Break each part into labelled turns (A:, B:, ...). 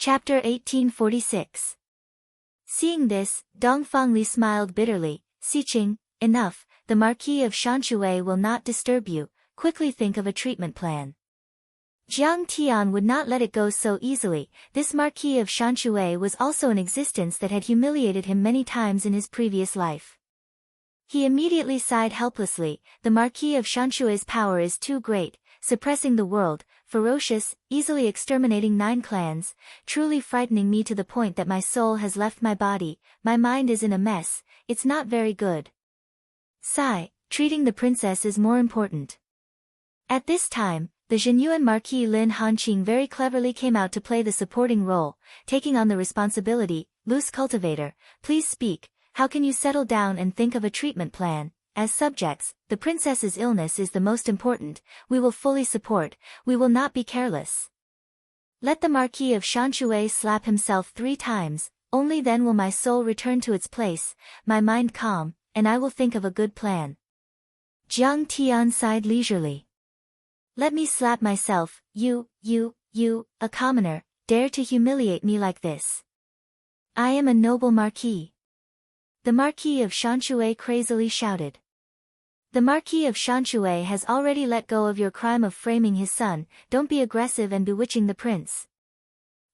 A: Chapter 1846. Seeing this, Dong Fangli smiled bitterly. Siqing, enough, the Marquis of Shanshui will not disturb you, quickly think of a treatment plan. Jiang Tian would not let it go so easily. This Marquis of Shanshui was also an existence that had humiliated him many times in his previous life. He immediately sighed helplessly. The Marquis of Shanshui's power is too great, suppressing the world, ferocious, easily exterminating 9 clans, truly frightening me to the point that my soul has left my body, my mind is in a mess, it's not very good. Sigh, treating the princess is more important. At this time, the Zhenyuan Marquis Lin Hanqing very cleverly came out to play the supporting role, taking on the responsibility. Loose Cultivator, please speak, how can you settle down and think of a treatment plan? As subjects, the princess's illness is the most important, we will fully support, we will not be careless. Let the Marquis of Shanshui slap himself 3 times, only then will my soul return to its place, my mind calm, and I will think of a good plan. Jiang Tian sighed leisurely. Let me slap myself, you, a commoner, dare to humiliate me like this. I am a noble marquis. The Marquis of Shanshui crazily shouted. The Marquis of Shanshui has already let go of your crime of framing his son, don't be aggressive and bewitching the prince.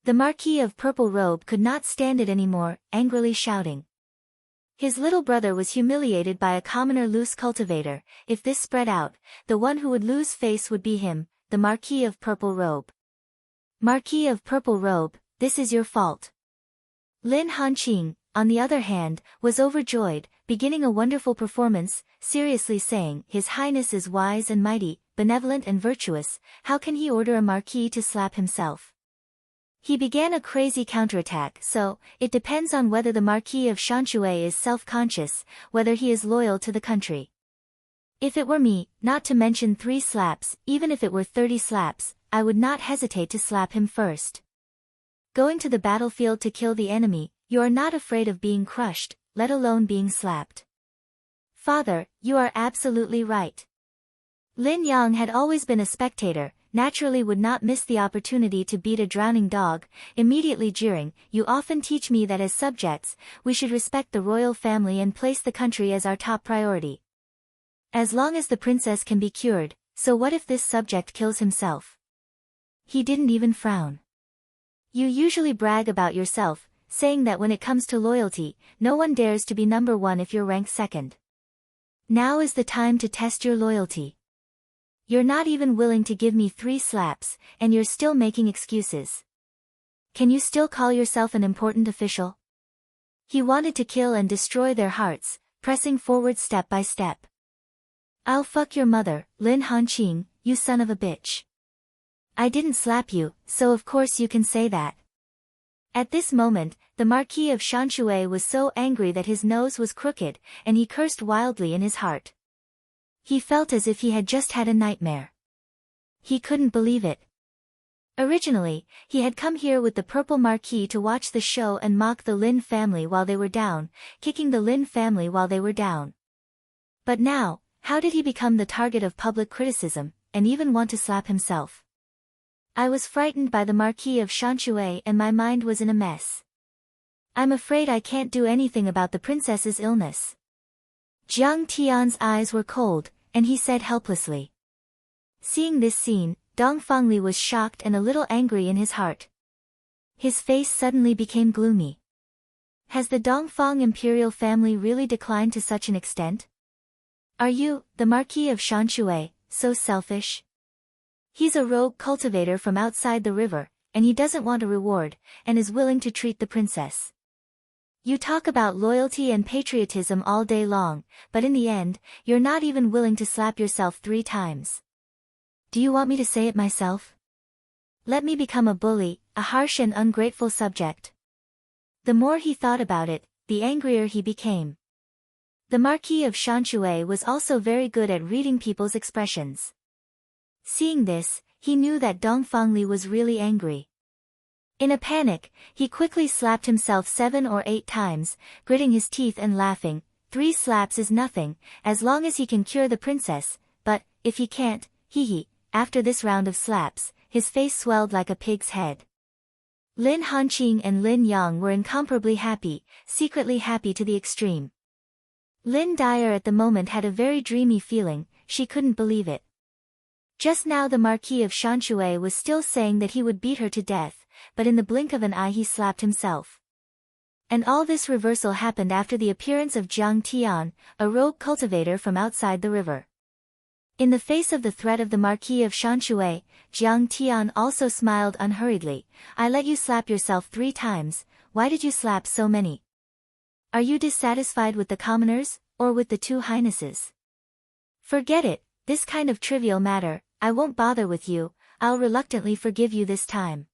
A: The Marquis of Purple Robe could not stand it anymore, angrily shouting. His little brother was humiliated by a commoner loose cultivator. If this spread out, the one who would lose face would be him, the Marquis of Purple Robe. Marquis of Purple Robe, this is your fault. Lin Hanqing, on the other hand, was overjoyed, beginning a wonderful performance, seriously saying, His Highness is wise and mighty, benevolent and virtuous, how can he order a marquis to slap himself? He began a crazy counterattack. So, it depends on whether the Marquis of Shanshui is self-conscious, whether he is loyal to the country. If it were me, not to mention 3 slaps, even if it were 30 slaps, I would not hesitate to slap him first. Going to the battlefield to kill the enemy, you are not afraid of being crushed, let alone being slapped. Father, you are absolutely right. Lin Yang had always been a spectator, naturally would not miss the opportunity to beat a drowning dog, immediately jeering, you often teach me that as subjects, we should respect the royal family and place the country as our top priority. As long as the princess can be cured, so what if this subject kills himself? He didn't even frown. You usually brag about yourself, saying that when it comes to loyalty, no one dares to be number 1 if you're ranked 2nd. Now is the time to test your loyalty. You're not even willing to give me 3 slaps, and you're still making excuses. Can you still call yourself an important official? He wanted to kill and destroy their hearts, pressing forward step by step. I'll fuck your mother, Lin Hanqing, you son of a bitch. I didn't slap you, so of course you can say that. At this moment, the Marquis of Shanshui was so angry that his nose was crooked, and he cursed wildly in his heart. He felt as if he had just had a nightmare. He couldn't believe it. Originally, he had come here with the Purple Marquis to watch the show and mock the Lin family while they were down, kicking the Lin family while they were down. But now, how did he become the target of public criticism, and even want to slap himself? I was frightened by the Marquis of Shanshui and my mind was in a mess. I'm afraid I can't do anything about the princess's illness. Jiang Tian's eyes were cold, and he said helplessly. Seeing this scene, Dong Fangli was shocked and a little angry in his heart. His face suddenly became gloomy. Has the Dongfang imperial family really declined to such an extent? Are you, the Marquis of Shanshui, so selfish? He's a rogue cultivator from outside the river, and he doesn't want a reward, and is willing to treat the princess. You talk about loyalty and patriotism all day long, but in the end, you're not even willing to slap yourself 3 times. Do you want me to say it myself? Let me become a bully, a harsh and ungrateful subject. The more he thought about it, the angrier he became. The Marquis of Shanshui was also very good at reading people's expressions. Seeing this, he knew that Dong Fangli was really angry. In a panic, he quickly slapped himself 7 or 8 times, gritting his teeth and laughing. 3 slaps is nothing, as long as he can cure the princess, but, if he can't, hee. After this round of slaps, his face swelled like a pig's head. Lin Hanqing and Lin Yang were incomparably happy, secretly happy to the extreme. Lin Dyer at the moment had a very dreamy feeling, she couldn't believe it. Just now the Marquis of Shanshui was still saying that he would beat her to death, but in the blink of an eye he slapped himself. And all this reversal happened after the appearance of Jiang Tian, a rogue cultivator from outside the river. In the face of the threat of the Marquis of Shanshui, Jiang Tian also smiled unhurriedly. I let you slap yourself 3 times, why did you slap so many? Are you dissatisfied with the commoners, or with the 2 highnesses? Forget it, this kind of trivial matter, I won't bother with you, I'll reluctantly forgive you this time.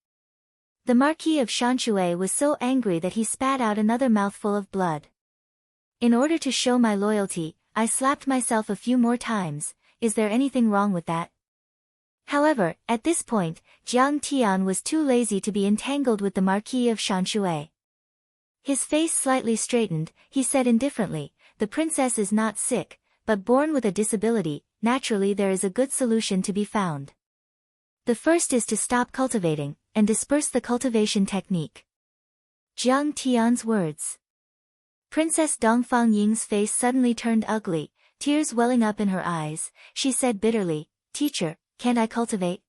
A: The Marquis of Shanshui was so angry that he spat out another mouthful of blood. In order to show my loyalty, I slapped myself a few more times, is there anything wrong with that? However, at this point, Jiang Tian was too lazy to be entangled with the Marquis of Shanshui. His face slightly straightened, he said indifferently, the princess is not sick, but born with a disability, naturally there is a good solution to be found. The first is to stop cultivating, and disperse the cultivation technique. Jiang Tian's words. Princess Dongfang Ying's face suddenly turned ugly, tears welling up in her eyes, she said bitterly, Teacher, can't I cultivate?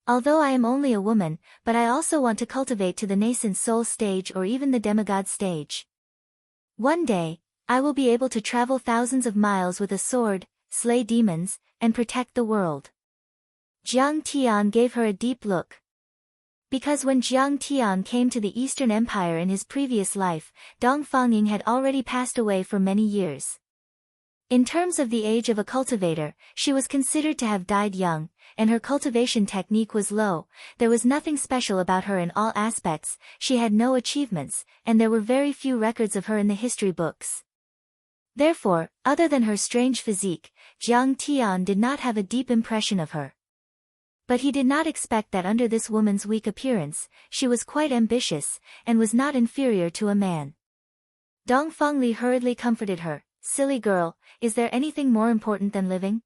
A: Although I am only a woman, but I also want to cultivate to the nascent soul stage or even the demigod stage. One day, I will be able to travel thousands of miles with a sword, slay demons, and protect the world. Jiang Tian gave her a deep look. Because when Jiang Tian came to the Eastern Empire in his previous life, Dongfang Ying had already passed away for many years. In terms of the age of a cultivator, she was considered to have died young, and her cultivation technique was low, there was nothing special about her in all aspects, she had no achievements, and there were very few records of her in the history books. Therefore, other than her strange physique, Jiang Tian did not have a deep impression of her. But he did not expect that under this woman's weak appearance, she was quite ambitious, and was not inferior to a man. Dongfang Li hurriedly comforted her, silly girl, is there anything more important than living?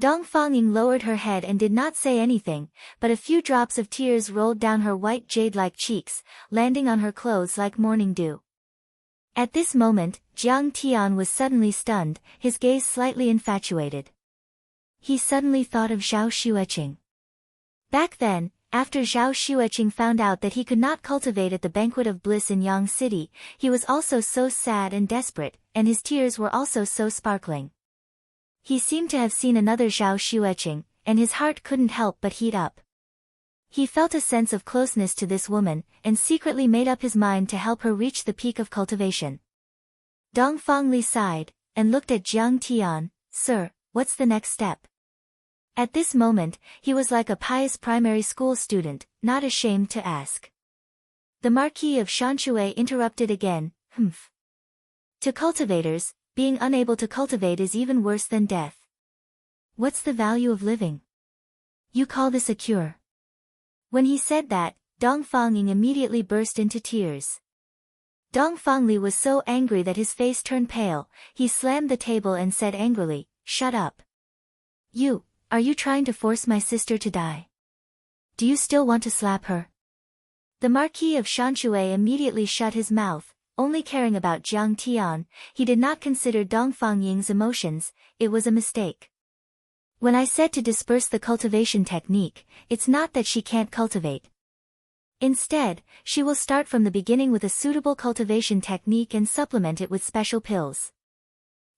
A: Dongfang Ying lowered her head and did not say anything, but a few drops of tears rolled down her white jade-like cheeks, landing on her clothes like morning dew. At this moment, Jiang Tian was suddenly stunned, his gaze slightly infatuated. He suddenly thought of Zhao Xueqing. Back then, after Zhao Xueqing found out that he could not cultivate at the Banquet of Bliss in Yang City, he was also so sad and desperate, and his tears were also so sparkling. He seemed to have seen another Zhao Xueqing, and his heart couldn't help but heat up. He felt a sense of closeness to this woman, and secretly made up his mind to help her reach the peak of cultivation. Dongfang Li sighed, and looked at Jiang Tian, Sir, what's the next step? At this moment, he was like a pious primary school student, not ashamed to ask. The Marquis of Shanshui interrupted again, Humph. To cultivators, being unable to cultivate is even worse than death. What's the value of living? You call this a cure? When he said that, Dongfang Ying immediately burst into tears. Dongfang Li was so angry that his face turned pale, he slammed the table and said angrily, Shut up. Are you trying to force my sister to die? Do you still want to slap her? The Marquis of Shanshui immediately shut his mouth, only caring about Jiang Tian, he did not consider Dongfang Ying's emotions, it was a mistake. When I said to disperse the cultivation technique, it's not that she can't cultivate. Instead, she will start from the beginning with a suitable cultivation technique and supplement it with special pills.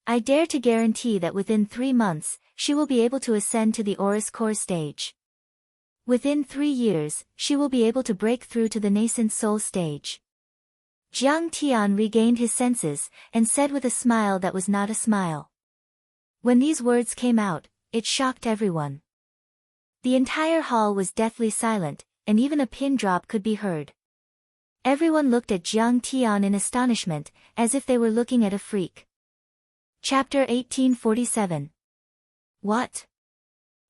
A: I dare to guarantee that within 3 months, she will be able to ascend to the Oris core stage. Within 3 years, she will be able to break through to the nascent soul stage. Jiang Tian regained his senses, and said with a smile that was not a smile. When these words came out, it shocked everyone. The entire hall was deathly silent, and even a pin drop could be heard. Everyone looked at Jiang Tian in astonishment, as if they were looking at a freak. Chapter 1847. What?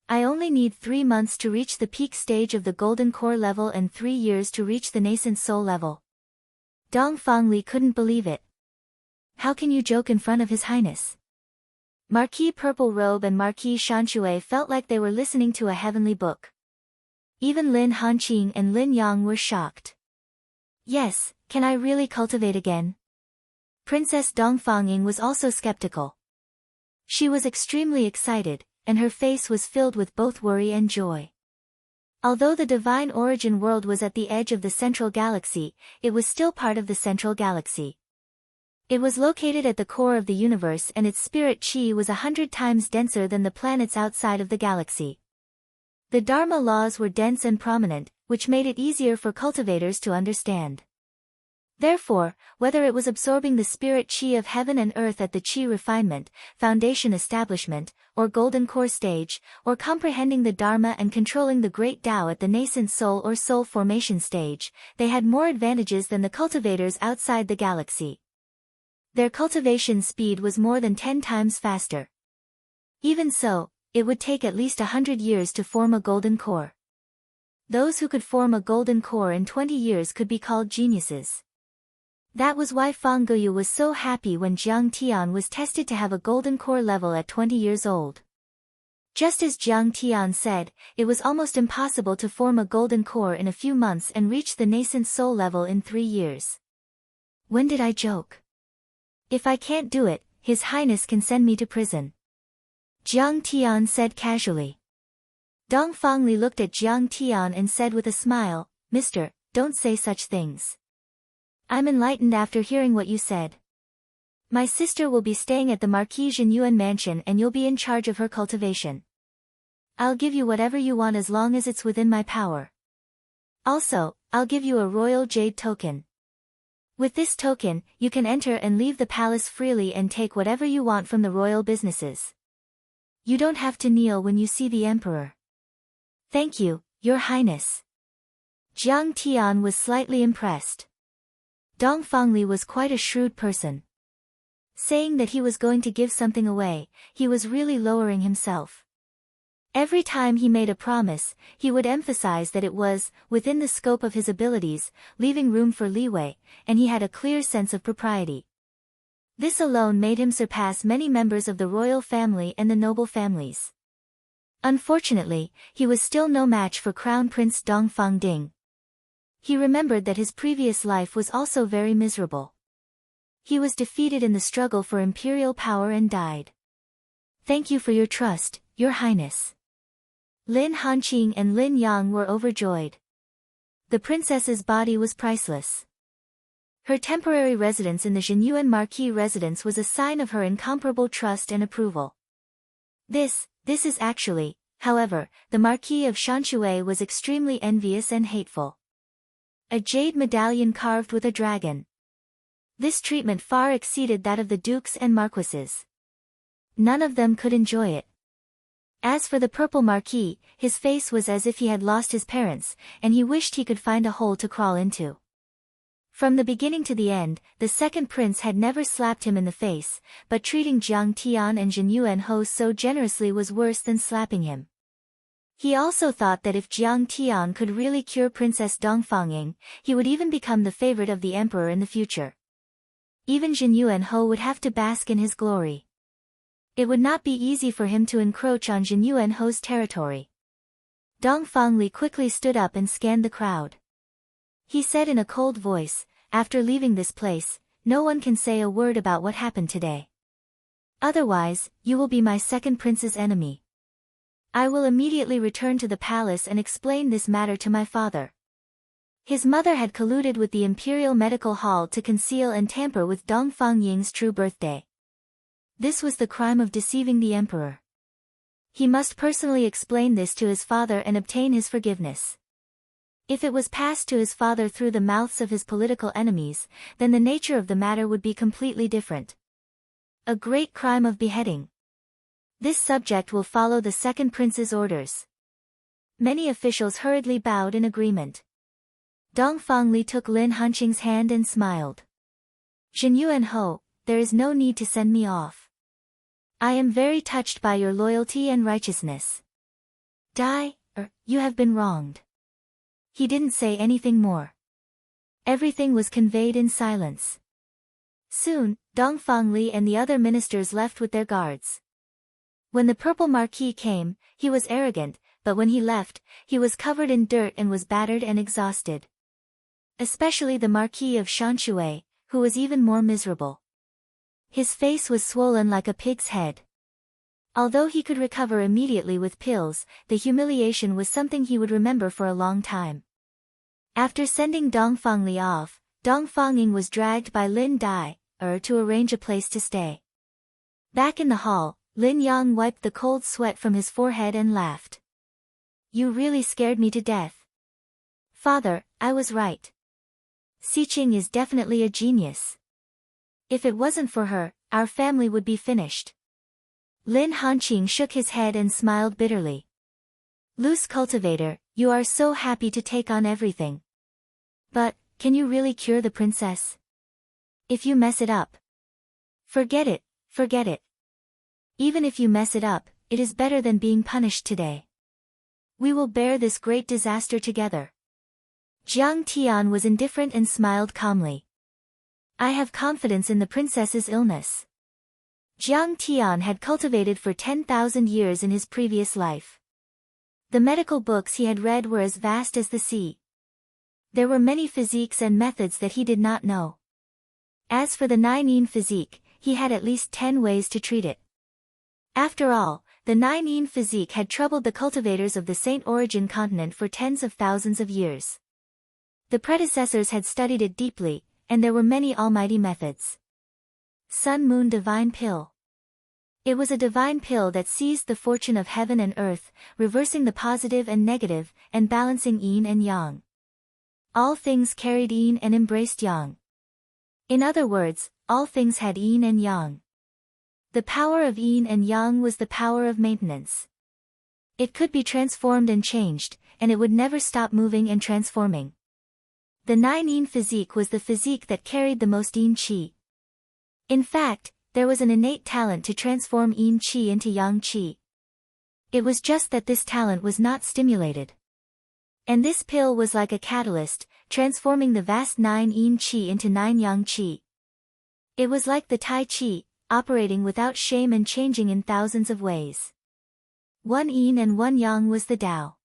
A: I only need 3 months to reach the peak stage of the golden core level and 3 years to reach the nascent soul level. Dongfang Li couldn't believe it. How can you joke in front of His Highness? Marquis Purple Robe and Marquis Shanshui felt like they were listening to a heavenly book. Even Lin Hanqing and Lin Yang were shocked. Yes, can I really cultivate again? Princess Dongfangying was also skeptical. She was extremely excited, and her face was filled with both worry and joy. Although the divine origin world was at the edge of the central galaxy, it was still part of the central galaxy. It was located at the core of the universe and its spirit chi was 100 times denser than the planets outside of the galaxy. The Dharma laws were dense and prominent, which made it easier for cultivators to understand. Therefore, whether it was absorbing the spirit chi of heaven and earth at the chi refinement, foundation establishment, or golden core stage, or comprehending the Dharma and controlling the great Tao at the nascent soul or soul formation stage, they had more advantages than the cultivators outside the galaxy. Their cultivation speed was more than 10 times faster. Even so, it would take at least 100 years to form a golden core. Those who could form a golden core in 20 years could be called geniuses. That was why Fang Guyu was so happy when Jiang Tian was tested to have a golden core level at 20 years old. Just as Jiang Tian said, it was almost impossible to form a golden core in a few months and reach the nascent soul level in 3 years. When did I joke? If I can't do it, His Highness can send me to prison. Jiang Tian said casually. Dong Fangli looked at Jiang Tian and said with a smile, "Mister, don't say such things. I'm enlightened after hearing what you said. My sister will be staying at the Marquis Jinyuan mansion and you'll be in charge of her cultivation. I'll give you whatever you want as long as it's within my power. Also, I'll give you a royal jade token. With this token, you can enter and leave the palace freely and take whatever you want from the royal businesses. You don't have to kneel when you see the emperor." "Thank you, Your Highness." Jiang Tian was slightly impressed. Dong Fangli was quite a shrewd person. Saying that he was going to give something away, he was really lowering himself. Every time he made a promise, he would emphasize that it was within the scope of his abilities, leaving room for leeway, and he had a clear sense of propriety. This alone made him surpass many members of the royal family and the noble families. Unfortunately, he was still no match for Crown Prince Dong Fangding. He remembered that his previous life was also very miserable. He was defeated in the struggle for imperial power and died. "Thank you for your trust, Your Highness." Lin Hanqing and Lin Yang were overjoyed. The princess's body was priceless. Her temporary residence in the Jinyuan Marquis residence was a sign of her incomparable trust and approval. This is actually, however, the Marquis of Shanshui was extremely envious and hateful. A jade medallion carved with a dragon. This treatment far exceeded that of the dukes and marquises. None of them could enjoy it. As for the purple marquis, his face was as if he had lost his parents, and he wished he could find a hole to crawl into. From the beginning to the end, the second prince had never slapped him in the face, but treating Jiang Tian and Jinyuan Ho so generously was worse than slapping him. He also thought that if Jiang Tian could really cure Princess Dongfangying, he would even become the favorite of the emperor in the future. Even Jinyuan Ho would have to bask in his glory. It would not be easy for him to encroach on Jinyuan Ho's territory. Dong Fangli quickly stood up and scanned the crowd. He said in a cold voice, "After leaving this place, no one can say a word about what happened today. Otherwise, you will be my second prince's enemy. I will immediately return to the palace and explain this matter to my father." His mother had colluded with the Imperial Medical Hall to conceal and tamper with Dong Fangying's true birthday. This was the crime of deceiving the emperor. He must personally explain this to his father and obtain his forgiveness. If it was passed to his father through the mouths of his political enemies, then the nature of the matter would be completely different. A great crime of beheading. This subject will follow the second prince's orders. Many officials hurriedly bowed in agreement. Dong Fangli took Lin Hanqing's hand and smiled. "Jinyuan Ho, there is no need to send me off. I am very touched by your loyalty and righteousness. You have been wronged." He didn't say anything more. Everything was conveyed in silence. Soon, Dong Fangli and the other ministers left with their guards. When the purple marquis came, he was arrogant, but when he left, he was covered in dirt and was battered and exhausted. Especially the Marquis of Shanshue, who was even more miserable. His face was swollen like a pig's head. Although he could recover immediately with pills, the humiliation was something he would remember for a long time. After sending Dongfang Li off, Dongfang Ying was dragged by Lin Dai to arrange a place to stay. Back in the hall, Lin Yang wiped the cold sweat from his forehead and laughed. You really scared me to death. Father, I was right. Xiqing is definitely a genius. If it wasn't for her, our family would be finished. Lin Hanqing shook his head and smiled bitterly. Loose Cultivator, you are so happy to take on everything. But, can you really cure the princess? If you mess it up. Forget it, forget it. Even if you mess it up, it is better than being punished today. We will bear this great disaster together. Jiang Tian was indifferent and smiled calmly. I have confidence in the princess's illness. Jiang Tian had cultivated for 10,000 years in his previous life. The medical books he had read were as vast as the sea. There were many physiques and methods that he did not know. As for the Nine-Yin physique, he had at least 10 ways to treat it. After all, the Nine-Yin physique had troubled the cultivators of the Saint Origin continent for tens of thousands of years. The predecessors had studied it deeply, and there were many almighty methods. Sun-Moon Divine Pill. It was a divine pill that seized the fortune of heaven and earth, reversing the positive and negative, and balancing yin and yang. All things carried yin and embraced yang. In other words, all things had yin and yang. The power of yin and yang was the power of maintenance. It could be transformed and changed, and it would never stop moving and transforming. The Nine-Yin physique was the physique that carried the most yin qi. In fact, there was an innate talent to transform yin qi into yang qi. It was just that this talent was not stimulated. And this pill was like a catalyst, transforming the vast 9 yin qi into 9 yang qi. It was like the Tai Chi, operating without shame and changing in thousands of ways. One yin and one yang was the Tao.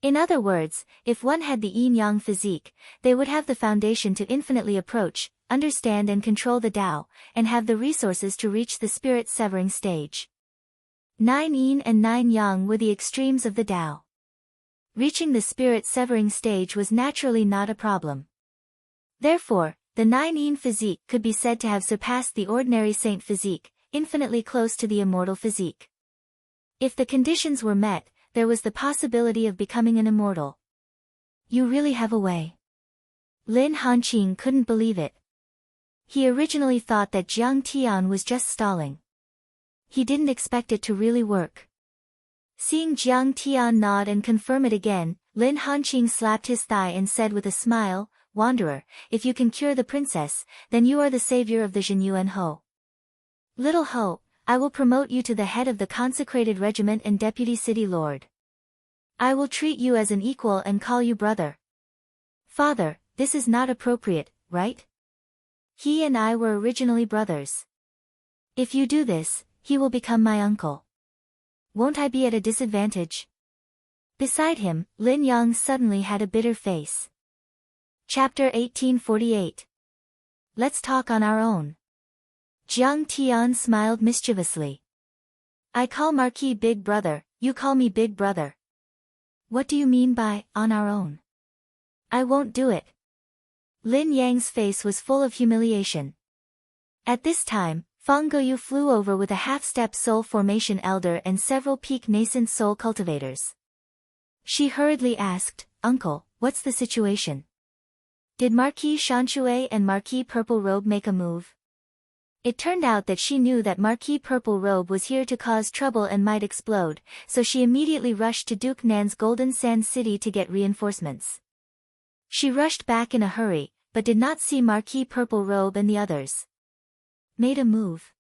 A: In other words, if one had the yin-yang physique, they would have the foundation to infinitely approach, understand and control the Tao, and have the resources to reach the spirit-severing stage. 9 yin and 9 yang were the extremes of the Tao. Reaching the spirit-severing stage was naturally not a problem. Therefore, the 9 yin physique could be said to have surpassed the ordinary saint physique, infinitely close to the immortal physique. If the conditions were met, there was the possibility of becoming an immortal. You really have a way. Lin Hanqing couldn't believe it. He originally thought that Jiang Tian was just stalling. He didn't expect it to really work. Seeing Jiang Tian nod and confirm it again, Lin Hanqing slapped his thigh and said with a smile, Wanderer, if you can cure the princess, then you are the savior of the Zhenyuan Ho. Little Ho, I will promote you to the head of the consecrated regiment and deputy city lord. I will treat you as an equal and call you brother. Father, this is not appropriate, right? He and I were originally brothers. If you do this, he will become my uncle. Won't I be at a disadvantage? Beside him, Lin Yang suddenly had a bitter face. Chapter 1848. Let's talk on our own. Jiang Tian smiled mischievously. I call Marquis Big Brother, you call me Big Brother. What do you mean by, on our own? I won't do it. Lin Yang's face was full of humiliation. At this time, Fang Goyu flew over with a half-step soul formation elder and several peak nascent soul cultivators. She hurriedly asked, Uncle, what's the situation? Did Marquis Shanshue and Marquis Purple Robe make a move? It turned out that she knew that Marquis Purple Robe was here to cause trouble and might explode, so she immediately rushed to Duke Nan's Golden Sand City to get reinforcements. She rushed back in a hurry, but did not see Marquis Purple Robe and the others. Made a move.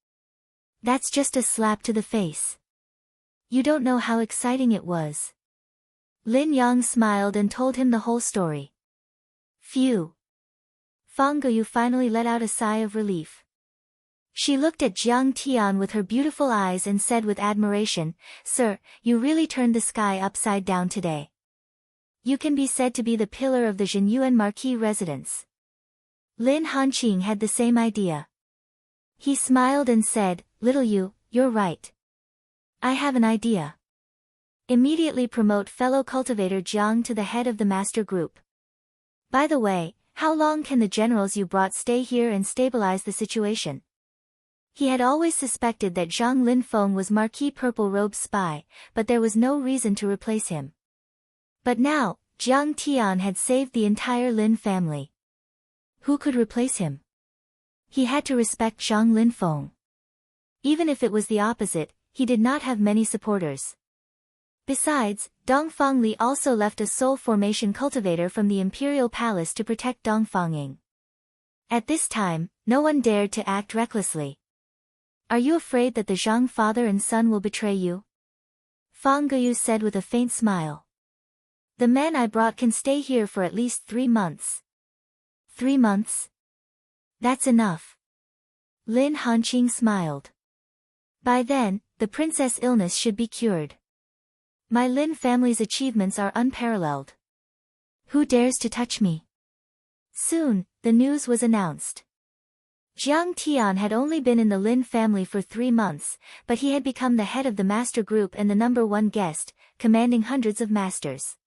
A: That's just a slap to the face. You don't know how exciting it was. Lin Yang smiled and told him the whole story. Phew. Fang Goyu finally let out a sigh of relief. She looked at Jiang Tian with her beautiful eyes and said with admiration, "Sir, you really turned the sky upside down today. You can be said to be the pillar of the Zhenyuan Marquis residence." Lin Hanqing had the same idea. He smiled and said, "Little you, you're right. I have an idea. Immediately promote fellow cultivator Jiang to the head of the master group. By the way, how long can the generals you brought stay here and stabilize the situation?" He had always suspected that Zhang Linfeng was Marquis Purple Robe's spy, but there was no reason to replace him. But now, Jiang Tian had saved the entire Lin family. Who could replace him? He had to respect Zhang Linfeng. Even if it was the opposite, he did not have many supporters. Besides, Dongfang Li also left a soul formation cultivator from the imperial palace to protect Dongfangying. At this time, no one dared to act recklessly. "Are you afraid that the Zhang father and son will betray you?" Fang Guyu said with a faint smile. "The men I brought can stay here for at least 3 months. 3 months? That's enough." Lin Hanqing smiled. "By then, the princess' illness should be cured. My Lin family's achievements are unparalleled. Who dares to touch me?" Soon, the news was announced. Jiang Tian had only been in the Lin family for 3 months, but he had become the head of the master group and the #1 guest, commanding hundreds of masters.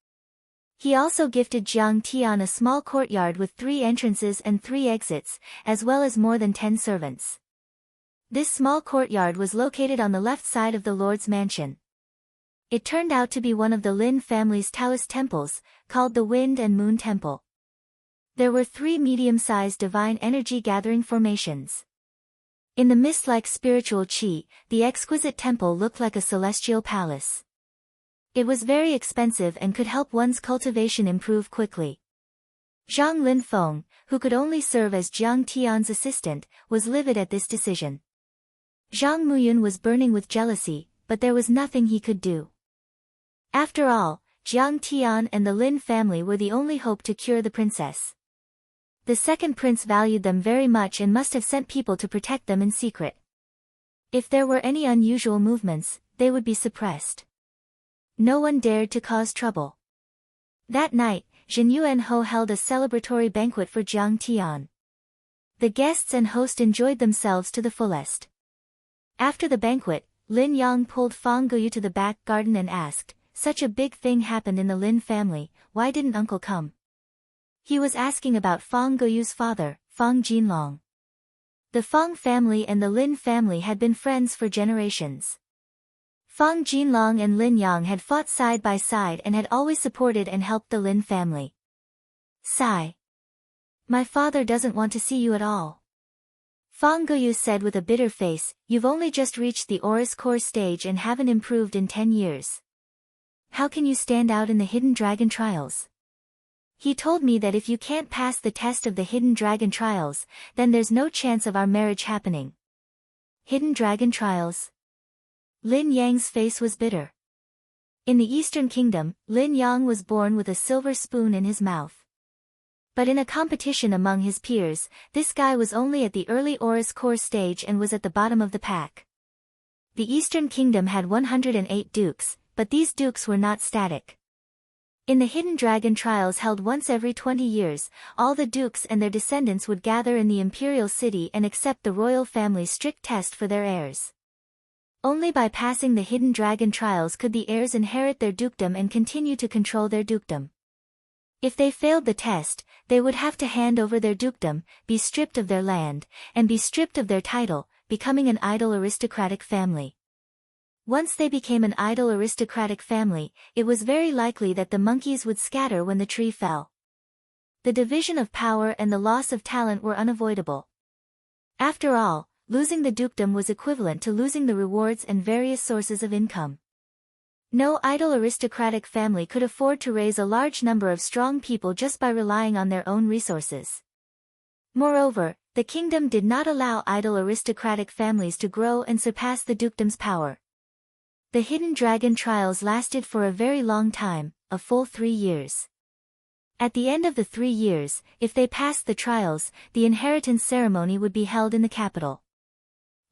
A: He also gifted Jiang Tian a small courtyard with 3 entrances and 3 exits, as well as more than 10 servants. This small courtyard was located on the left side of the Lord's mansion. It turned out to be one of the Lin family's Taoist temples, called the Wind and Moon Temple. There were 3 medium-sized divine energy-gathering formations. In the mist-like spiritual qi, the exquisite temple looked like a celestial palace. It was very expensive and could help one's cultivation improve quickly. Zhang Linfeng, who could only serve as Jiang Tian's assistant, was livid at this decision. Zhang Muyun was burning with jealousy, but there was nothing he could do. After all, Jiang Tian and the Lin family were the only hope to cure the princess. The second prince valued them very much and must have sent people to protect them in secret. If there were any unusual movements, they would be suppressed. No one dared to cause trouble. That night, Zhenyuan Ho held a celebratory banquet for Jiang Tian. The guests and host enjoyed themselves to the fullest. After the banquet, Lin Yang pulled Fang Guyu to the back garden and asked, "Such a big thing happened in the Lin family, why didn't uncle come?" He was asking about Fang Guyu's father, Fang Jinlong. The Fang family and the Lin family had been friends for generations. Fang Jinlong and Lin Yang had fought side by side and had always supported and helped the Lin family. Sigh. "My father doesn't want to see you at all." Fang Guyu said with a bitter face, "You've only just reached the Aurus Core stage and haven't improved in 10 years. How can you stand out in the Hidden Dragon trials? He told me that if you can't pass the test of the Hidden Dragon trials, then there's no chance of our marriage happening." Hidden Dragon trials? Lin Yang's face was bitter. In the Eastern Kingdom, Lin Yang was born with a silver spoon in his mouth. But in a competition among his peers, this guy was only at the early Aurus Core stage and was at the bottom of the pack. The Eastern Kingdom had 108 dukes, but these dukes were not static. In the Hidden Dragon trials held once every 20 years, all the dukes and their descendants would gather in the imperial city and accept the royal family's strict test for their heirs. Only by passing the Hidden Dragon trials could the heirs inherit their dukedom and continue to control their dukedom. If they failed the test, they would have to hand over their dukedom, be stripped of their land, and be stripped of their title, becoming an idle aristocratic family. Once they became an idle aristocratic family, it was very likely that the monkeys would scatter when the tree fell. The division of power and the loss of talent were unavoidable. After all, losing the dukedom was equivalent to losing the rewards and various sources of income. No idle aristocratic family could afford to raise a large number of strong people just by relying on their own resources. Moreover, the kingdom did not allow idle aristocratic families to grow and surpass the dukedom's power. The Hidden Dragon trials lasted for a very long time, a full 3 years. At the end of the 3 years, if they passed the trials, the inheritance ceremony would be held in the capital.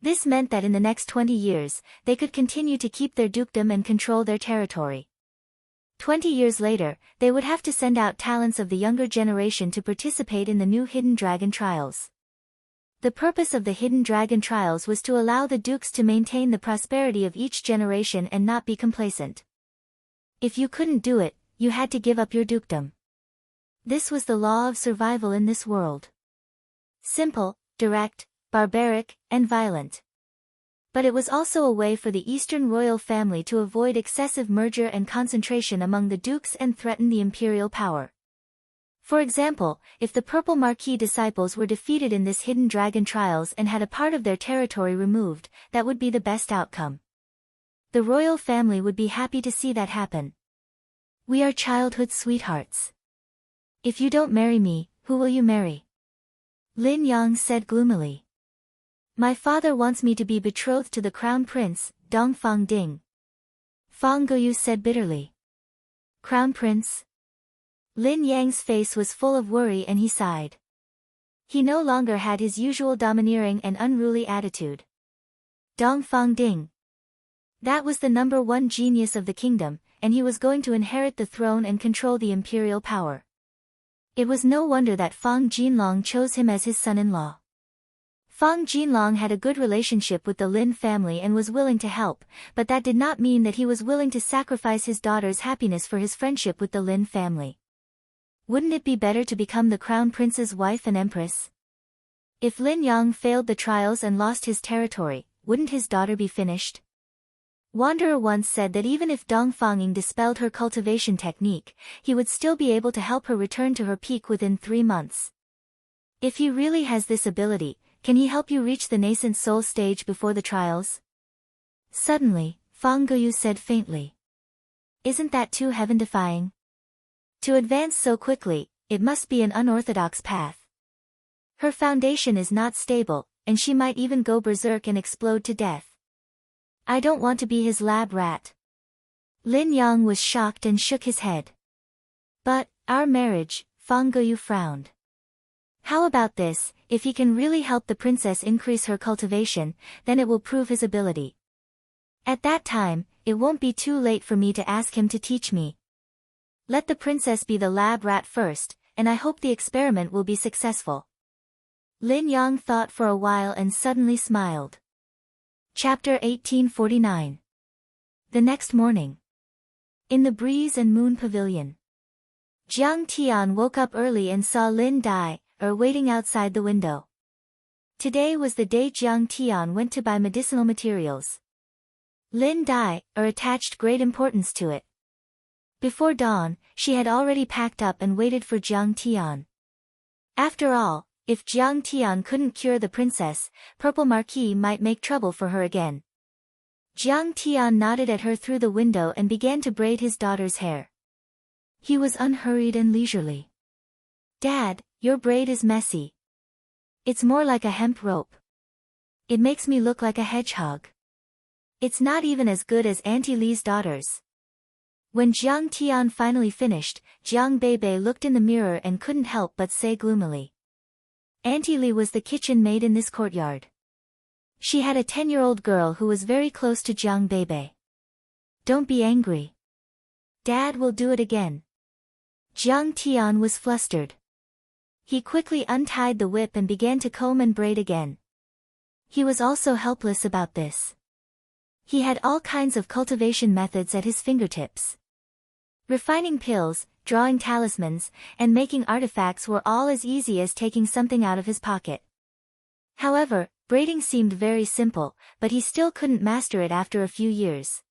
A: This meant that in the next 20 years, they could continue to keep their dukedom and control their territory. 20 years later, they would have to send out talents of the younger generation to participate in the new Hidden Dragon trials. The purpose of the Hidden Dragon trials was to allow the dukes to maintain the prosperity of each generation and not be complacent. If you couldn't do it, you had to give up your dukedom. This was the law of survival in this world. Simple, direct, barbaric, and violent. But it was also a way for the Eastern royal family to avoid excessive merger and concentration among the dukes and threaten the imperial power. For example, if the Purple Marquis disciples were defeated in this Hidden Dragon trials and had a part of their territory removed, that would be the best outcome. The royal family would be happy to see that happen. We are childhood sweethearts. If you don't marry me, who will you marry? Lin Yang said gloomily. My father wants me to be betrothed to the crown prince, Dongfang Ding. Fang Guyu said bitterly. Crown prince? Lin Yang's face was full of worry and he sighed. He no longer had his usual domineering and unruly attitude. Dongfang Ding. That was the #1 genius of the kingdom, and he was going to inherit the throne and control the imperial power. It was no wonder that Fang Jinlong chose him as his son-in-law. Fang Jinlong had a good relationship with the Lin family and was willing to help, but that did not mean that he was willing to sacrifice his daughter's happiness for his friendship with the Lin family. Wouldn't it be better to become the crown prince's wife and empress? If Lin Yang failed the trials and lost his territory, wouldn't his daughter be finished? Wanderer once said that even if Dongfang Ying dispelled her cultivation technique, he would still be able to help her return to her peak within 3 months. If he really has this ability, can he help you reach the nascent soul stage before the trials? Suddenly, Fang Guyu said faintly. Isn't that too heaven-defying? To advance so quickly, it must be an unorthodox path. Her foundation is not stable, and she might even go berserk and explode to death. I don't want to be his lab rat. Lin Yang was shocked and shook his head. But, our marriage, Fang Guyu frowned. How about this, if he can really help the princess increase her cultivation, then it will prove his ability. At that time, it won't be too late for me to ask him to teach me. Let the princess be the lab rat first, and I hope the experiment will be successful. Lin Yang thought for a while and suddenly smiled. Chapter 1849. The next morning. In the breeze and moon pavilion. Jiang Tian woke up early and saw Lin Dai, waiting outside the window. Today was the day Jiang Tian went to buy medicinal materials. Lin Dai, attached great importance to it. Before dawn, she had already packed up and waited for Jiang Tian. After all, if Jiang Tian couldn't cure the princess, Purple Marquis might make trouble for her again. Jiang Tian nodded at her through the window and began to braid his daughter's hair. He was unhurried and leisurely. Dad, your braid is messy. It's more like a hemp rope. It makes me look like a hedgehog. It's not even as good as Auntie Li's daughter's. When Jiang Tian finally finished, Jiang Beibei looked in the mirror and couldn't help but say gloomily. Auntie Li was the kitchen maid in this courtyard. She had a 10-year-old girl who was very close to Jiang Beibei. Don't be angry. Dad will do it again. Jiang Tian was flustered. He quickly untied the whip and began to comb and braid again. He was also helpless about this. He had all kinds of cultivation methods at his fingertips. Refining pills, drawing talismans, and making artifacts were all as easy as taking something out of his pocket. However, braiding seemed very simple, but he still couldn't master it after a few years.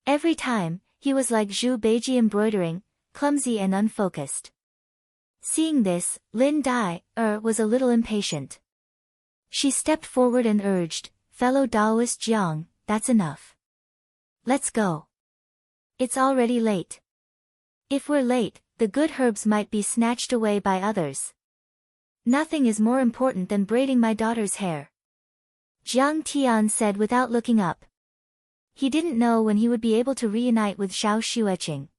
A: Every time, he was like Zhu Beiji embroidering, clumsy and unfocused. Seeing this, Lin Dai, was a little impatient. She stepped forward and urged, fellow Daoist Jiang, that's enough. Let's go. It's already late. If we're late, the good herbs might be snatched away by others. Nothing is more important than braiding my daughter's hair. Jiang Tian said without looking up. He didn't know when he would be able to reunite with Xiao Xueqing.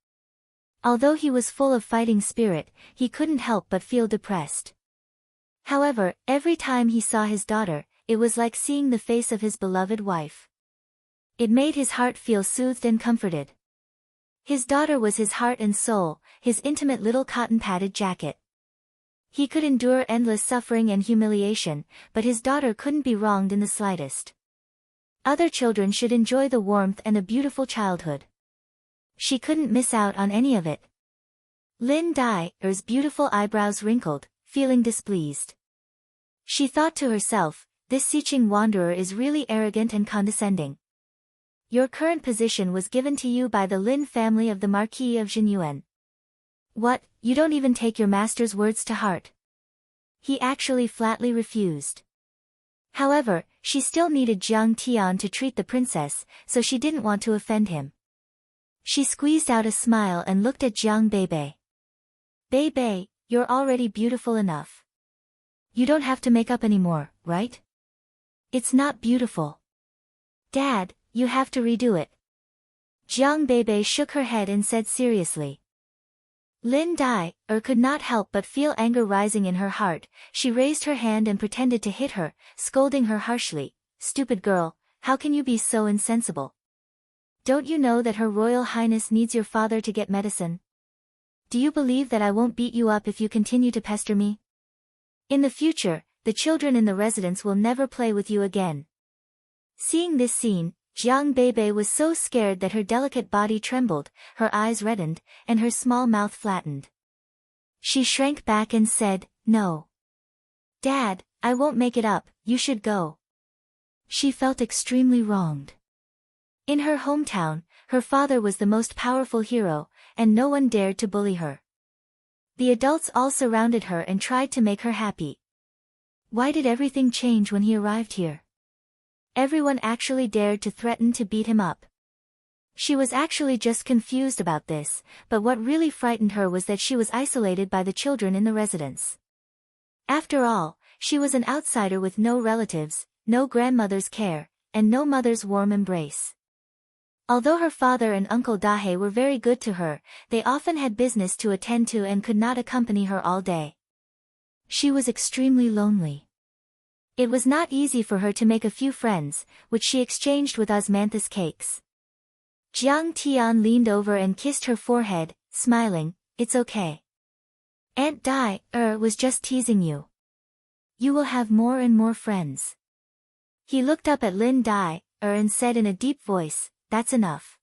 A: Although he was full of fighting spirit, he couldn't help but feel depressed. However, every time he saw his daughter, it was like seeing the face of his beloved wife. It made his heart feel soothed and comforted. His daughter was his heart and soul, his intimate little cotton-padded jacket. He could endure endless suffering and humiliation, but his daughter couldn't be wronged in the slightest. Other children should enjoy the warmth and a beautiful childhood. She couldn't miss out on any of it. Lin Dai's beautiful eyebrows wrinkled, feeling displeased. She thought to herself, this Siqing wanderer is really arrogant and condescending. Your current position was given to you by the Lin family of the Marquis of Jinyuan. What, you don't even take your master's words to heart? He actually flatly refused. However, she still needed Jiang Tian to treat the princess, so she didn't want to offend him. She squeezed out a smile and looked at Jiang Beibei. Beibei, you're already beautiful enough. You don't have to make up anymore, right? It's not beautiful. Dad, you have to redo it. Jiang Beibei shook her head and said seriously. Lin Dai could not help but feel anger rising in her heart. She raised her hand and pretended to hit her, scolding her harshly. Stupid girl, how can you be so insensible? Don't you know that Her Royal Highness needs your father to get medicine? Do you believe that I won't beat you up if you continue to pester me? In the future, the children in the residence will never play with you again. Seeing this scene, Jiang Beibei was so scared that her delicate body trembled, her eyes reddened, and her small mouth flattened. She shrank back and said, No. Dad, I won't make it up, you should go. She felt extremely wronged. In her hometown, her father was the most powerful hero, and no one dared to bully her. The adults all surrounded her and tried to make her happy. Why did everything change when he arrived here? Everyone actually dared to threaten to beat him up. She was actually just confused about this, but what really frightened her was that she was isolated by the children in the residence. After all, she was an outsider with no relatives, no grandmother's care, and no mother's warm embrace. Although her father and Uncle Dahe were very good to her, they often had business to attend to and could not accompany her all day. She was extremely lonely. It was not easy for her to make a few friends, which she exchanged with osmanthus cakes. Jiang Tian leaned over and kissed her forehead, smiling, It's okay. Aunt Dai was just teasing you. You will have more and more friends. He looked up at Lin Dai and said in a deep voice, That's enough.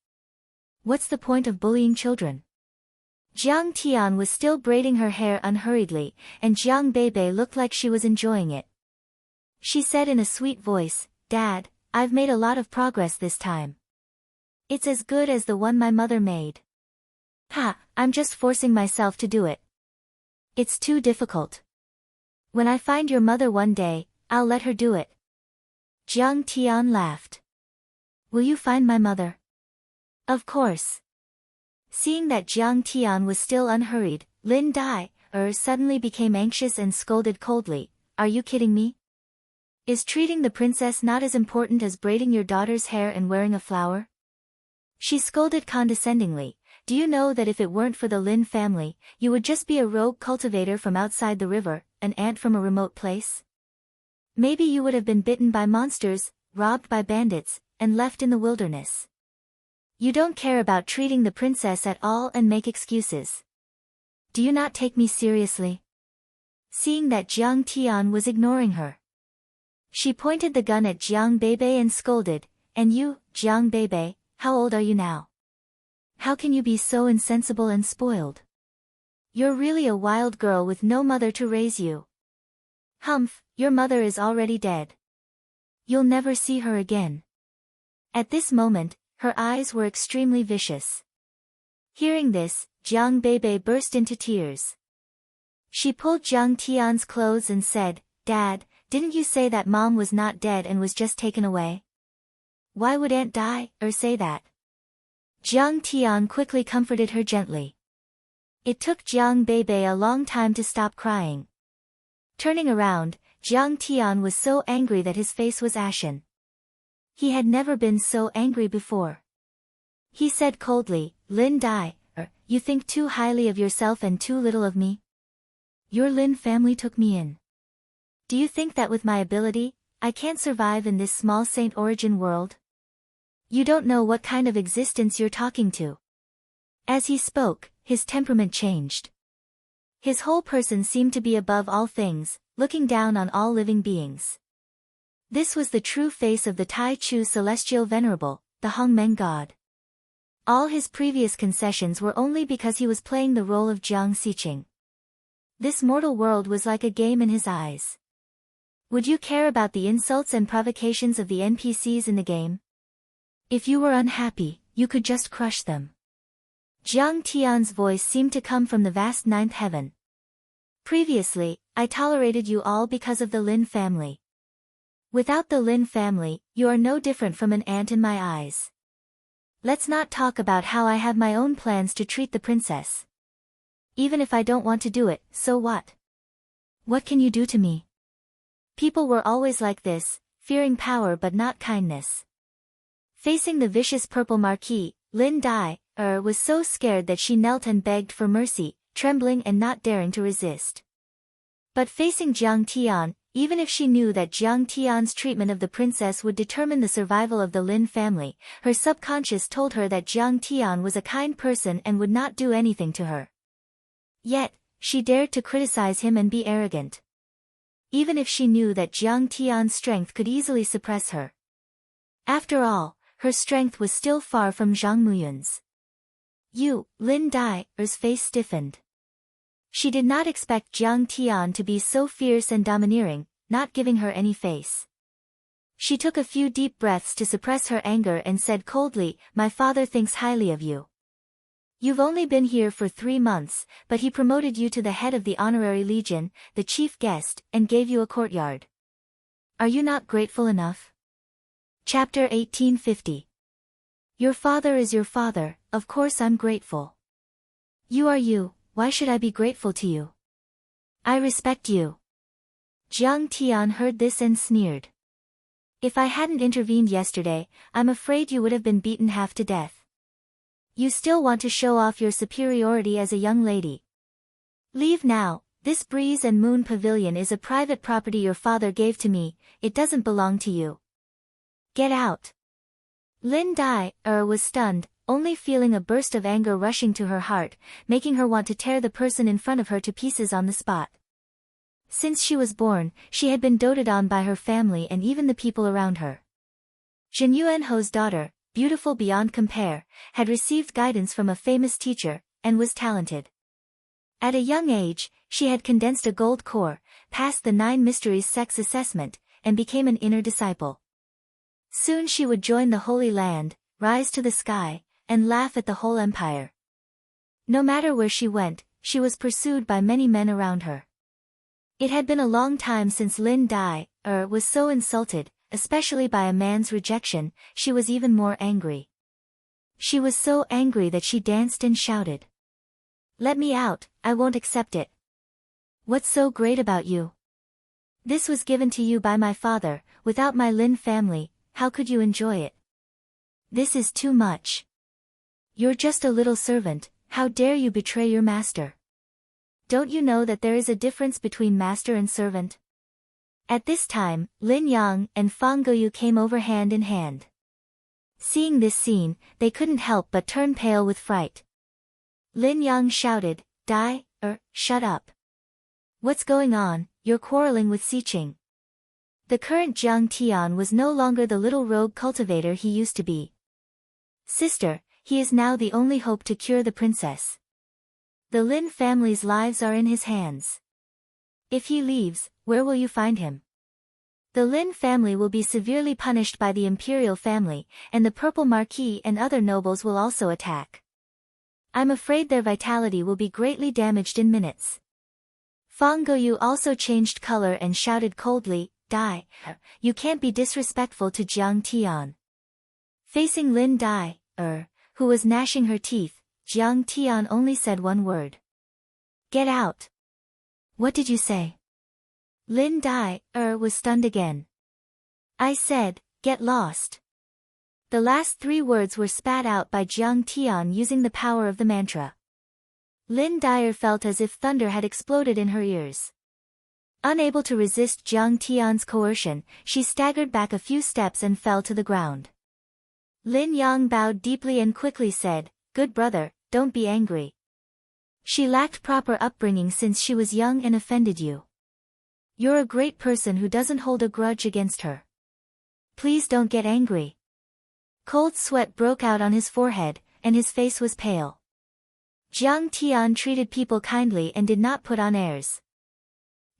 A: What's the point of bullying children? Jiang Tian was still braiding her hair unhurriedly, and Jiang Beibei looked like she was enjoying it. She said in a sweet voice, Dad, I've made a lot of progress this time. It's as good as the one my mother made. I'm just forcing myself to do it. It's too difficult. When I find your mother one day, I'll let her do it. Jiang Tian laughed. Will you find my mother? Of course. Seeing that Jiang Tian was still unhurried, Lin Dai suddenly became anxious and scolded coldly, Are you kidding me? Is treating the princess not as important as braiding your daughter's hair and wearing a flower? She scolded condescendingly, Do you know that if it weren't for the Lin family, you would just be a rogue cultivator from outside the river, an ant from a remote place? Maybe you would have been bitten by monsters, robbed by bandits, and left in the wilderness. You don't care about treating the princess at all and make excuses. Do you not take me seriously? Seeing that Jiang Tian was ignoring her, she pointed the gun at Jiang Beibei and scolded, And you, Jiang Beibei, how old are you now? How can you be so insensible and spoiled? You're really a wild girl with no mother to raise you. Humph, your mother is already dead. You'll never see her again. At this moment, her eyes were extremely vicious. Hearing this, Jiang Beibei burst into tears. She pulled Jiang Tian's clothes and said, Dad, didn't you say that Mom was not dead and was just taken away? Why would Aunt Dai say that? Jiang Tian quickly comforted her gently. It took Jiang Beibei a long time to stop crying. Turning around, Jiang Tian was so angry that his face was ashen. He had never been so angry before. He said coldly, Lin Dai, you think too highly of yourself and too little of me? Your Lin family took me in. Do you think that with my ability, I can't survive in this small Saint Origin world. You don't know what kind of existence you're talking to. As he spoke, his temperament changed. His whole person seemed to be above all things, looking down on all living beings. This was the true face of the Tai Chu Celestial Venerable, the Hongmeng God. All his previous concessions were only because he was playing the role of Jiang Xiqing. This mortal world was like a game in his eyes. Would you care about the insults and provocations of the NPCs in the game? If you were unhappy, you could just crush them. Jiang Tian's voice seemed to come from the vast ninth heaven. Previously, I tolerated you all because of the Lin family. Without the Lin family, you are no different from an ant in my eyes. Let's not talk about how I have my own plans to treat the princess. Even if I don't want to do it, so what? What can you do to me? People were always like this, fearing power but not kindness. Facing the vicious purple marquis, Lin Dai, was so scared that she knelt and begged for mercy, trembling and not daring to resist. But facing Jiang Tian, even if she knew that Jiang Tian's treatment of the princess would determine the survival of the Lin family, her subconscious told her that Jiang Tian was a kind person and would not do anything to her. Yet, she dared to criticize him and be arrogant. Even if she knew that Jiang Tian's strength could easily suppress her. After all, her strength was still far from Zhang Muyun's. Lin Dai's face stiffened. She did not expect Jiang Tian to be so fierce and domineering, not giving her any face. She took a few deep breaths to suppress her anger and said coldly, "My father thinks highly of you. You've only been here for 3 months, but he promoted you to the head of the Honorary Legion, the chief guest, and gave you a courtyard. Are you not grateful enough?" Chapter 1850. Your father is your father, of course I'm grateful. You are you, why should I be grateful to you? I respect you. Jiang Tian heard this and sneered. If I hadn't intervened yesterday, I'm afraid you would have been beaten half to death. You still want to show off your superiority as a young lady. Leave now, this breeze and moon pavilion is a private property your father gave to me, it doesn't belong to you. Get out. Lin Dai was stunned, only feeling a burst of anger rushing to her heart, making her want to tear the person in front of her to pieces on the spot. Since she was born, she had been doted on by her family and even the people around her. Zhen Yuanho's daughter, beautiful beyond compare, had received guidance from a famous teacher, and was talented. At a young age, she had condensed a gold core, passed the 9 mysteries sex assessment, and became an inner disciple. Soon she would join the Holy Land, rise to the sky, and laugh at the whole empire. No matter where she went, she was pursued by many men around her. It had been a long time since Lin Dai was so insulted, especially by a man's rejection. She was even more angry. She was so angry that she danced and shouted. Let me out, I won't accept it. What's so great about you? This was given to you by my father, without my Lin family. How could you enjoy it? This is too much. You're just a little servant, how dare you betray your master? Don't you know that there is a difference between master and servant? At this time, Lin Yang and Fang Goyu came over hand in hand. Seeing this scene, they couldn't help but turn pale with fright. Lin Yang shouted, shut up. What's going on, you're quarreling with Xiqing. The current Jiang Tian was no longer the little rogue cultivator he used to be. Sister, he is now the only hope to cure the princess. The Lin family's lives are in his hands. If he leaves, where will you find him? The Lin family will be severely punished by the imperial family, and the Purple Marquis and other nobles will also attack. I'm afraid their vitality will be greatly damaged in minutes. Fang Goyu also changed color and shouted coldly, you can't be disrespectful to Jiang Tian. Facing Lin Dai, who was gnashing her teeth, Jiang Tian only said one word. Get out. What did you say? Lin Dai, was stunned again. I said, get lost. The last 3 words were spat out by Jiang Tian using the power of the mantra. Lin Dai felt as if thunder had exploded in her ears. Unable to resist Jiang Tian's coercion, she staggered back a few steps and fell to the ground. Lin Yang bowed deeply and quickly said, "Good brother, don't be angry. She lacked proper upbringing since she was young and offended you. You're a great person who doesn't hold a grudge against her. Please don't get angry." Cold sweat broke out on his forehead, and his face was pale. Jiang Tian treated people kindly and did not put on airs.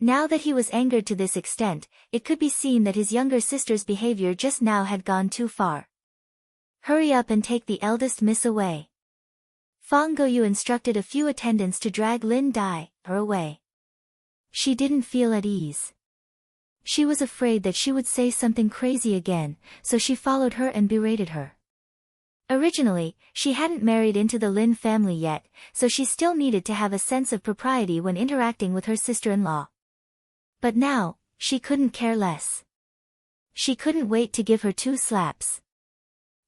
A: Now that he was angered to this extent, it could be seen that his younger sister's behavior just now had gone too far. "Hurry up and take the eldest miss away." Fang Gouyu instructed a few attendants to drag Lin Dai away. She didn't feel at ease. She was afraid that she would say something crazy again, so she followed her and berated her. Originally, she hadn't married into the Lin family yet, so she still needed to have a sense of propriety when interacting with her sister-in-law. But now, she couldn't care less. She couldn't wait to give her 2 slaps.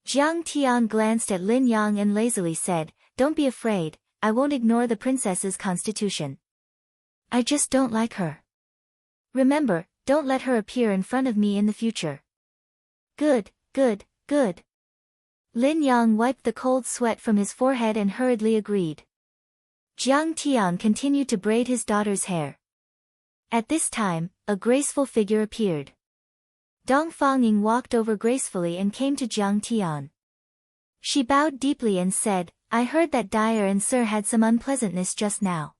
A: Jiang Tian glanced at Lin Yang and lazily said, "Don't be afraid, I won't ignore the princess's constitution. I just don't like her. Remember, don't let her appear in front of me in the future." "Good, good, good." Lin Yang wiped the cold sweat from his forehead and hurriedly agreed. Jiang Tian continued to braid his daughter's hair. At this time, a graceful figure appeared. Dong Fangying walked over gracefully and came to Jiang Tian. She bowed deeply and said, "I heard that Dyer and Sir had some unpleasantness just now.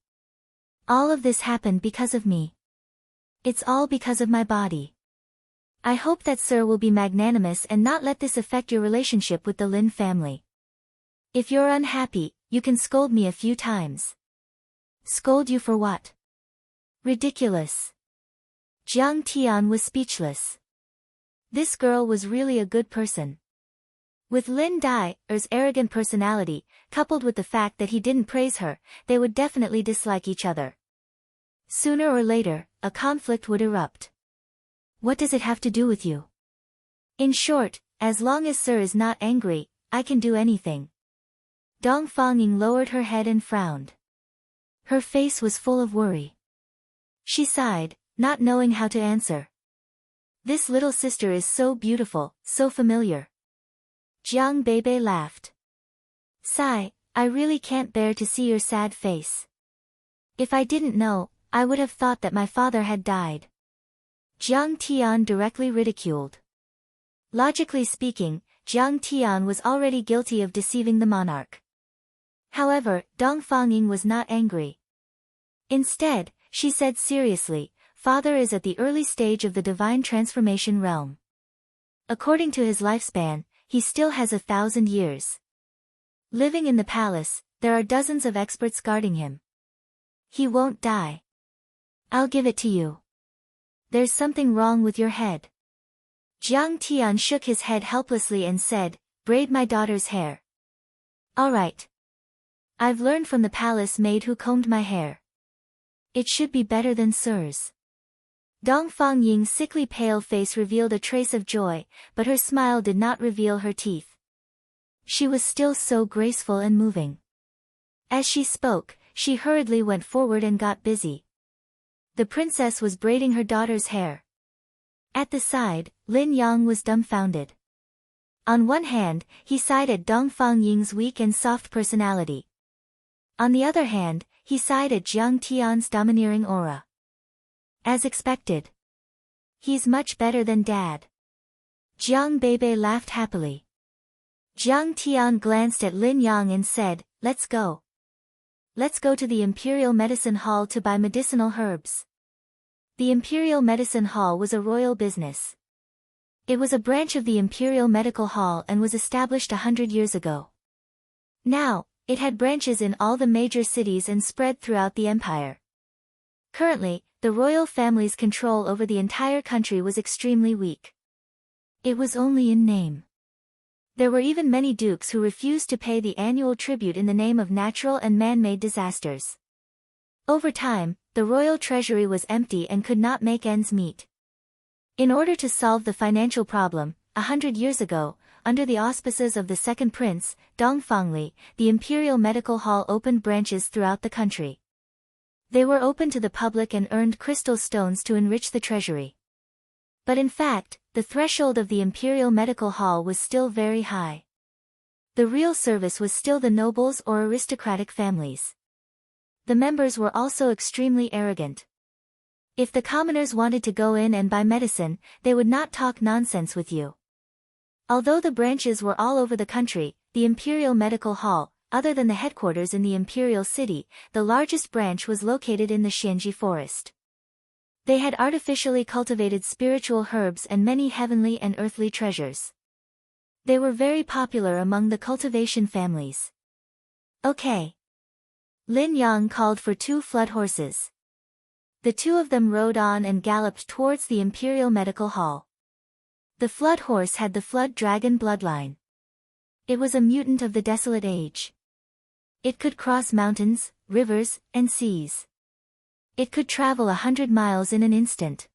A: All of this happened because of me. It's all because of my body. I hope that Sir will be magnanimous and not let this affect your relationship with the Lin family. If you're unhappy, you can scold me a few times." "Scold you for what?" "Ridiculous." Jiang Tian was speechless. This girl was really a good person. With Lin Dai's arrogant personality, coupled with the fact that he didn't praise her, they would definitely dislike each other. Sooner or later, a conflict would erupt. "What does it have to do with you?" "In short, as long as Sir is not angry, I can do anything." Dong Fangying lowered her head and frowned. Her face was full of worry. She sighed, not knowing how to answer. This little sister is so beautiful, so familiar. Jiang Beibei laughed. "Sigh, I really can't bear to see your sad face. If I didn't know, I would have thought that my father had died." Jiang Tian directly ridiculed. Logically speaking, Jiang Tian was already guilty of deceiving the monarch. However, Dong Fangying was not angry. Instead, she said seriously, "Father is at the early stage of the divine transformation realm. According to his lifespan, he still has 1,000 years. Living in the palace, there are dozens of experts guarding him. He won't die. I'll give it to you. There's something wrong with your head." Jiang Tian shook his head helplessly and said, "Braid my daughter's hair." "All right. I've learned from the palace maid who combed my hair. It should be better than Sir's." Dong Fangying's sickly pale face revealed a trace of joy, but her smile did not reveal her teeth. She was still so graceful and moving. As she spoke, she hurriedly went forward and got busy. The princess was braiding her daughter's hair. At the side, Lin Yang was dumbfounded. On one hand, he sighed at Dong Fangying's weak and soft personality. On the other hand, he sighed at Jiang Tian's domineering aura. As expected. "He's much better than Dad." Jiang Beibei laughed happily. Jiang Tian glanced at Lin Yang and said, "Let's go. Let's go to the Imperial Medicine Hall to buy medicinal herbs." The Imperial Medicine Hall was a royal business. It was a branch of the Imperial Medical Hall and was established 100 years ago. Now, it had branches in all the major cities and spread throughout the empire. Currently, the royal family's control over the entire country was extremely weak. It was only in name. There were even many dukes who refused to pay the annual tribute in the name of natural and man-made disasters. Over time, the royal treasury was empty and could not make ends meet. In order to solve the financial problem, 100 years ago, under the auspices of the second prince, Dong Fangli, the Imperial Medical Hall opened branches throughout the country. They were open to the public and earned crystal stones to enrich the treasury. But in fact, the threshold of the Imperial Medical Hall was still very high. The real service was still the nobles or aristocratic families. The members were also extremely arrogant. If the commoners wanted to go in and buy medicine, they would not talk nonsense with you. Although the branches were all over the country, the Imperial Medical Hall, other than the headquarters in the Imperial City, the largest branch was located in the Xianji Forest. They had artificially cultivated spiritual herbs and many heavenly and earthly treasures. They were very popular among the cultivation families. Okay. Lin Yang called for 2 flood horses. The 2 of them rode on and galloped towards the Imperial Medical Hall. The flood horse had the flood dragon bloodline. It was a mutant of the desolate age. It could cross mountains, rivers, and seas. It could travel 100 miles in an instant.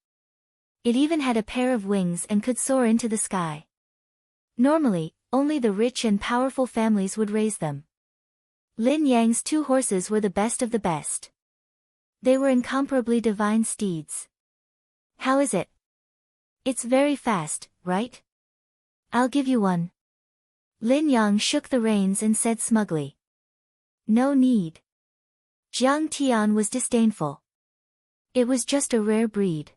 A: It even had a pair of wings and could soar into the sky. Normally, only the rich and powerful families would raise them. Lin Yang's 2 horses were the best of the best. They were incomparably divine steeds. How is it? It's very fast, right? I'll give you one. Lin Yang shook the reins and said smugly. No need. Jiang Tian was disdainful. It was just a rare breed.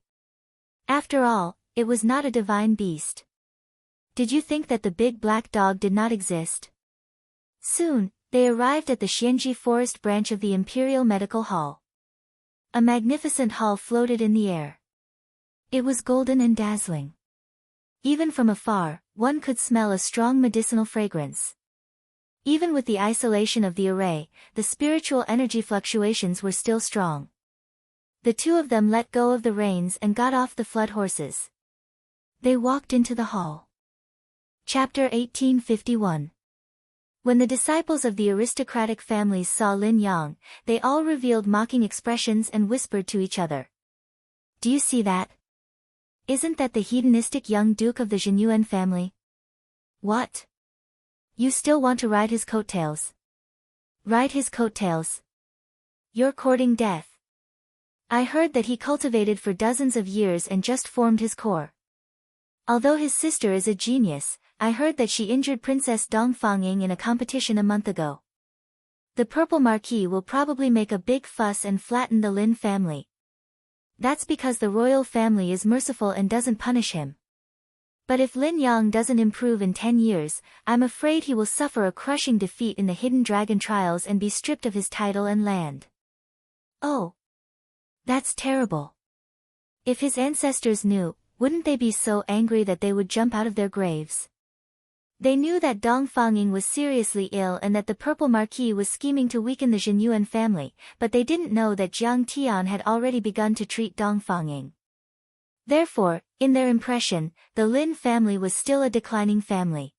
A: After all, it was not a divine beast. Did you think that the big black dog did not exist? Soon, they arrived at the Xianji Forest branch of the Imperial Medical Hall. A magnificent hall floated in the air. It was golden and dazzling. Even from afar, one could smell a strong medicinal fragrance. Even with the isolation of the array, the spiritual energy fluctuations were still strong. The 2 of them let go of the reins and got off the flood horses. They walked into the hall. Chapter 1851. When the disciples of the aristocratic families saw Lin Yang, they all revealed mocking expressions and whispered to each other. Do you see that? Isn't that the hedonistic young duke of the Zhenyuan family? What? You still want to ride his coattails? Ride his coattails? You're courting death. I heard that he cultivated for dozens of years and just formed his core. Although his sister is a genius, I heard that she injured Princess Dongfangying in a competition a month ago. The Purple Marquis will probably make a big fuss and flatten the Lin family. That's because the royal family is merciful and doesn't punish him. But if Lin Yang doesn't improve in 10 years, I'm afraid he will suffer a crushing defeat in the Hidden Dragon trials and be stripped of his title and land. Oh. That's terrible. If his ancestors knew, wouldn't they be so angry that they would jump out of their graves? They knew that Dongfangying was seriously ill and that the Purple Marquis was scheming to weaken the Zhenyuan family, but they didn't know that Jiang Tian had already begun to treat Dongfangying. Therefore, in their impression, the Lin family was still a declining family.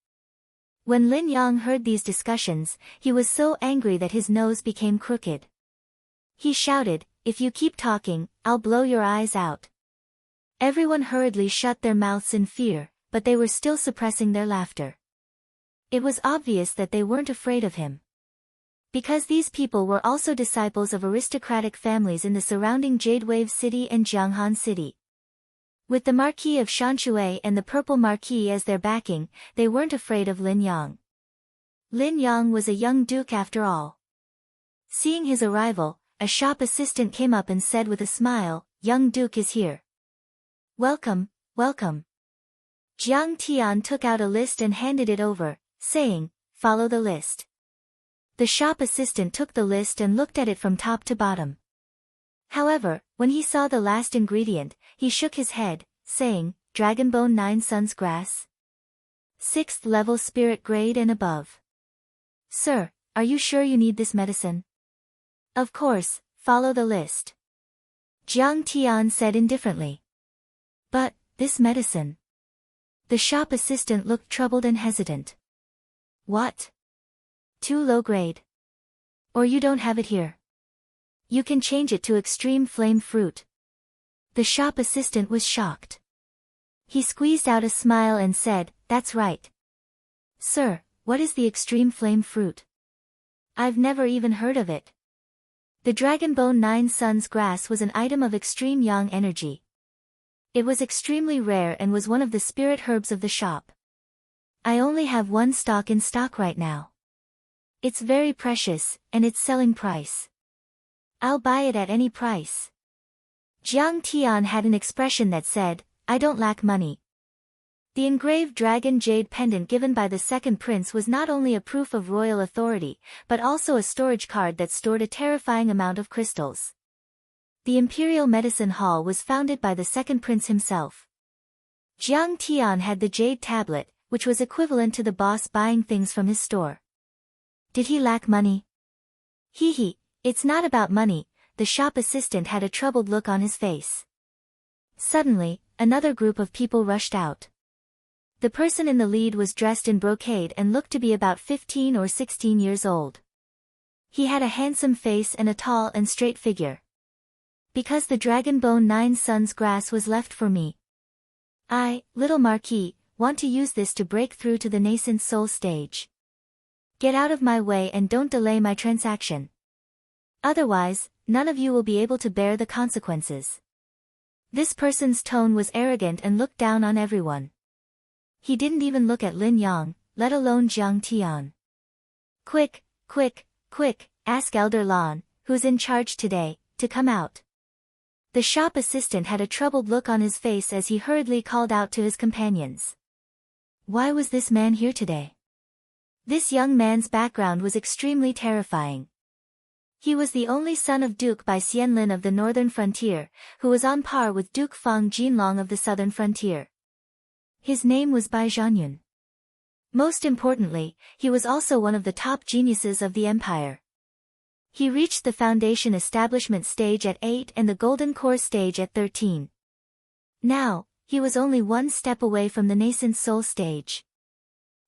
A: When Lin Yang heard these discussions, he was so angry that his nose became crooked. He shouted, "If you keep talking, I'll blow your eyes out." Everyone hurriedly shut their mouths in fear, but they were still suppressing their laughter. It was obvious that they weren't afraid of him. Because these people were also disciples of aristocratic families in the surrounding Jade Wave City and Jianghan City. With the Marquis of Shanshui and the Purple Marquis as their backing, they weren't afraid of Lin Yang. Lin Yang was a young duke after all. Seeing his arrival, a shop assistant came up and said with a smile, "Young duke is here." "Welcome, welcome." Jiang Tian took out a list and handed it over, saying, "Follow the list." The shop assistant took the list and looked at it from top to bottom. However, when he saw the last ingredient, he shook his head, saying, "Dragonbone 9 Suns Grass? 6th level spirit grade and above. Sir, are you sure you need this medicine?" "Of course, follow the list." Jiang Tian said indifferently. "But, this medicine." The shop assistant looked troubled and hesitant. "What? Too low grade? Or you don't have it here? You can change it to extreme flame fruit." The shop assistant was shocked. He squeezed out a smile and said, "That's right. Sir, what is the extreme flame fruit? I've never even heard of it." The Dragonbone 9 Suns grass was an item of extreme yang energy. It was extremely rare and was one of the spirit herbs of the shop. I only have one stalk in stock right now. It's very precious, and its selling price. I'll buy it at any price. Jiang Tian had an expression that said, I don't lack money. The engraved dragon jade pendant given by the second prince was not only a proof of royal authority, but also a storage card that stored a terrifying amount of crystals. The Imperial Medicine Hall was founded by the second prince himself. Jiang Tian had the jade tablet, which was equivalent to the boss buying things from his store. Did he lack money? Hee, it's not about money. The shop assistant had a troubled look on his face. Suddenly, another group of people rushed out. The person in the lead was dressed in brocade and looked to be about 15 or 16 years old. He had a handsome face and a tall and straight figure. Because the Dragonbone 9 Suns grass was left for me. I, little Marquis, want to use this to break through to the nascent soul stage. Get out of my way and don't delay my transaction. Otherwise, none of you will be able to bear the consequences. This person's tone was arrogant and looked down on everyone. He didn't even look at Lin Yang, let alone Jiang Tian. Quick, ask Elder Lan, who's in charge today, to come out. The shop assistant had a troubled look on his face as he hurriedly called out to his companions. Why was this man here today? This young man's background was extremely terrifying. He was the only son of Duke Bai Xianlin of the northern frontier, who was on par with Duke Fang Jinlong of the southern frontier. His name was Bai Zhanyun. Most importantly, he was also one of the top geniuses of the empire. He reached the foundation establishment stage at 8 and the golden core stage at 13. Now, he was only one step away from the nascent soul stage.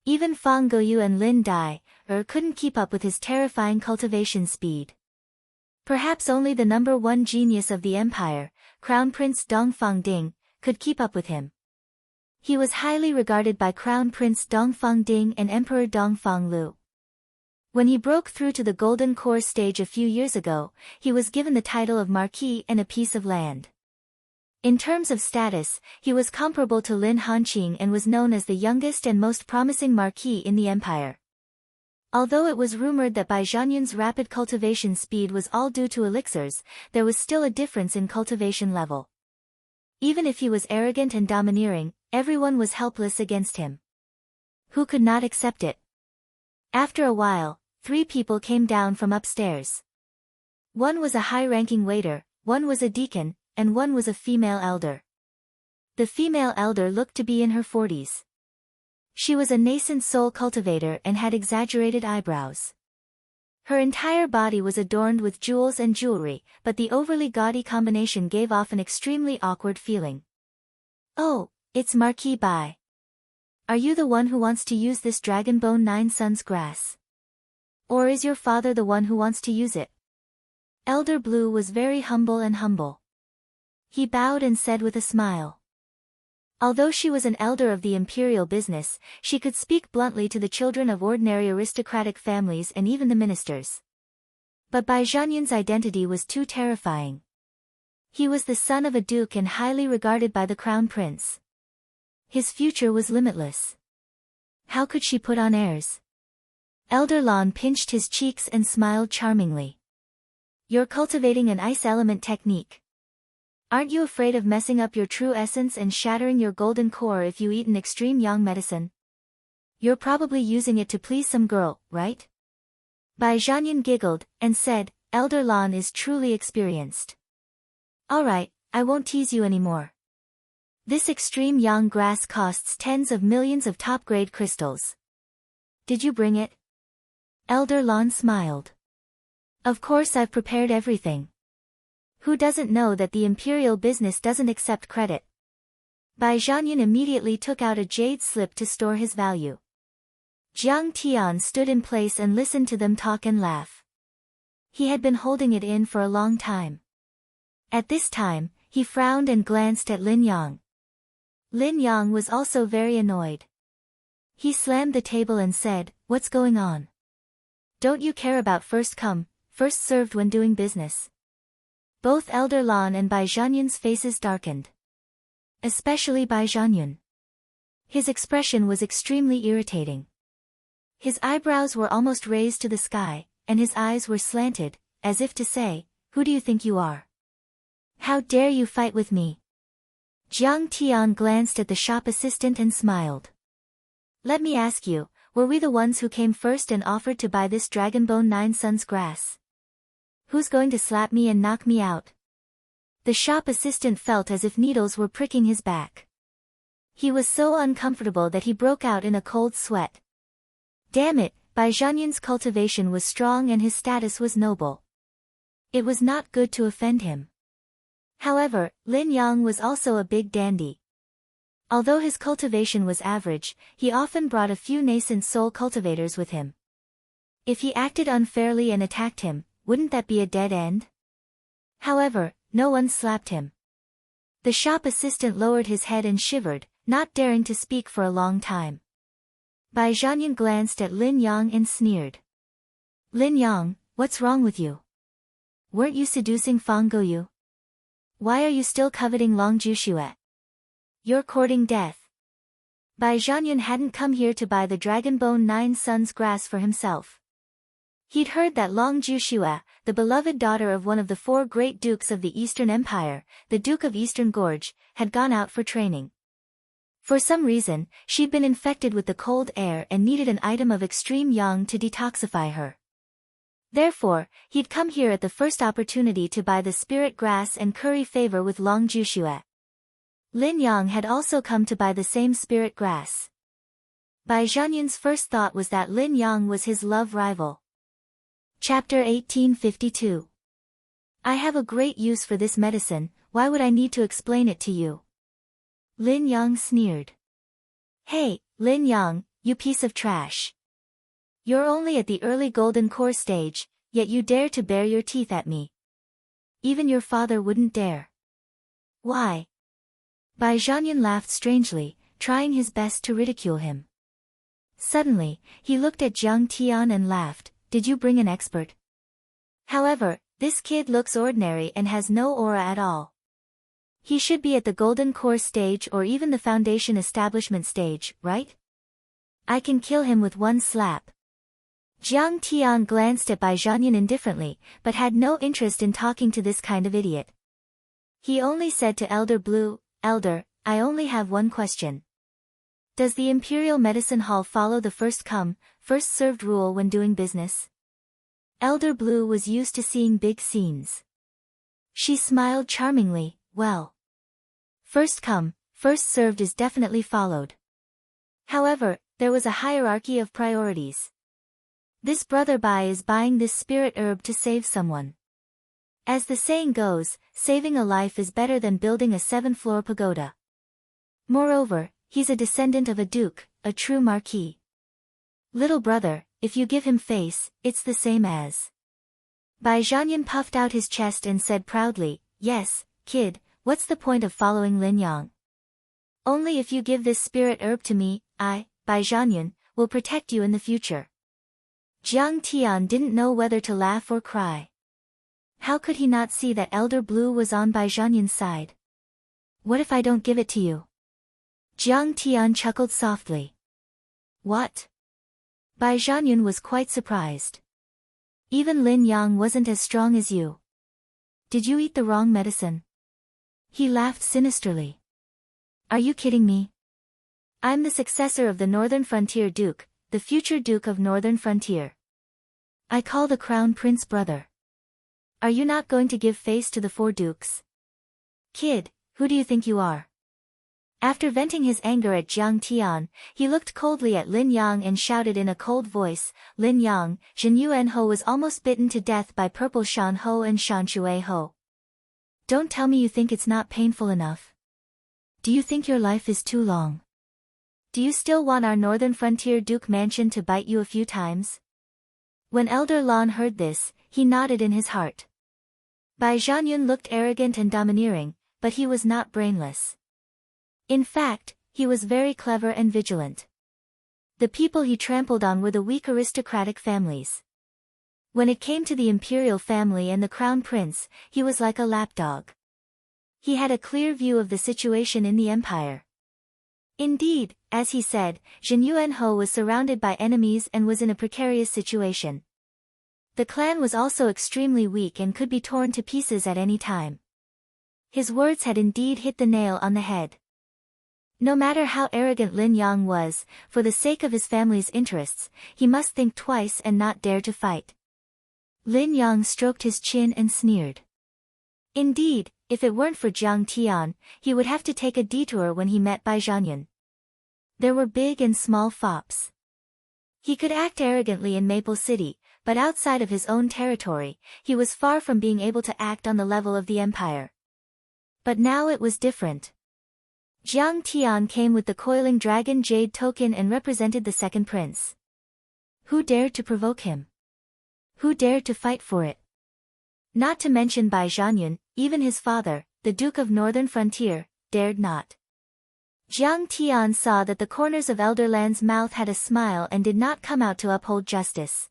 A: Even Fang Goyu and Lin Dai couldn't keep up with his terrifying cultivation speed. Perhaps only the number one genius of the empire, Crown Prince Dongfang Ding, could keep up with him. He was highly regarded by Crown Prince Dongfang Ding and Emperor Dongfang Lu. When he broke through to the golden core stage a few years ago, he was given the title of Marquis and a piece of land. In terms of status, he was comparable to Lin Hanqing and was known as the youngest and most promising marquis in the empire. Although it was rumored that Bai Zhanyun's rapid cultivation speed was all due to elixirs, there was still a difference in cultivation level. Even if he was arrogant and domineering, everyone was helpless against him. Who could not accept it? After a while, 3 people came down from upstairs. One was a high-ranking waiter, one was a deacon, and one was a female elder. The female elder looked to be in her 40s. She was a nascent soul cultivator and had exaggerated eyebrows. Her entire body was adorned with jewels and jewelry, but the overly gaudy combination gave off an extremely awkward feeling. Oh, it's Marquis Bai. Are you the one who wants to use this Dragonbone 9 Suns grass? Or is your father the one who wants to use it? Elder Blue was very humble. He bowed and said with a smile. Although she was an elder of the imperial business, she could speak bluntly to the children of ordinary aristocratic families and even the ministers. But Bai Zhanyun's identity was too terrifying. He was the son of a duke and highly regarded by the crown prince. His future was limitless. How could she put on airs? Elder Lan pinched his cheeks and smiled charmingly. You're cultivating an ice element technique. Aren't you afraid of messing up your true essence and shattering your golden core if you eat an extreme yang medicine? You're probably using it to please some girl, right? Bai Zhanyun giggled, and said, Elder Lan is truly experienced. Alright, I won't tease you anymore. This extreme yang grass costs tens of millions of top-grade crystals. Did you bring it? Elder Lan smiled. Of course I've prepared everything. Who doesn't know that the imperial business doesn't accept credit? Bai Zhanyun immediately took out a jade slip to store his value. Jiang Tian stood in place and listened to them talk and laugh. He had been holding it in for a long time. At this time, he frowned and glanced at Lin Yang. Lin Yang was also very annoyed. He slammed the table and said, What's going on? Don't you care about first come, first served when doing business. Both Elder Lan and Bai Zhanyun's faces darkened. Especially Bai Zhanyun. His expression was extremely irritating. His eyebrows were almost raised to the sky, and his eyes were slanted, as if to say, "Who do you think you are? How dare you fight with me?" Jiang Tian glanced at the shop assistant and smiled. "Let me ask you, were we the ones who came first and offered to buy this Dragonbone 9 Suns grass? Who's going to slap me and knock me out?" The shop assistant felt as if needles were pricking his back. He was so uncomfortable that he broke out in a cold sweat. Damn it, Bai Zhanyun's cultivation was strong and his status was noble. It was not good to offend him. However, Lin Yang was also a big dandy. Although his cultivation was average, he often brought a few nascent soul cultivators with him. If he acted unfairly and attacked him, wouldn't that be a dead end? However, no one slapped him. The shop assistant lowered his head and shivered, not daring to speak for a long time. Bai Zhanyun glanced at Lin Yang and sneered. "Lin Yang, what's wrong with you? Weren't you seducing Fang Goyu? Why are you still coveting Long Juxue? You're courting death." Bai Zhanyun hadn't come here to buy the Dragonbone 9 Suns grass for himself. He'd heard that Long Juxue, the beloved daughter of one of the 4 great dukes of the Eastern Empire, the Duke of Eastern Gorge, had gone out for training. For some reason, she'd been infected with the cold air and needed an item of extreme yang to detoxify her. Therefore, he'd come here at the first opportunity to buy the spirit grass and curry favor with Long Juxue. Lin Yang had also come to buy the same spirit grass. Bai Zhanyun's first thought was that Lin Yang was his love rival. Chapter 1852. I have a great use for this medicine, why would I need to explain it to you? Lin Yang sneered. Hey, Lin Yang, you piece of trash. You're only at the early golden core stage, yet you dare to bare your teeth at me. Even your father wouldn't dare. Why? Bai Zhanyun laughed strangely, trying his best to ridicule him. Suddenly, he looked at Jiang Tian and laughed, "Did you bring an expert? However, this kid looks ordinary and has no aura at all. He should be at the golden core stage or even the foundation establishment stage, right? I can kill him with one slap." Jiang Tian glanced at Bai Zhanyun indifferently, but had no interest in talking to this kind of idiot. He only said to Elder Blue, "Elder, I only have one question. Does the Imperial Medicine Hall follow the first come, first served rule when doing business?" Elder Blue was used to seeing big scenes. She smiled charmingly, "Well, first come, first served is definitely followed. However, there was a hierarchy of priorities. This brother Bai is buying this spirit herb to save someone. As the saying goes, saving a life is better than building a 7-floor pagoda. Moreover, he's a descendant of a duke, a true marquis. Little brother, if you give him face, it's the same as." Bai Zhanyun puffed out his chest and said proudly, "Yes, kid, what's the point of following Lin Yang? Only if you give this spirit herb to me, I, Bai Zhanyun, will protect you in the future." Jiang Tian didn't know whether to laugh or cry. How could he not see that Elder Blue was on Bai Zhanyun's side? "What if I don't give it to you?" Jiang Tian chuckled softly. "What?" Bai Zhanyun was quite surprised. "Even Lin Yang wasn't as strong as you. Did you eat the wrong medicine?" He laughed sinisterly. "Are you kidding me? I'm the successor of the Northern Frontier Duke, the future Duke of Northern Frontier. I call the Crown Prince brother. Are you not going to give face to the 4 dukes? Kid, who do you think you are?" After venting his anger at Jiang Tian, he looked coldly at Lin Yang and shouted in a cold voice, "Lin Yang, Zhen Yuan Ho was almost bitten to death by Purple Shan Ho and Shan Shui Ho. Don't tell me you think it's not painful enough. Do you think your life is too long? Do you still want our Northern Frontier Duke Mansion to bite you a few times?" When Elder Lan heard this, he nodded in his heart. Bai Zhanyun looked arrogant and domineering, but he was not brainless. In fact, he was very clever and vigilant. The people he trampled on were the weak aristocratic families. When it came to the imperial family and the crown prince, he was like a lapdog. He had a clear view of the situation in the empire. Indeed, as he said, Jin Yuanho was surrounded by enemies and was in a precarious situation. The clan was also extremely weak and could be torn to pieces at any time. His words had indeed hit the nail on the head. No matter how arrogant Lin Yang was, for the sake of his family's interests, he must think twice and not dare to fight. Lin Yang stroked his chin and sneered. Indeed, if it weren't for Jiang Tian, he would have to take a detour when he met Bai Zhanyan. There were big and small fops. He could act arrogantly in Maple City, but outside of his own territory, he was far from being able to act on the level of the empire. But now it was different. Jiang Tian came with the coiling dragon jade token and represented the second prince. Who dared to provoke him? Who dared to fight for it? Not to mention Bai Zhanyan, even his father, the Duke of Northern Frontier, dared not. Jiang Tian saw that the corners of Elderland's mouth had a smile and did not come out to uphold justice.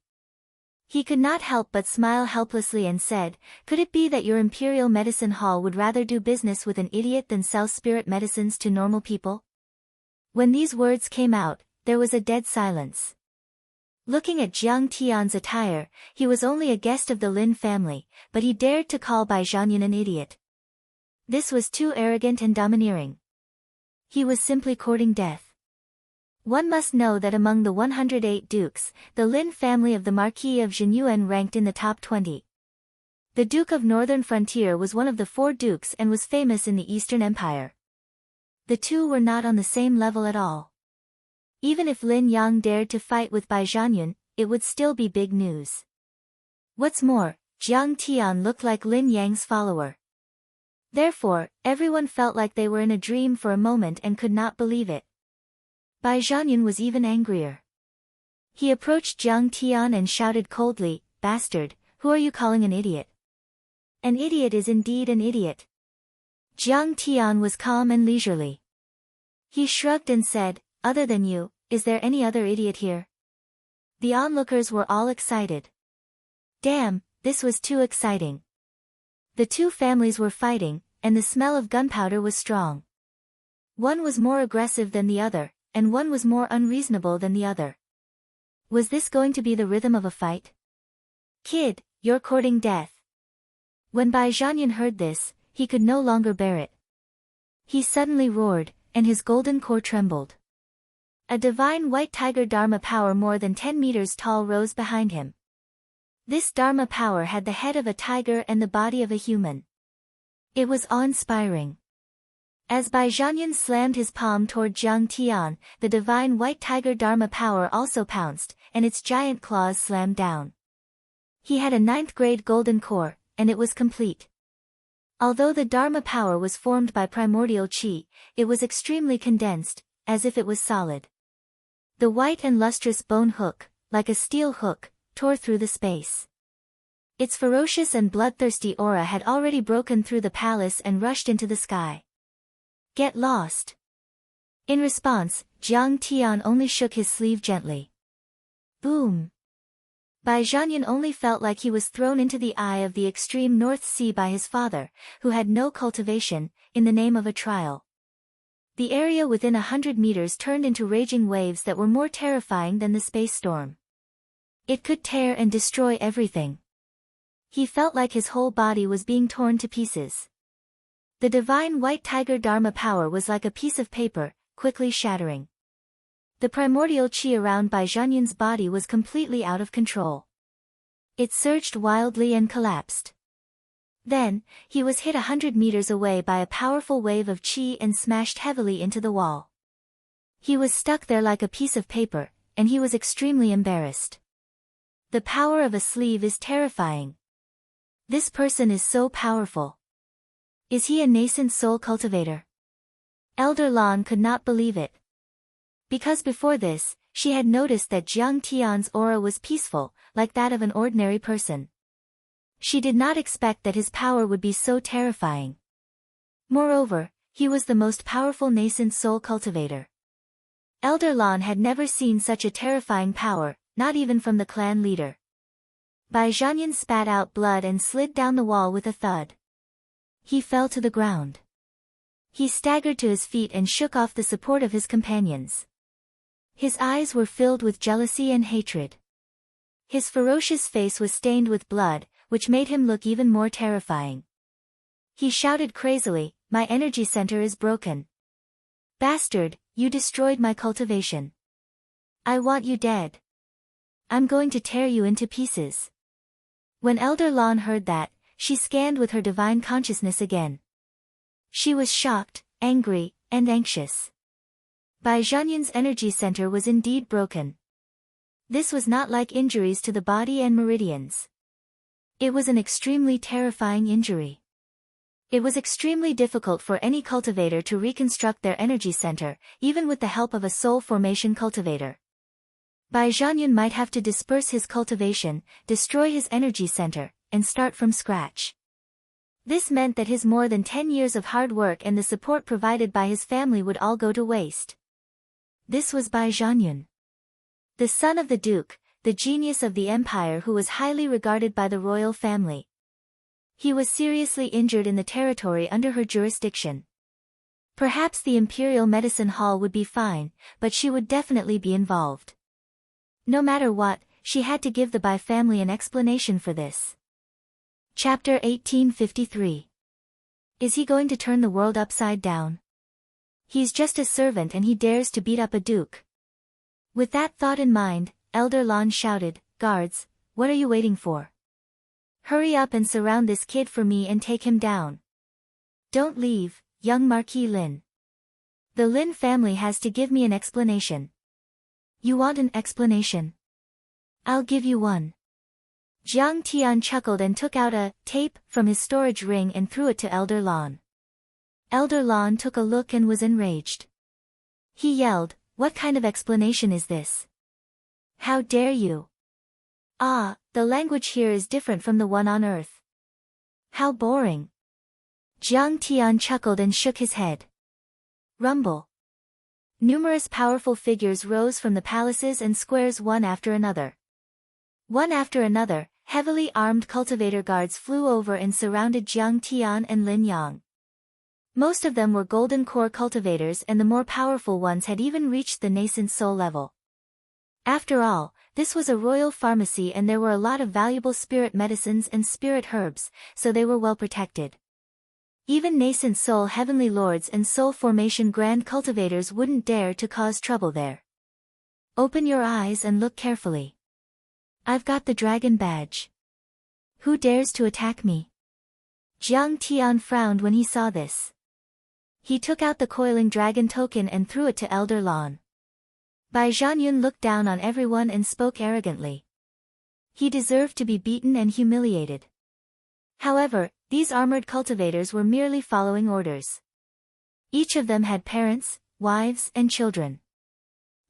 A: He could not help but smile helplessly and said, "Could it be that your Imperial Medicine Hall would rather do business with an idiot than sell spirit medicines to normal people?" When these words came out, there was a dead silence. Looking at Jiang Tian's attire, he was only a guest of the Lin family, but he dared to call Bai Zhanyan an idiot. This was too arrogant and domineering. He was simply courting death. One must know that among the 108 dukes, the Lin family of the Marquis of Jinyuan ranked in the top 20. The Duke of Northern Frontier was one of the 4 dukes and was famous in the Eastern Empire. The two were not on the same level at all. Even if Lin Yang dared to fight with Bai Zhanyan, it would still be big news. What's more, Jiang Tian looked like Lin Yang's follower. Therefore, everyone felt like they were in a dream for a moment and could not believe it. Bai Zhanyan was even angrier. He approached Jiang Tian and shouted coldly, "Bastard, who are you calling an idiot?" An idiot is indeed an idiot. Jiang Tian was calm and leisurely. He shrugged and said, "Other than you, is there any other idiot here?" The onlookers were all excited. Damn, this was too exciting. The two families were fighting, and the smell of gunpowder was strong. One was more aggressive than the other, and one was more unreasonable than the other. Was this going to be the rhythm of a fight? "Kid, you're courting death." When Bai Zhanyan heard this, he could no longer bear it. He suddenly roared, and his golden core trembled. A divine white tiger Dharma power more than 10 meters tall rose behind him. This Dharma power had the head of a tiger and the body of a human. It was awe-inspiring. As Bai Zhanyan slammed his palm toward Jiang Tian, the divine white tiger Dharma power also pounced, and its giant claws slammed down. He had a 9th-grade golden core, and it was complete. Although the Dharma power was formed by primordial chi, it was extremely condensed, as if it was solid. The white and lustrous bone hook, like a steel hook, tore through the space. Its ferocious and bloodthirsty aura had already broken through the palace and rushed into the sky. "Get lost." In response, Jiang Tian only shook his sleeve gently. Boom. Bai Zhanyan only felt like he was thrown into the eye of the extreme North Sea by his father, who had no cultivation, in the name of a trial. The area within 100 meters turned into raging waves that were more terrifying than the space storm. It could tear and destroy everything. He felt like his whole body was being torn to pieces. The divine white tiger Dharma power was like a piece of paper, quickly shattering. The primordial chi around Bai Zhanyan's body was completely out of control. It surged wildly and collapsed. Then, he was hit 100 meters away by a powerful wave of chi and smashed heavily into the wall. He was stuck there like a piece of paper, and he was extremely embarrassed. The power of a sleeve is terrifying. This person is so powerful. Is he a nascent soul cultivator? Elder Lan could not believe it. Because before this, she had noticed that Jiang Tian's aura was peaceful, like that of an ordinary person. She did not expect that his power would be so terrifying. Moreover, he was the most powerful nascent soul cultivator. Elder Lan had never seen such a terrifying power, not even from the clan leader. Bai Zhanyan spat out blood and slid down the wall with a thud. He fell to the ground. He staggered to his feet and shook off the support of his companions. His eyes were filled with jealousy and hatred. His ferocious face was stained with blood, which made him look even more terrifying. He shouted crazily, "My energy center is broken. Bastard, you destroyed my cultivation. I want you dead. I'm going to tear you into pieces." When Elder Lan heard that, she scanned with her divine consciousness again. She was shocked, angry, and anxious. Bai Zhanyan's energy center was indeed broken. This was not like injuries to the body and meridians. It was an extremely terrifying injury. It was extremely difficult for any cultivator to reconstruct their energy center, even with the help of a soul formation cultivator. Bai Zhanyan might have to disperse his cultivation, destroy his energy center, and start from scratch. This meant that his more than 10 years of hard work and the support provided by his family would all go to waste. This was Bai Zhanyan, the son of the Duke, the genius of the empire who was highly regarded by the royal family. He was seriously injured in the territory under her jurisdiction. Perhaps the Imperial Medicine Hall would be fine, but she would definitely be involved. No matter what, she had to give the Bai family an explanation for this. Chapter 1853. Is he going to turn the world upside down? He's just a servant and he dares to beat up a duke. With that thought in mind, Elder Lan shouted, "Guards, what are you waiting for? Hurry up and surround this kid for me and take him down. Don't leave, young Marquis Lin. The Lin family has to give me an explanation." "You want an explanation? I'll give you one." Jiang Tian chuckled and took out a tape from his storage ring and threw it to Elder Lan. Elder Lan took a look and was enraged. He yelled, "What kind of explanation is this? How dare you? Ah, the language here is different from the one on Earth. How boring." Jiang Tian chuckled and shook his head. Rumble. Numerous powerful figures rose from the palaces and squares one after another. One after another, heavily armed cultivator guards flew over and surrounded Jiang Tian and Lin Yang. Most of them were golden core cultivators and the more powerful ones had even reached the nascent soul level. After all, this was a royal pharmacy and there were a lot of valuable spirit medicines and spirit herbs, so they were well protected. Even nascent soul heavenly lords and soul formation grand cultivators wouldn't dare to cause trouble there. Open your eyes and look carefully. I've got the dragon badge. Who dares to attack me? Jiang Tian frowned when he saw this. He took out the coiling dragon token and threw it to Elder Lan. Bai Zhanyan looked down on everyone and spoke arrogantly. He deserved to be beaten and humiliated. However, these armored cultivators were merely following orders. Each of them had parents, wives, and children.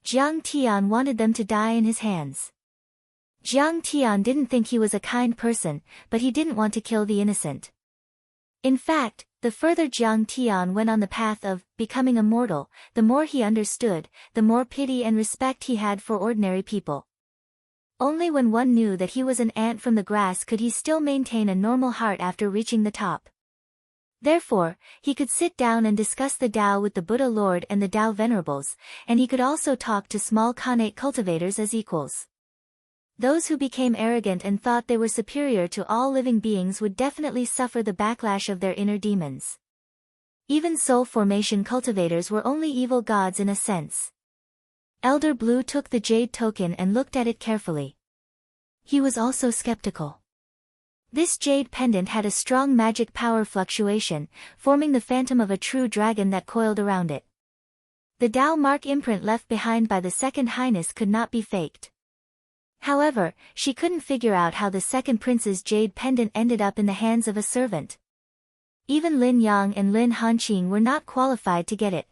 A: Jiang Tian wanted them to die in his hands. Jiang Tian didn't think he was a kind person, but he didn't want to kill the innocent. In fact, the further Jiang Tian went on the path of becoming immortal, the more he understood, the more pity and respect he had for ordinary people. Only when one knew that he was an ant from the grass could he still maintain a normal heart after reaching the top. Therefore, he could sit down and discuss the Tao with the Buddha Lord and the Tao Venerables, and he could also talk to small Khanate cultivators as equals. Those who became arrogant and thought they were superior to all living beings would definitely suffer the backlash of their inner demons. Even soul formation cultivators were only evil gods in a sense. Elder Blue took the jade token and looked at it carefully. He was also skeptical. This jade pendant had a strong magic power fluctuation, forming the phantom of a true dragon that coiled around it. The Tao mark imprint left behind by the Second Highness could not be faked. However, she couldn't figure out how the second prince's jade pendant ended up in the hands of a servant. Even Lin Yang and Lin Hanqing were not qualified to get it.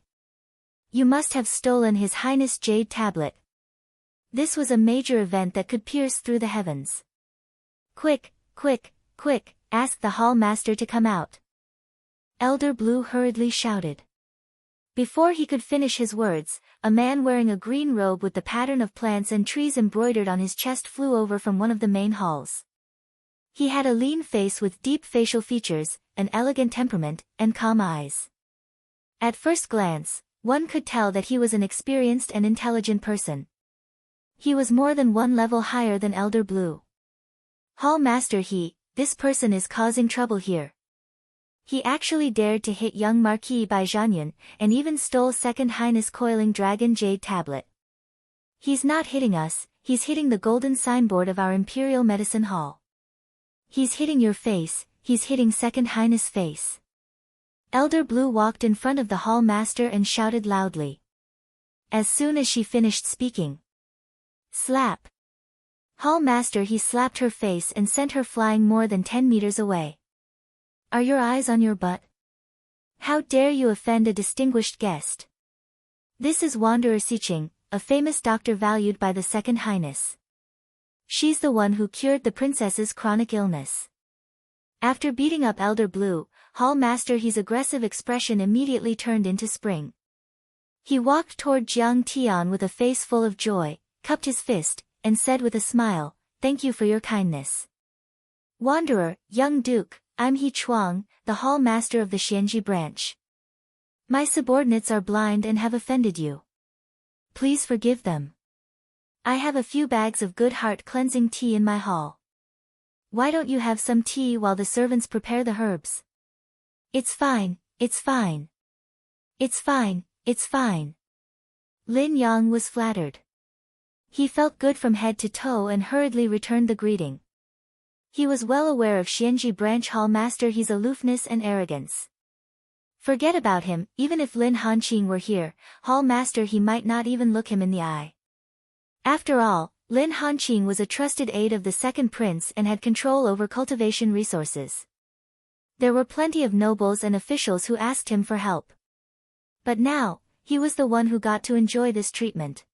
A: You must have stolen His Highness' jade tablet. This was a major event that could pierce through the heavens. Quick, quick, quick, ask the hall master to come out. Elder Blue hurriedly shouted. Before he could finish his words, a man wearing a green robe with the pattern of plants and trees embroidered on his chest flew over from one of the main halls. He had a lean face with deep facial features, an elegant temperament, and calm eyes. At first glance, one could tell that he was an experienced and intelligent person. He was more than one level higher than Elder Blue. Hall Master this person is causing trouble here. He actually dared to hit young Marquis Bai Zhanyan, and even stole Second Highness Coiling Dragon Jade Tablet. He's not hitting us, he's hitting the golden signboard of our Imperial Medicine Hall. He's hitting your face, he's hitting Second Highness' face. Elder Blue walked in front of the Hall Master and shouted loudly. As soon as she finished speaking. Slap. Hall Master slapped her face and sent her flying more than 10 meters away. Are your eyes on your butt? How dare you offend a distinguished guest? This is Wanderer Siqing, a famous doctor valued by the Second Highness. She's the one who cured the princess's chronic illness. After beating up Elder Blue, Hall Master's aggressive expression immediately turned into spring. He walked toward Jiang Tian with a face full of joy, cupped his fist, and said with a smile, "Thank you for your kindness. Wanderer, young duke, I'm He Chuang, the Hall Master of the Xianji branch. My subordinates are blind and have offended you. Please forgive them. I have a few bags of good heart cleansing tea in my hall. Why don't you have some tea while the servants prepare the herbs?" It's fine, it's fine. It's fine, it's fine. Lin Yang was flattered. He felt good from head to toe and hurriedly returned the greeting. He was well aware of Xianji branch Hall Master He's aloofness and arrogance. Forget about him, even if Lin Hanqing were here, Hall Master he might not even look him in the eye. After all, Lin Hanqing was a trusted aide of the second prince and had control over cultivation resources. There were plenty of nobles and officials who asked him for help. But now, he was the one who got to enjoy this treatment.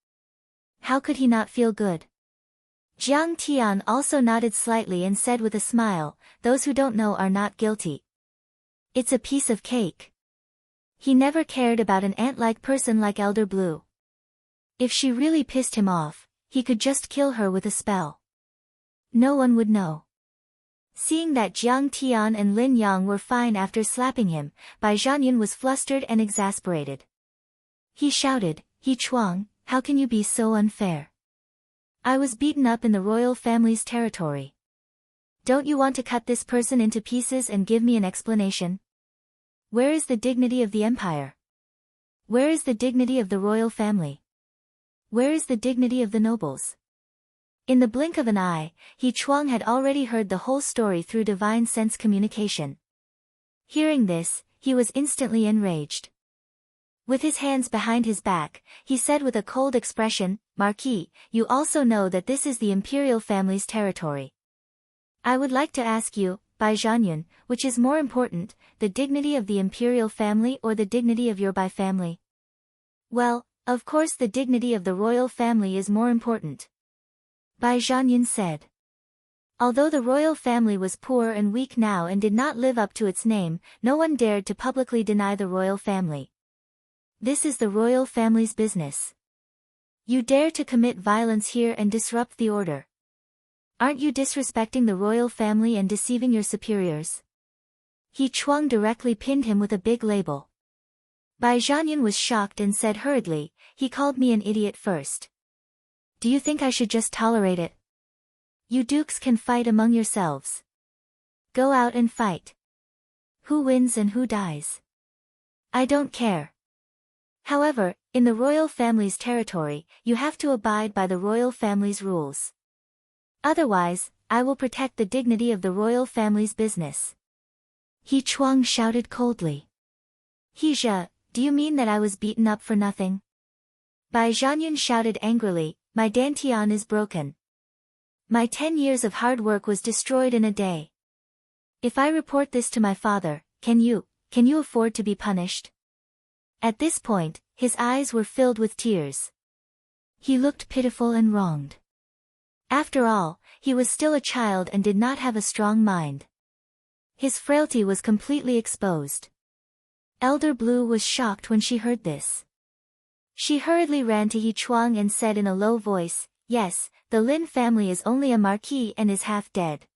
A: How could he not feel good? Jiang Tian also nodded slightly and said with a smile, "Those who don't know are not guilty. It's a piece of cake." He never cared about an ant-like person like Elder Blue. If she really pissed him off, he could just kill her with a spell. No one would know. Seeing that Jiang Tian and Lin Yang were fine after slapping him, Bai Zhanyan was flustered and exasperated. He shouted, "He Chuang, how can you be so unfair? I was beaten up in the royal family's territory. Don't you want to cut this person into pieces and give me an explanation? Where is the dignity of the empire? Where is the dignity of the royal family? Where is the dignity of the nobles?" In the blink of an eye, He Chuang had already heard the whole story through divine sense communication. Hearing this, he was instantly enraged. With his hands behind his back, he said with a cold expression, "Marquis, you also know that this is the imperial family's territory. I would like to ask you, Bai Zhanyan, which is more important, the dignity of the imperial family or the dignity of your Bai family?" "Well, of course the dignity of the royal family is more important," Bai Zhanyan said. Although the royal family was poor and weak now and did not live up to its name, no one dared to publicly deny the royal family. This is the royal family's business. You dare to commit violence here and disrupt the order. Aren't you disrespecting the royal family and deceiving your superiors? He Chuang directly pinned him with a big label. Bai Zhanyan was shocked and said hurriedly, "He called me an idiot first. Do you think I should just tolerate it? You dukes can fight among yourselves. Go out and fight. Who wins and who dies? I don't care. However, in the royal family's territory, you have to abide by the royal family's rules. Otherwise, I will protect the dignity of the royal family's business." He Chuang shouted coldly. "Heja, do you mean that I was beaten up for nothing?" Bai Zhanyan shouted angrily, "My dantian is broken. My 10 years of hard work was destroyed in a day. If I report this to my father, can you afford to be punished?" At this point, his eyes were filled with tears. He looked pitiful and wronged. After all, he was still a child and did not have a strong mind. His frailty was completely exposed. Elder Blue was shocked when she heard this. She hurriedly ran to He Chuang and said in a low voice, "Yes, the Lin family is only a marquis and is half dead.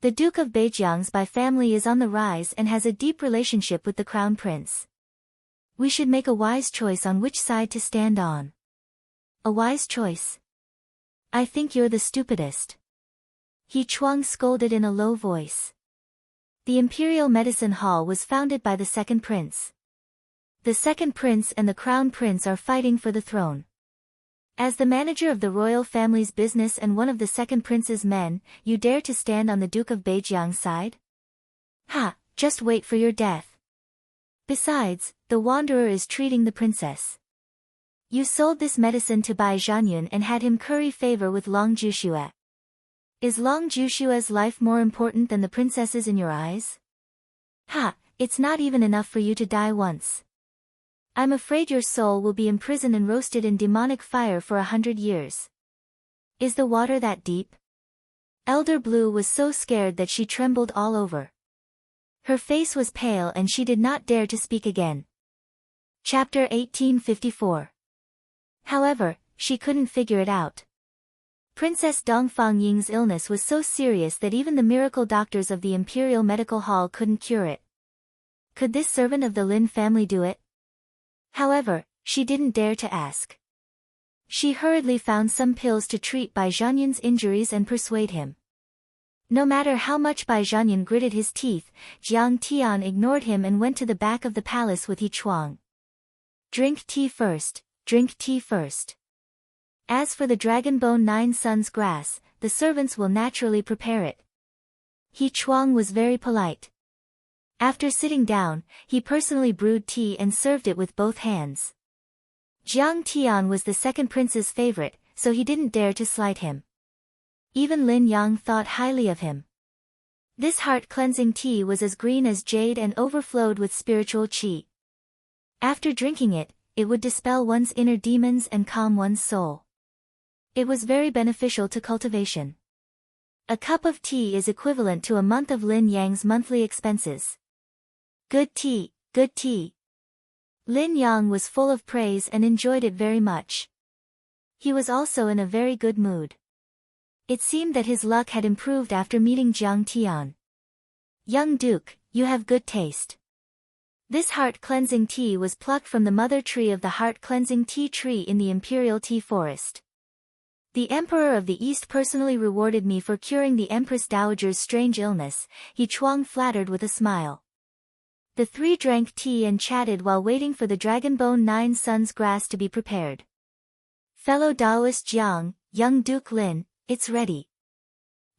A: The Duke of Beijiang's by family is on the rise and has a deep relationship with the Crown Prince. We should make a wise choice on which side to stand on. A wise choice? I think you're the stupidest. He Chuang scolded in a low voice. The Imperial Medicine Hall was founded by the second prince. The second prince and the Crown Prince are fighting for the throne. As the manager of the royal family's business and one of the second prince's men, you dare to stand on the Duke of Beijiang's side? Ha, just wait for your death. Besides, the wanderer is treating the princess. You sold this medicine to Bai Zhanyun and had him curry favor with Long Jushue. Is Long Jushue's life more important than the princess's in your eyes? Ha, it's not even enough for you to die once. I'm afraid your soul will be imprisoned and roasted in demonic fire for 100 years. Is the water that deep? Elder Blue was so scared that she trembled all over. Her face was pale and she did not dare to speak again. Chapter 1854. However, she couldn't figure it out. Princess Dongfang Ying's illness was so serious that even the miracle doctors of the Imperial Medical Hall couldn't cure it. Could this servant of the Lin family do it? However, she didn't dare to ask. She hurriedly found some pills to treat Bai Zhanyun's injuries and persuade him. No matter how much Bai Zhanyun gritted his teeth, Jiang Tian ignored him and went to the back of the palace with He Chuang. Drink tea first, drink tea first. As for the Dragonbone 9 Suns grass, the servants will naturally prepare it. He Chuang was very polite. After sitting down, he personally brewed tea and served it with both hands. Jiang Tian was the second prince's favorite, so he didn't dare to slight him. Even Lin Yang thought highly of him. This heart-cleansing tea was as green as jade and overflowed with spiritual qi. After drinking it, it would dispel one's inner demons and calm one's soul. It was very beneficial to cultivation. A cup of tea is equivalent to a month of Lin Yang's monthly expenses. Good tea, good tea. Lin Yang was full of praise and enjoyed it very much. He was also in a very good mood. It seemed that his luck had improved after meeting Jiang Tian. Young Duke, you have good taste. This heart-cleansing tea was plucked from the mother tree of the heart-cleansing tea tree in the Imperial Tea Forest. The Emperor of the East personally rewarded me for curing the Empress Dowager's strange illness, He Chuang flattered with a smile. The three drank tea and chatted while waiting for the Dragonbone 9 Suns grass to be prepared. Fellow Taoist Jiang, young Duke Lin, it's ready.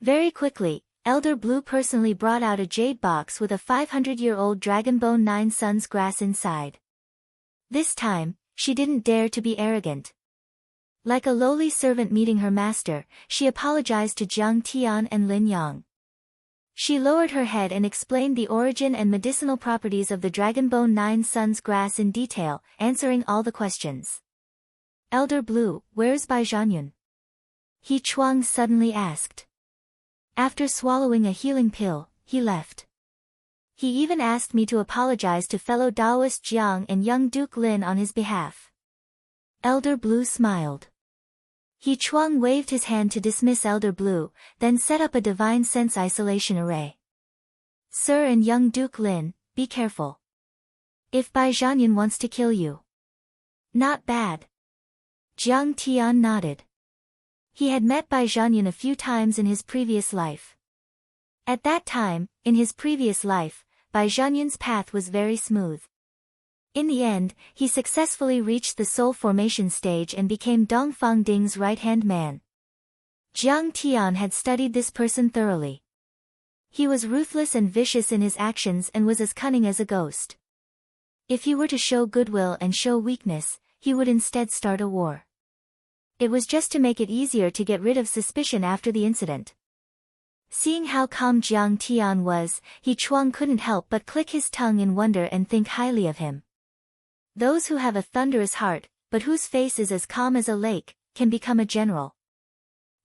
A: Very quickly, Elder Blue personally brought out a jade box with a 500-year-old Dragonbone 9 Suns grass inside. This time, she didn't dare to be arrogant. Like a lowly servant meeting her master, she apologized to Jiang Tian and Lin Yang. She lowered her head and explained the origin and medicinal properties of the Dragonbone 9 Suns grass in detail, answering all the questions. Elder Blue, where's Bai Zhanyun? He Chuang suddenly asked. After swallowing a healing pill, he left. He even asked me to apologize to fellow Taoist Jiang and young Duke Lin on his behalf. Elder Blue smiled. He Chuang waved his hand to dismiss Elder Blue, then set up a divine sense isolation array. Sir and young Duke Lin, be careful. If Bai Zhanyun wants to kill you. Not bad. Jiang Tian nodded. He had met Bai Zhanyun a few times in his previous life. At that time, in his previous life, Bai Zhanyun's path was very smooth. In the end, he successfully reached the soul formation stage and became Dongfang Ding's right-hand man. Jiang Tian had studied this person thoroughly. He was ruthless and vicious in his actions and was as cunning as a ghost. If he were to show goodwill and show weakness, he would instead start a war. It was just to make it easier to get rid of suspicion after the incident. Seeing how calm Jiang Tian was, He Chuang couldn't help but click his tongue in wonder and think highly of him. Those who have a thunderous heart, but whose face is as calm as a lake, can become a general.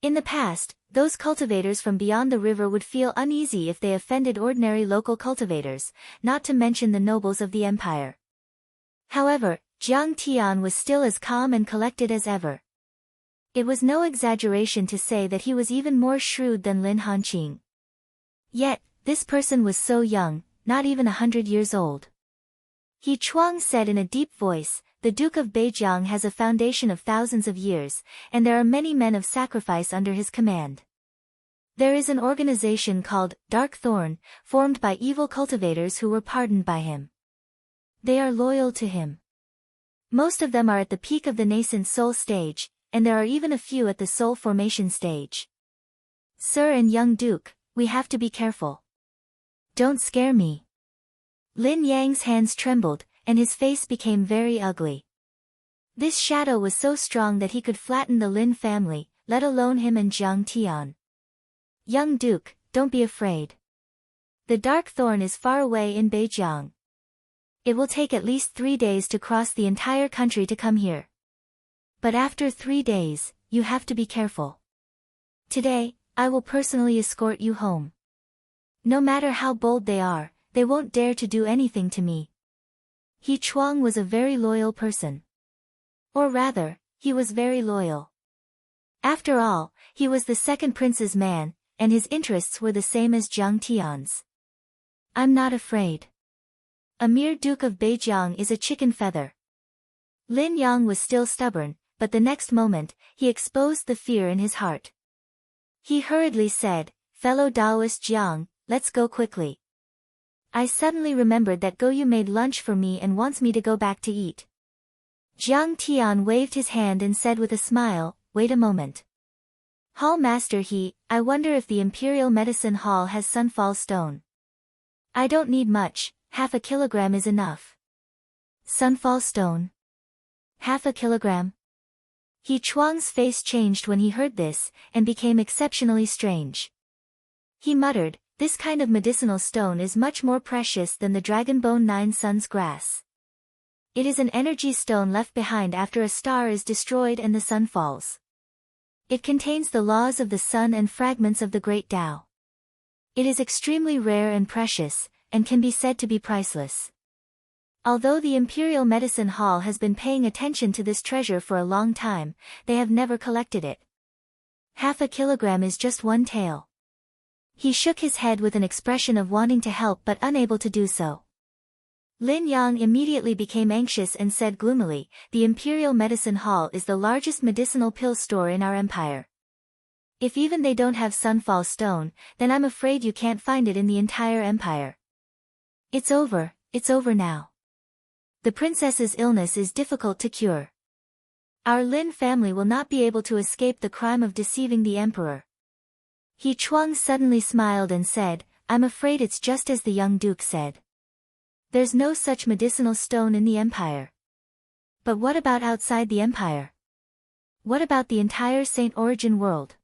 A: In the past, those cultivators from beyond the river would feel uneasy if they offended ordinary local cultivators, not to mention the nobles of the empire. However, Jiang Tian was still as calm and collected as ever. It was no exaggeration to say that he was even more shrewd than Lin Hanqing. Yet, this person was so young, not even 100 years old. He Chuang said in a deep voice, the Duke of Beijiang has a foundation of thousands of years, and there are many men of sacrifice under his command. There is an organization called Dark Thorn, formed by evil cultivators who were pardoned by him. They are loyal to him. Most of them are at the peak of the nascent soul stage, and there are even a few at the soul formation stage. Sir and young Duke, we have to be careful. Don't scare me. Lin Yang's hands trembled, and his face became very ugly. This shadow was so strong that he could flatten the Lin family, let alone him and Jiang Tian. Young Duke, don't be afraid. The Dark Thorn is far away in Beijiang. It will take at least 3 days to cross the entire country to come here. But after 3 days, you have to be careful. Today, I will personally escort you home. No matter how bold they are, they won't dare to do anything to me. He Chuang was a very loyal person. Or rather, he was very loyal. After all, he was the second prince's man, and his interests were the same as Jiang Tian's. I'm not afraid. A mere Duke of Beijiang is a chicken feather. Lin Yang was still stubborn, but the next moment, he exposed the fear in his heart. He hurriedly said, fellow Taoist Jiang, let's go quickly. I suddenly remembered that Goyu made lunch for me and wants me to go back to eat. Jiang Tian waved his hand and said with a smile, wait a moment. Hall Master I wonder if the Imperial Medicine Hall has Sunfall Stone. I don't need much, half a kilogram is enough. Sunfall Stone? Half a kilogram? He Chuang's face changed when he heard this, and became exceptionally strange. He muttered, this kind of medicinal stone is much more precious than the Dragonbone 9 Suns grass. It is an energy stone left behind after a star is destroyed and the sun falls. It contains the laws of the sun and fragments of the great Tao. It is extremely rare and precious, and can be said to be priceless. Although the Imperial Medicine Hall has been paying attention to this treasure for a long time, they have never collected it. Half a kilogram is just one tael. He shook his head with an expression of wanting to help but unable to do so. Lin Yang immediately became anxious and said gloomily, the Imperial Medicine Hall is the largest medicinal pill store in our empire. If even they don't have Sunfall Stone, then I'm afraid you can't find it in the entire empire. It's over now. The princess's illness is difficult to cure. Our Lin family will not be able to escape the crime of deceiving the emperor. He Chuang suddenly smiled and said, I'm afraid it's just as the young duke said. There's no such medicinal stone in the empire. But what about outside the empire? What about the entire Saint Origin world?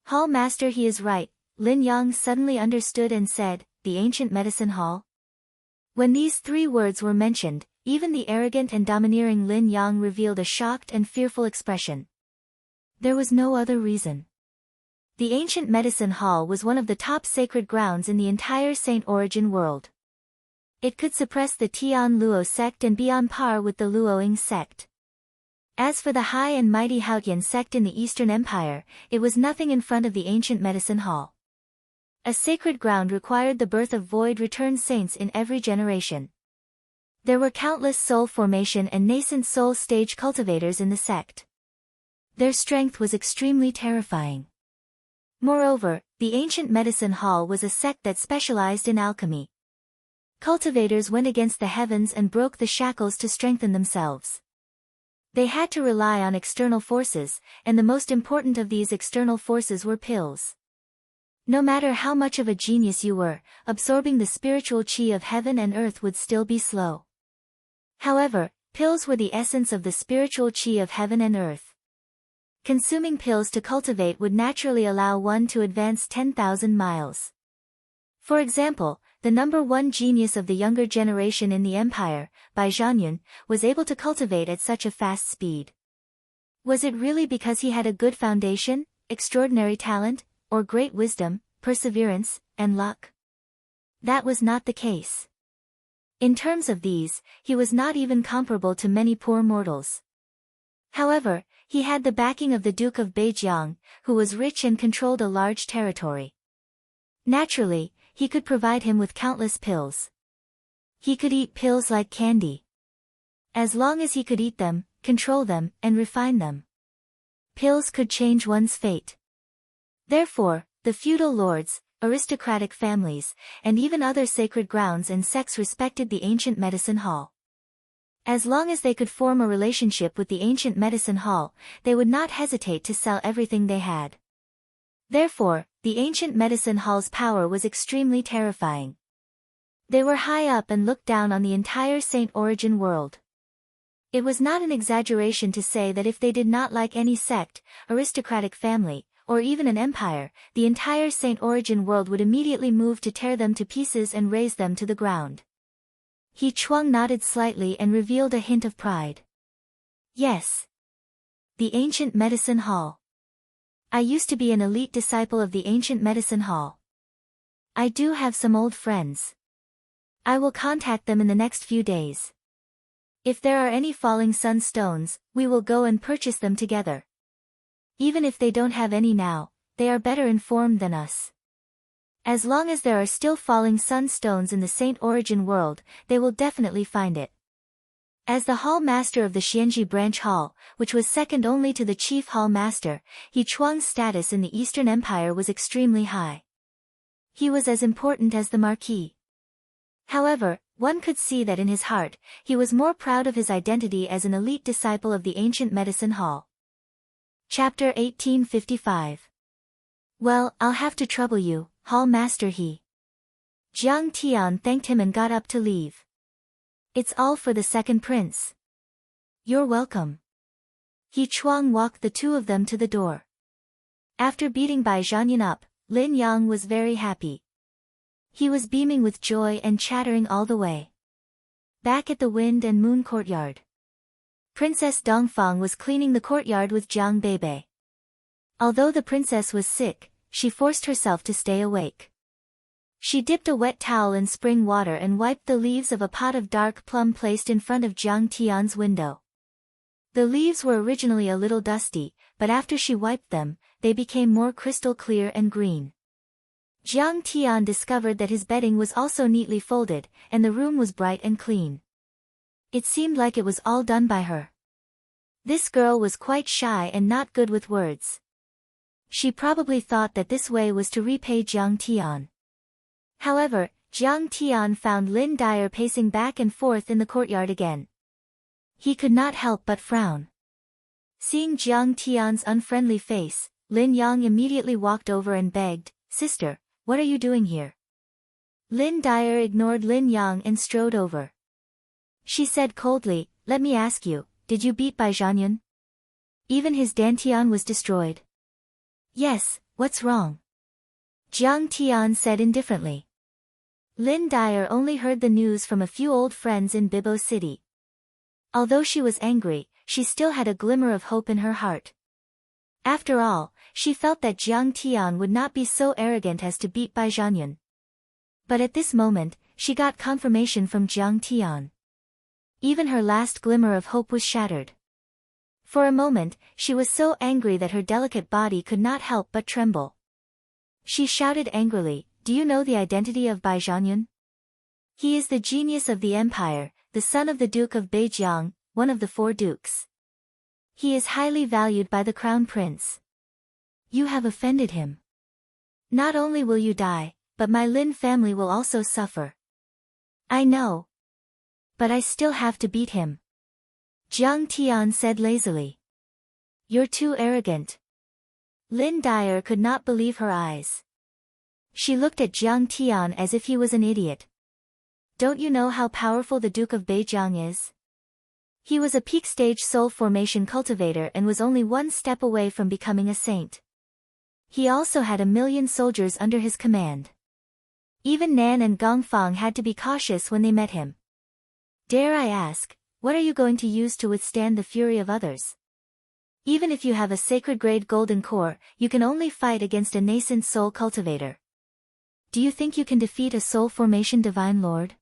A: Hall Master, he is right, Lin Yang suddenly understood and said, the ancient medicine hall? When these 3 words were mentioned, even the arrogant and domineering Lin Yang revealed a shocked and fearful expression. There was no other reason. The ancient medicine hall was one of the top sacred grounds in the entire Saint Origin world. It could suppress the Tian Luo sect and be on par with the Luoying sect. As for the high and mighty Haotian sect in the Eastern Empire, it was nothing in front of the ancient medicine hall. A sacred ground required the birth of void-returned saints in every generation. There were countless soul formation and nascent soul stage cultivators in the sect. Their strength was extremely terrifying. Moreover, the ancient medicine hall was a sect that specialized in alchemy. Cultivators went against the heavens and broke the shackles to strengthen themselves. They had to rely on external forces, and the most important of these external forces were pills. No matter how much of a genius you were, absorbing the spiritual chi of heaven and earth would still be slow. However, pills were the essence of the spiritual chi of heaven and earth. Consuming pills to cultivate would naturally allow one to advance 10,000 miles. For example, the number 1 genius of the younger generation in the empire, Bai Zhanyun, was able to cultivate at such a fast speed. Was it really because he had a good foundation, extraordinary talent, or great wisdom, perseverance, and luck? That was not the case. In terms of these, he was not even comparable to many poor mortals. However, he had the backing of the Duke of Beijiang, who was rich and controlled a large territory. Naturally, he could provide him with countless pills. He could eat pills like candy. As long as he could eat them, control them, and refine them. Pills could change one's fate. Therefore, the feudal lords, aristocratic families, and even other sacred grounds and sects respected the ancient medicine hall. As long as they could form a relationship with the ancient medicine hall, they would not hesitate to sell everything they had. Therefore, the ancient medicine hall's power was extremely terrifying. They were high up and looked down on the entire Saint Origin world. It was not an exaggeration to say that if they did not like any sect, aristocratic family, or even an empire, the entire Saint Origin world would immediately move to tear them to pieces and raze them to the ground. He Chuang nodded slightly and revealed a hint of pride. Yes. The ancient medicine hall. I used to be an elite disciple of the ancient medicine hall. I do have some old friends. I will contact them in the next few days. If there are any falling sun stones, we will go and purchase them together. Even if they don't have any now, they are better informed than us. As long as there are still falling sun stones in the Saint Origin world, they will definitely find it. As the hall master of the Xianji branch hall, which was second only to the chief hall master, He Chuang's status in the Eastern Empire was extremely high. He was as important as the marquis. However, one could see that in his heart, he was more proud of his identity as an elite disciple of the ancient medicine hall. Chapter 1855. Well, I'll have to trouble you, Hall Master He. Jiang Tian thanked him and got up to leave. It's all for the second prince. You're welcome. He Chuang walked the two of them to the door. After beating Bai Zhanyan up, Lin Yang was very happy. He was beaming with joy and chattering all the way. Back at the Wind and Moon courtyard. Princess Dongfang was cleaning the courtyard with Jiang Beibei. Although the princess was sick, she forced herself to stay awake. She dipped a wet towel in spring water and wiped the leaves of a pot of dark plum placed in front of Jiang Tian's window. The leaves were originally a little dusty, but after she wiped them, they became more crystal clear and green. Jiang Tian discovered that his bedding was also neatly folded, and the room was bright and clean. It seemed like it was all done by her. This girl was quite shy and not good with words. She probably thought that this way was to repay Jiang Tian. However, Jiang Tian found Lin Dyer pacing back and forth in the courtyard again. He could not help but frown. Seeing Jiang Tian's unfriendly face, Lin Yang immediately walked over and begged, "Sister, what are you doing here?" Lin Dyer ignored Lin Yang and strode over. She said coldly, "Let me ask you, did you beat Bai Zhanyan? Even his dantian was destroyed." "Yes, what's wrong?" Jiang Tian said indifferently. Lin Dyer only heard the news from a few old friends in Bibo City. Although she was angry, she still had a glimmer of hope in her heart. After all, she felt that Jiang Tian would not be so arrogant as to beat Bai Zhanyan. But at this moment, she got confirmation from Jiang Tian. Even her last glimmer of hope was shattered. For a moment, she was so angry that her delicate body could not help but tremble. She shouted angrily, "Do you know the identity of Bai Zhanyan? He is the genius of the empire, the son of the Duke of Beijiang, one of the 4 dukes. He is highly valued by the crown prince. You have offended him. Not only will you die, but my Lin family will also suffer." "I know. But I still have to beat him," Jiang Tian said lazily. "You're too arrogant." Lin Dyer could not believe her eyes. She looked at Jiang Tian as if he was an idiot. "Don't you know how powerful the Duke of Beijiang is? He was a peak stage soul formation cultivator and was only one step away from becoming a saint. He also had 1,000,000 soldiers under his command. Even Nan and Gongfang had to be cautious when they met him. Dare I ask, what are you going to use to withstand the fury of others? Even if you have a sacred grade golden core, you can only fight against a nascent soul cultivator. Do you think you can defeat a soul formation divine lord?"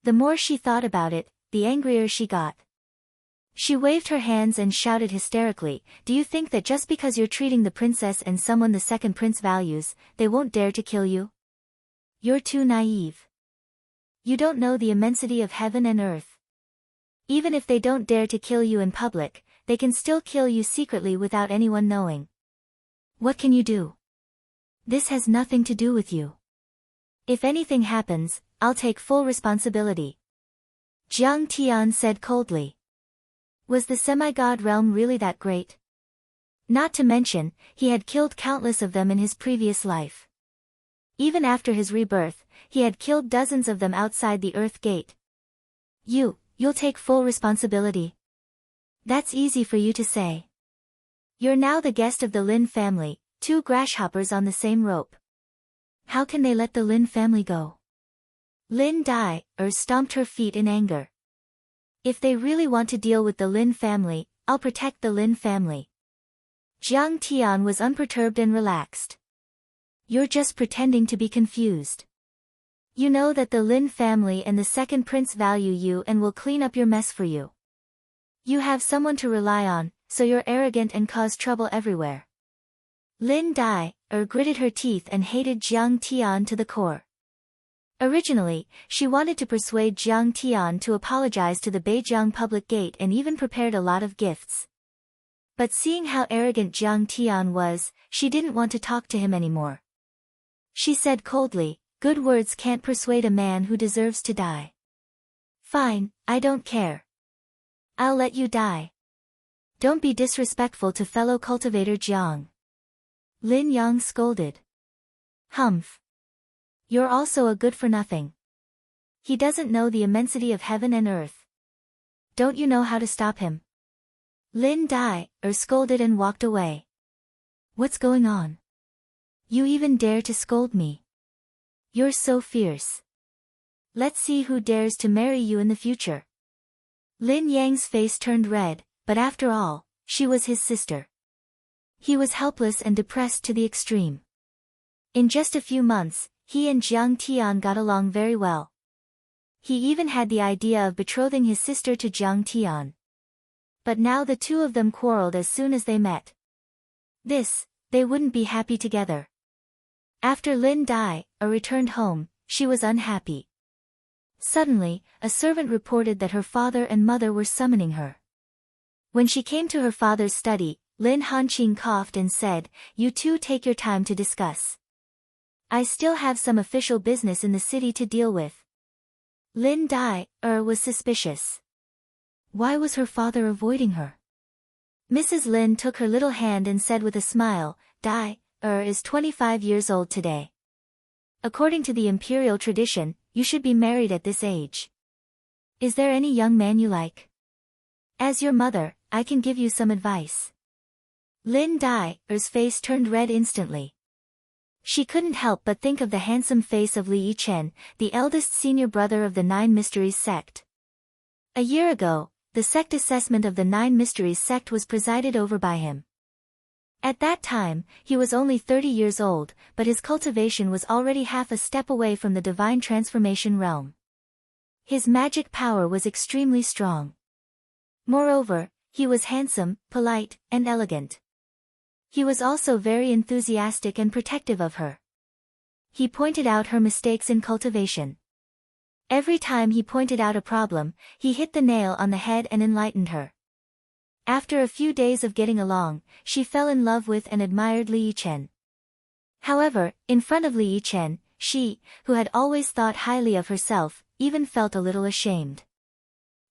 A: The more she thought about it, the angrier she got. She waved her hands and shouted hysterically, "Do you think that just because you're treating the princess and someone the second prince values, they won't dare to kill you? You're too naive. You don't know the immensity of heaven and earth. Even if they don't dare to kill you in public, they can still kill you secretly without anyone knowing. What can you do? This has nothing to do with you. If anything happens, I'll take full responsibility." Jiang Tian said coldly. Was the semi-god realm really that great? Not to mention, he had killed countless of them in his previous life. Even after his rebirth, he had killed dozens of them outside the Earth Gate. You'll take full responsibility? That's easy for you to say. You're now the guest of the Lin family, two grasshoppers on the same rope. How can they let the Lin family go? Lin Dai stomped her feet in anger. If they really want to deal with the Lin family, I'll protect the Lin family. Jiang Tian was unperturbed and relaxed. You're just pretending to be confused. You know that the Lin family and the second prince value you and will clean up your mess for you. You have someone to rely on, so you're arrogant and cause trouble everywhere. Lin Dai gritted her teeth and hated Jiang Tian to the core. Originally, she wanted to persuade Jiang Tian to apologize to the Beijiang public gate and even prepared a lot of gifts. But seeing how arrogant Jiang Tian was, she didn't want to talk to him anymore. She said coldly, "Good words can't persuade a man who deserves to die." "Fine, I don't care. I'll let you die. Don't be disrespectful to fellow cultivator Jiang." Lin Yang scolded. "Humph. You're also a good-for-nothing. He doesn't know the immensity of heaven and earth. Don't you know how to stop him?" Lin Dai scolded and walked away. "What's going on? You even dare to scold me? You're so fierce. Let's see who dares to marry you in the future." Lin Yang's face turned red, but after all, she was his sister. He was helpless and depressed to the extreme. In just a few months, he and Jiang Tian got along very well. He even had the idea of betrothing his sister to Jiang Tian. But now the two of them quarreled as soon as they met. They wouldn't be happy together. After Lin Dai returned home, she was unhappy. Suddenly, a servant reported that her father and mother were summoning her. When she came to her father's study, Lin Hanqing coughed and said, "You two take your time to discuss. I still have some official business in the city to deal with." Lin Dai was suspicious. Why was her father avoiding her? Mrs. Lin took her little hand and said with a smile, "Dai is 25 years old today. According to the imperial tradition, you should be married at this age. Is there any young man you like? As your mother, I can give you some advice." Lin Dai's face turned red instantly. She couldn't help but think of the handsome face of Li Yichen, the eldest senior brother of the Nine Mysteries sect. A year ago, the sect assessment of the Nine Mysteries sect was presided over by him. At that time, he was only 30 years old, but his cultivation was already half a step away from the divine transformation realm. His magic power was extremely strong. Moreover, he was handsome, polite, and elegant. He was also very enthusiastic and protective of her. He pointed out her mistakes in cultivation. Every time he pointed out a problem, he hit the nail on the head and enlightened her. After a few days of getting along, she fell in love with and admired Li Yichen. However, in front of Li Yichen, she, who had always thought highly of herself, even felt a little ashamed.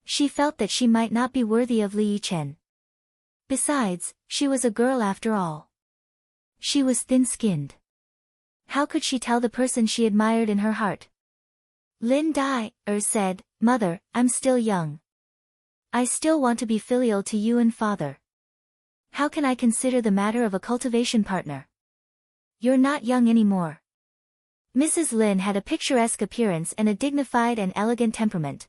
A: She felt that she might not be worthy of Li Yichen. Besides, she was a girl after all. She was thin-skinned. How could she tell the person she admired in her heart? Lin Dai said, "Mother, I'm still young. I still want to be filial to you and father. How can I consider the matter of a cultivation partner? You're not young anymore." Mrs. Lin had a picturesque appearance and a dignified and elegant temperament.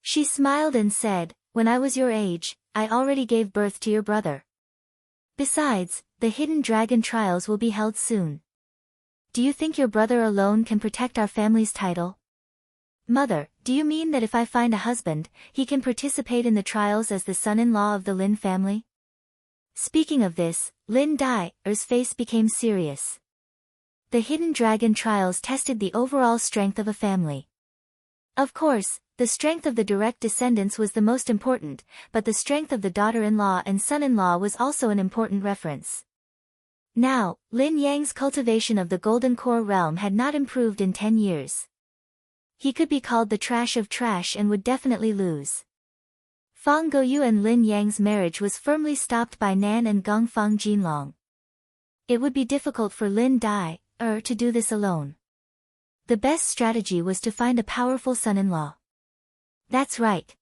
A: She smiled and said, "When I was your age, I already gave birth to your brother. Besides, the hidden dragon trials will be held soon. Do you think your brother alone can protect our family's title?" "Mother, Do you mean that if I find a husband, he can participate in the trials as the son-in-law of the Lin family? Speaking of this, Lin Dai's face became serious. The hidden dragon trials tested the overall strength of a family. Of course, the strength of the direct descendants was the most important, but the strength of the daughter-in-law and son-in-law was also an important reference. Now, Lin Yang's cultivation of the Golden Core realm had not improved in 10 years. He could be called the trash of trash and would definitely lose. Fang Guoyu and Lin Yang's marriage was firmly stopped by Nan and Gongfang Jinlong. It would be difficult for Lin Dai to do this alone. The best strategy was to find a powerful son-in-law. That's right.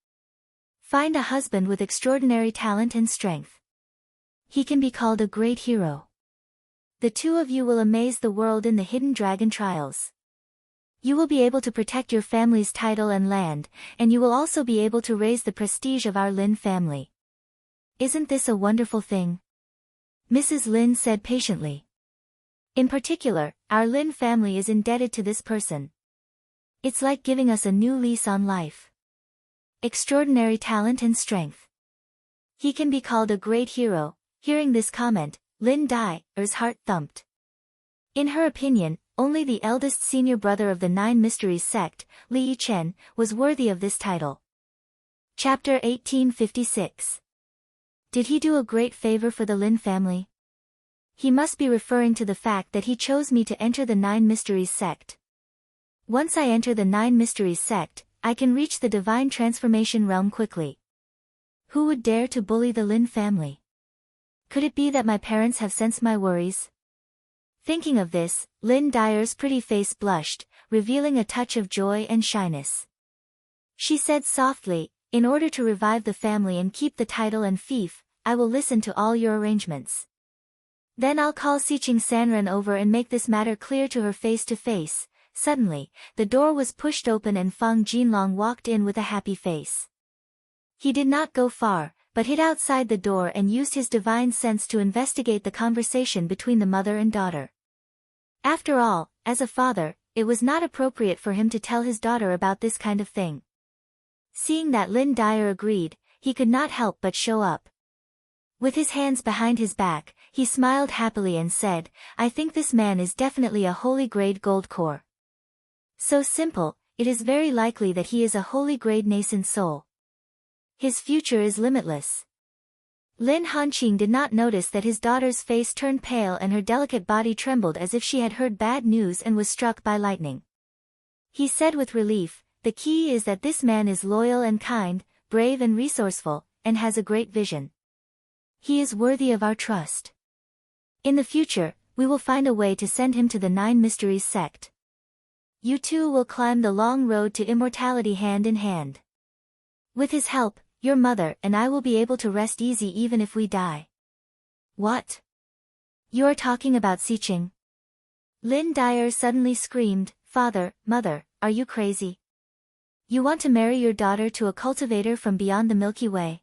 A: Find a husband with extraordinary talent and strength. He can be called a great hero. The two of you will amaze the world in the hidden dragon trials. You will be able to protect your family's title and land, and you will also be able to raise the prestige of our Lin family. Isn't this a wonderful thing? Mrs. Lin said patiently. In particular, our Lin family is indebted to this person. It's like giving us a new lease on life. Extraordinary talent and strength. He can be called a great hero. Hearing this comment, Lin Dai's heart thumped. In her opinion, only the eldest senior brother of the Nine Mysteries sect, Li Yichen, was worthy of this title. Chapter 1856. Did he do a great favor for the Lin family? He must be referring to the fact that he chose me to enter the Nine Mysteries sect. Once I enter the Nine Mysteries sect, I can reach the divine transformation realm quickly. Who would dare to bully the Lin family? Could it be that my parents have sensed my worries? Thinking of this, Lin Dai's pretty face blushed, revealing a touch of joy and shyness. She said softly, in order to revive the family and keep the title and fief, I will listen to all your arrangements. Then I'll call Siqing Sanren over and make this matter clear to her face to face. Suddenly, the door was pushed open and Fang Jinlong walked in with a happy face. He did not go far, but hid outside the door and used his divine sense to investigate the conversation between the mother and daughter. After all, as a father, it was not appropriate for him to tell his daughter about this kind of thing. Seeing that Lin Dai agreed, he could not help but show up. With his hands behind his back, he smiled happily and said, I think this man is definitely a holy grade gold core. So simple, it is very likely that he is a holy grade nascent soul. His future is limitless. Lin Hanqing did not notice that his daughter's face turned pale and her delicate body trembled as if she had heard bad news and was struck by lightning. He said with relief, the key is that this man is loyal and kind, brave and resourceful, and has a great vision. He is worthy of our trust. In the future, we will find a way to send him to the Nine Mysteries sect. You two will climb the long road to immortality hand in hand. With his help, your mother and I will be able to rest easy even if we die. What? You are talking about Siqing? Lin Dai suddenly screamed, Father, Mother, are you crazy? You want to marry your daughter to a cultivator from beyond the Milky Way?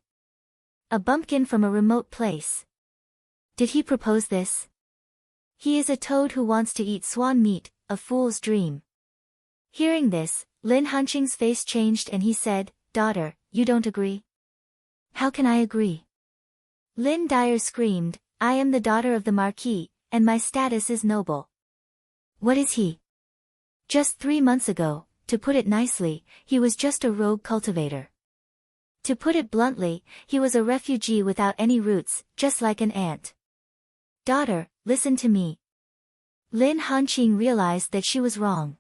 A: A bumpkin from a remote place. Did he propose this? He is a toad who wants to eat swan meat, a fool's dream. Hearing this, Lin Hanqing's face changed and he said, Daughter, you don't agree? How can I agree? Lin Dai screamed, I am the daughter of the Marquis, and my status is noble. What is he? Just 3 months ago, to put it nicely, he was just a rogue cultivator. To put it bluntly, he was a refugee without any roots, just like an ant. Daughter, listen to me. Lin Hanqing realized that she was wrong.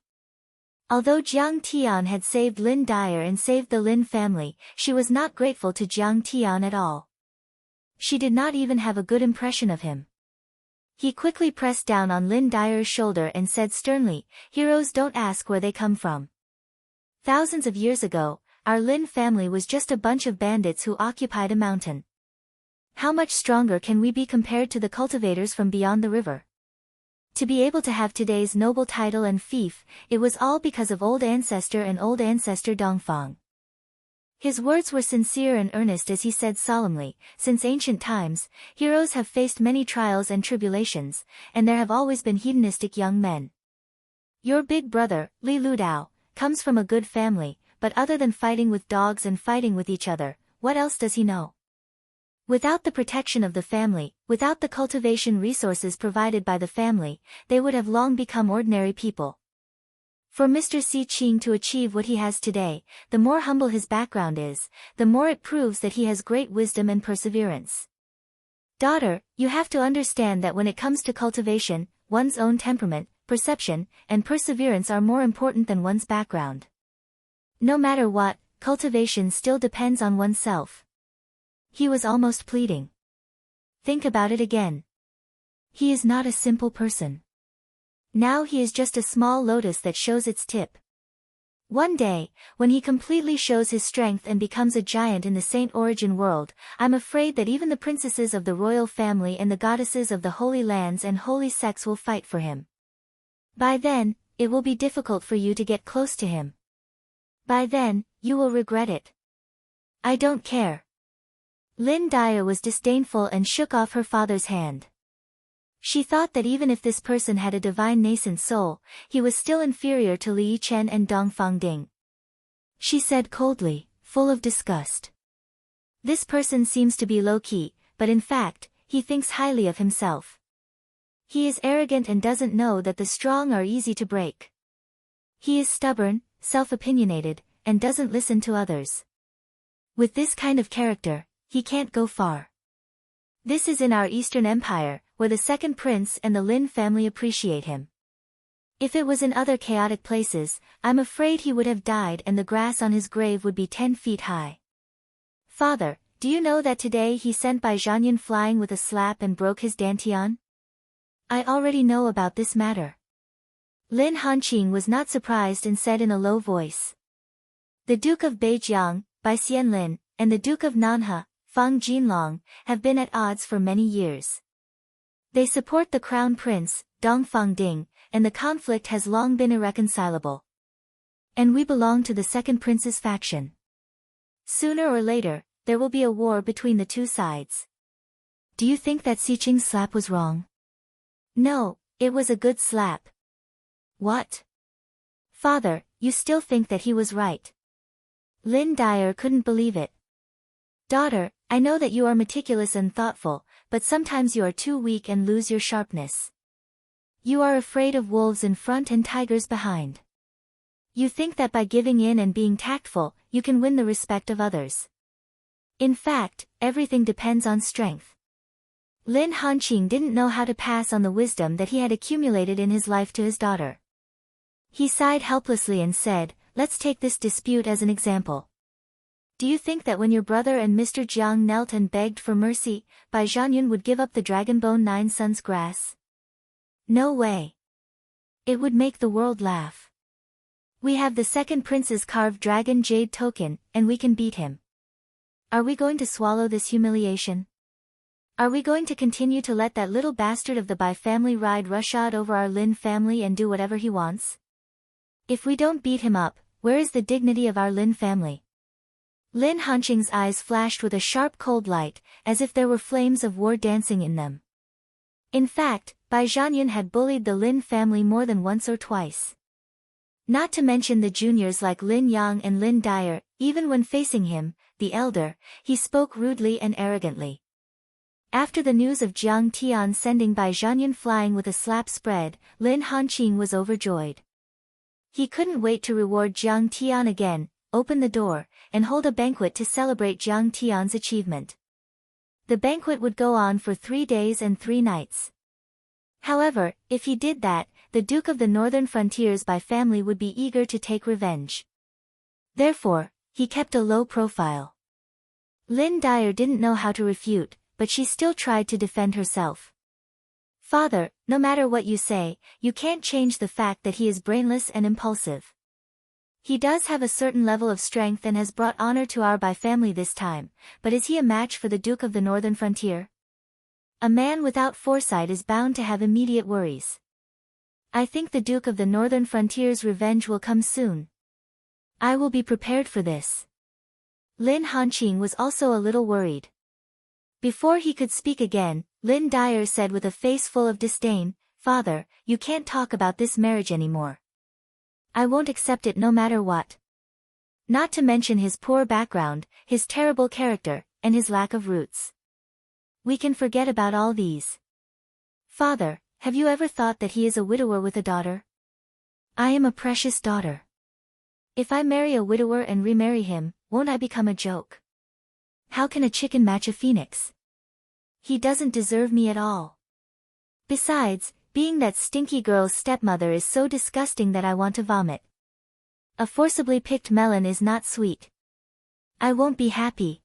A: Although Jiang Tian had saved Lin Dai and saved the Lin family, she was not grateful to Jiang Tian at all. She did not even have a good impression of him. He quickly pressed down on Lin Dai's shoulder and said sternly, Heroes don't ask where they come from. Thousands of years ago, our Lin family was just a bunch of bandits who occupied a mountain. How much stronger can we be compared to the cultivators from beyond the river? To be able to have today's noble title and fief, it was all because of old ancestor Dongfang. His words were sincere and earnest as he said solemnly, since ancient times, heroes have faced many trials and tribulations, and there have always been hedonistic young men. Your big brother, Li Ludao, comes from a good family, but other than fighting with dogs and fighting with each other, what else does he know? Without the protection of the family, without the cultivation resources provided by the family, they would have long become ordinary people. For Mr. Xi to achieve what he has today, the more humble his background is, the more it proves that he has great wisdom and perseverance. Daughter, you have to understand that when it comes to cultivation, one's own temperament, perception, and perseverance are more important than one's background. No matter what, cultivation still depends on oneself. He was almost pleading. Think about it again. He is not a simple person. Now he is just a small lotus that shows its tip. One day, when he completely shows his strength and becomes a giant in the Saint Origin world, I'm afraid that even the princesses of the royal family and the goddesses of the holy lands and holy sects will fight for him. By then, it will be difficult for you to get close to him. By then, you will regret it. I don't care. Lin Dyer was disdainful and shook off her father's hand. She thought that even if this person had a divine nascent soul, he was still inferior to Li Chen and Dongfang Ding. She said coldly, full of disgust. This person seems to be low-key, but in fact, he thinks highly of himself. He is arrogant and doesn't know that the strong are easy to break. He is stubborn, self-opinionated, and doesn't listen to others. With this kind of character, he can't go far. This is in our Eastern Empire, where the second prince and the Lin family appreciate him. If it was in other chaotic places, I'm afraid he would have died and the grass on his grave would be 10 feet high. Father, do you know that today he sent Bai Zhanyan flying with a slap and broke his dantian? I already know about this matter. Lin Hanqing was not surprised and said in a low voice. The Duke of Beijiang, Bai Xianlin, and the Duke of Nanhe, Fang Jinlong, have been at odds for many years. They support the crown prince, Dongfang Ding, and the conflict has long been irreconcilable. And we belong to the second prince's faction. Sooner or later, there will be a war between the two sides. Do you think that Xiqing's slap was wrong? No, it was a good slap. What? Father, you still think that he was right? Lin Dyer couldn't believe it. Daughter, I know that you are meticulous and thoughtful, but sometimes you are too weak and lose your sharpness. You are afraid of wolves in front and tigers behind. You think that by giving in and being tactful, you can win the respect of others. In fact, everything depends on strength. Lin Hanqing didn't know how to pass on the wisdom that he had accumulated in his life to his daughter. He sighed helplessly and said, let's take this dispute as an example. Do you think that when your brother and Mr. Jiang knelt and begged for mercy, Bai Zhanyan would give up the Dragonbone Nine Suns grass? No way. It would make the world laugh. We have the second prince's carved dragon jade token, and we can beat him. Are we going to swallow this humiliation? Are we going to continue to let that little bastard of the Bai family ride roughshod over our Lin family and do whatever he wants? If we don't beat him up, where is the dignity of our Lin family? Lin Hanqing's eyes flashed with a sharp cold light, as if there were flames of war dancing in them. In fact, Bai Zhanyan had bullied the Lin family more than once or twice. Not to mention the juniors like Lin Yang and Lin Dyer, even when facing him, the elder, he spoke rudely and arrogantly. After the news of Jiang Tian sending Bai Zhanyan flying with a slap spread, Lin Hanqing was overjoyed. He couldn't wait to reward Jiang Tian again, open the door, and hold a banquet to celebrate Jiang Tian's achievement. The banquet would go on for 3 days and 3 nights. However, if he did that, the Duke of the Northern Frontiers Bai family would be eager to take revenge. Therefore, he kept a low profile. Lin Dyer didn't know how to refute, but she still tried to defend herself. Father, no matter what you say, you can't change the fact that he is brainless and impulsive. He does have a certain level of strength and has brought honor to our Bai family this time, but is he a match for the Duke of the Northern Frontier? A man without foresight is bound to have immediate worries. I think the Duke of the Northern Frontier's revenge will come soon. I will be prepared for this. Lin Hanqing was also a little worried. Before he could speak again, Lin Dyer said with a face full of disdain, Father, you can't talk about this marriage anymore. I won't accept it no matter what. Not to mention his poor background, his terrible character, and his lack of roots. We can forget about all these. Father, have you ever thought that he is a widower with a daughter? I am a precious daughter. If I marry a widower and remarry him, won't I become a joke? How can a chicken match a phoenix? He doesn't deserve me at all. Besides, being that stinky girl's stepmother is so disgusting that I want to vomit. A forcibly picked melon is not sweet. I won't be happy.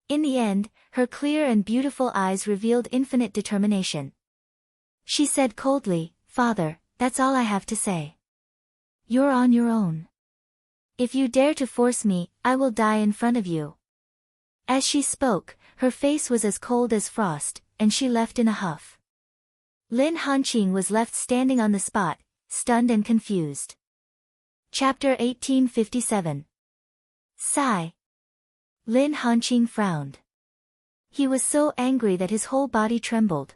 A: In the end, her clear and beautiful eyes revealed infinite determination. She said coldly, Father, that's all I have to say. You're on your own. If you dare to force me, I will die in front of you. As she spoke, her face was as cold as frost, and she left in a huff. Lin Hanqing was left standing on the spot, stunned and confused. Chapter 1857. Sigh. Lin Hanqing frowned. He was so angry that his whole body trembled.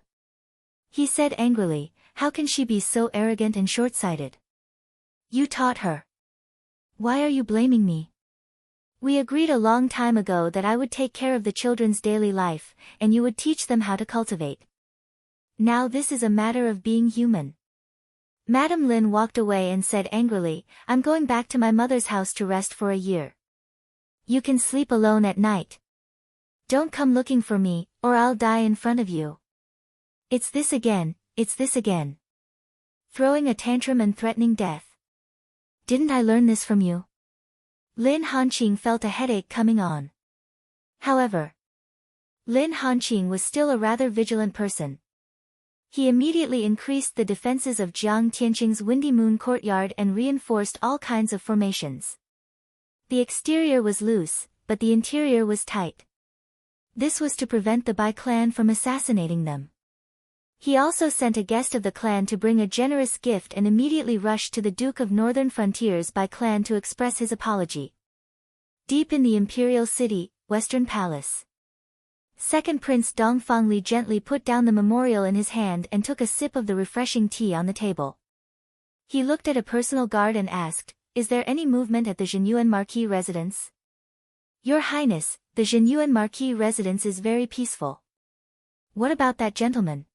A: He said angrily, How can she be so arrogant and short-sighted? You taught her. Why are you blaming me? We agreed a long time ago that I would take care of the children's daily life, and you would teach them how to cultivate. Now this is a matter of being human. Madam Lin walked away and said angrily, I'm going back to my mother's house to rest for a year. You can sleep alone at night. Don't come looking for me, or I'll die in front of you. It's this again, it's this again. Throwing a tantrum and threatening death. Didn't I learn this from you? Lin Hanqing felt a headache coming on. However, Lin Hanqing was still a rather vigilant person. He immediately increased the defenses of Jiang Tianqing's Windy Moon courtyard and reinforced all kinds of formations. The exterior was loose, but the interior was tight. This was to prevent the Bai clan from assassinating them. He also sent a guest of the clan to bring a generous gift and immediately rushed to the Duke of Northern Frontiers Bai clan to express his apology. Deep in the imperial city, Western Palace. Second Prince Dongfangli gently put down the memorial in his hand and took a sip of the refreshing tea on the table. He looked at a personal guard and asked, Is there any movement at the Zhenyuan Marquis residence? Your Highness, the Zhenyuan Marquis residence is very peaceful. What about that gentleman?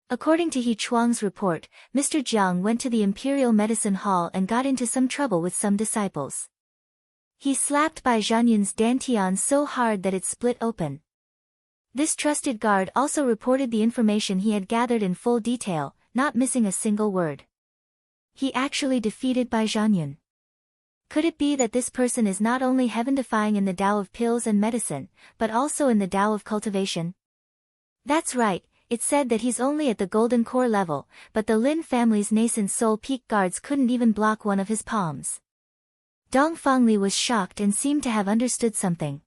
A: According to He Chuang's report, Mr. Jiang went to the Imperial Medicine Hall and got into some trouble with some disciples. He slapped Bai Zhanyun's dantian so hard that it split open. This trusted guard also reported the information he had gathered in full detail, not missing a single word. He actually defeated Bai Zhanyun. Could it be that this person is not only heaven-defying in the Tao of pills and medicine, but also in the Tao of cultivation? That's right, it said that he's only at the golden core level, but the Lin family's nascent soul peak guards couldn't even block one of his palms. Dongfangli was shocked and seemed to have understood something.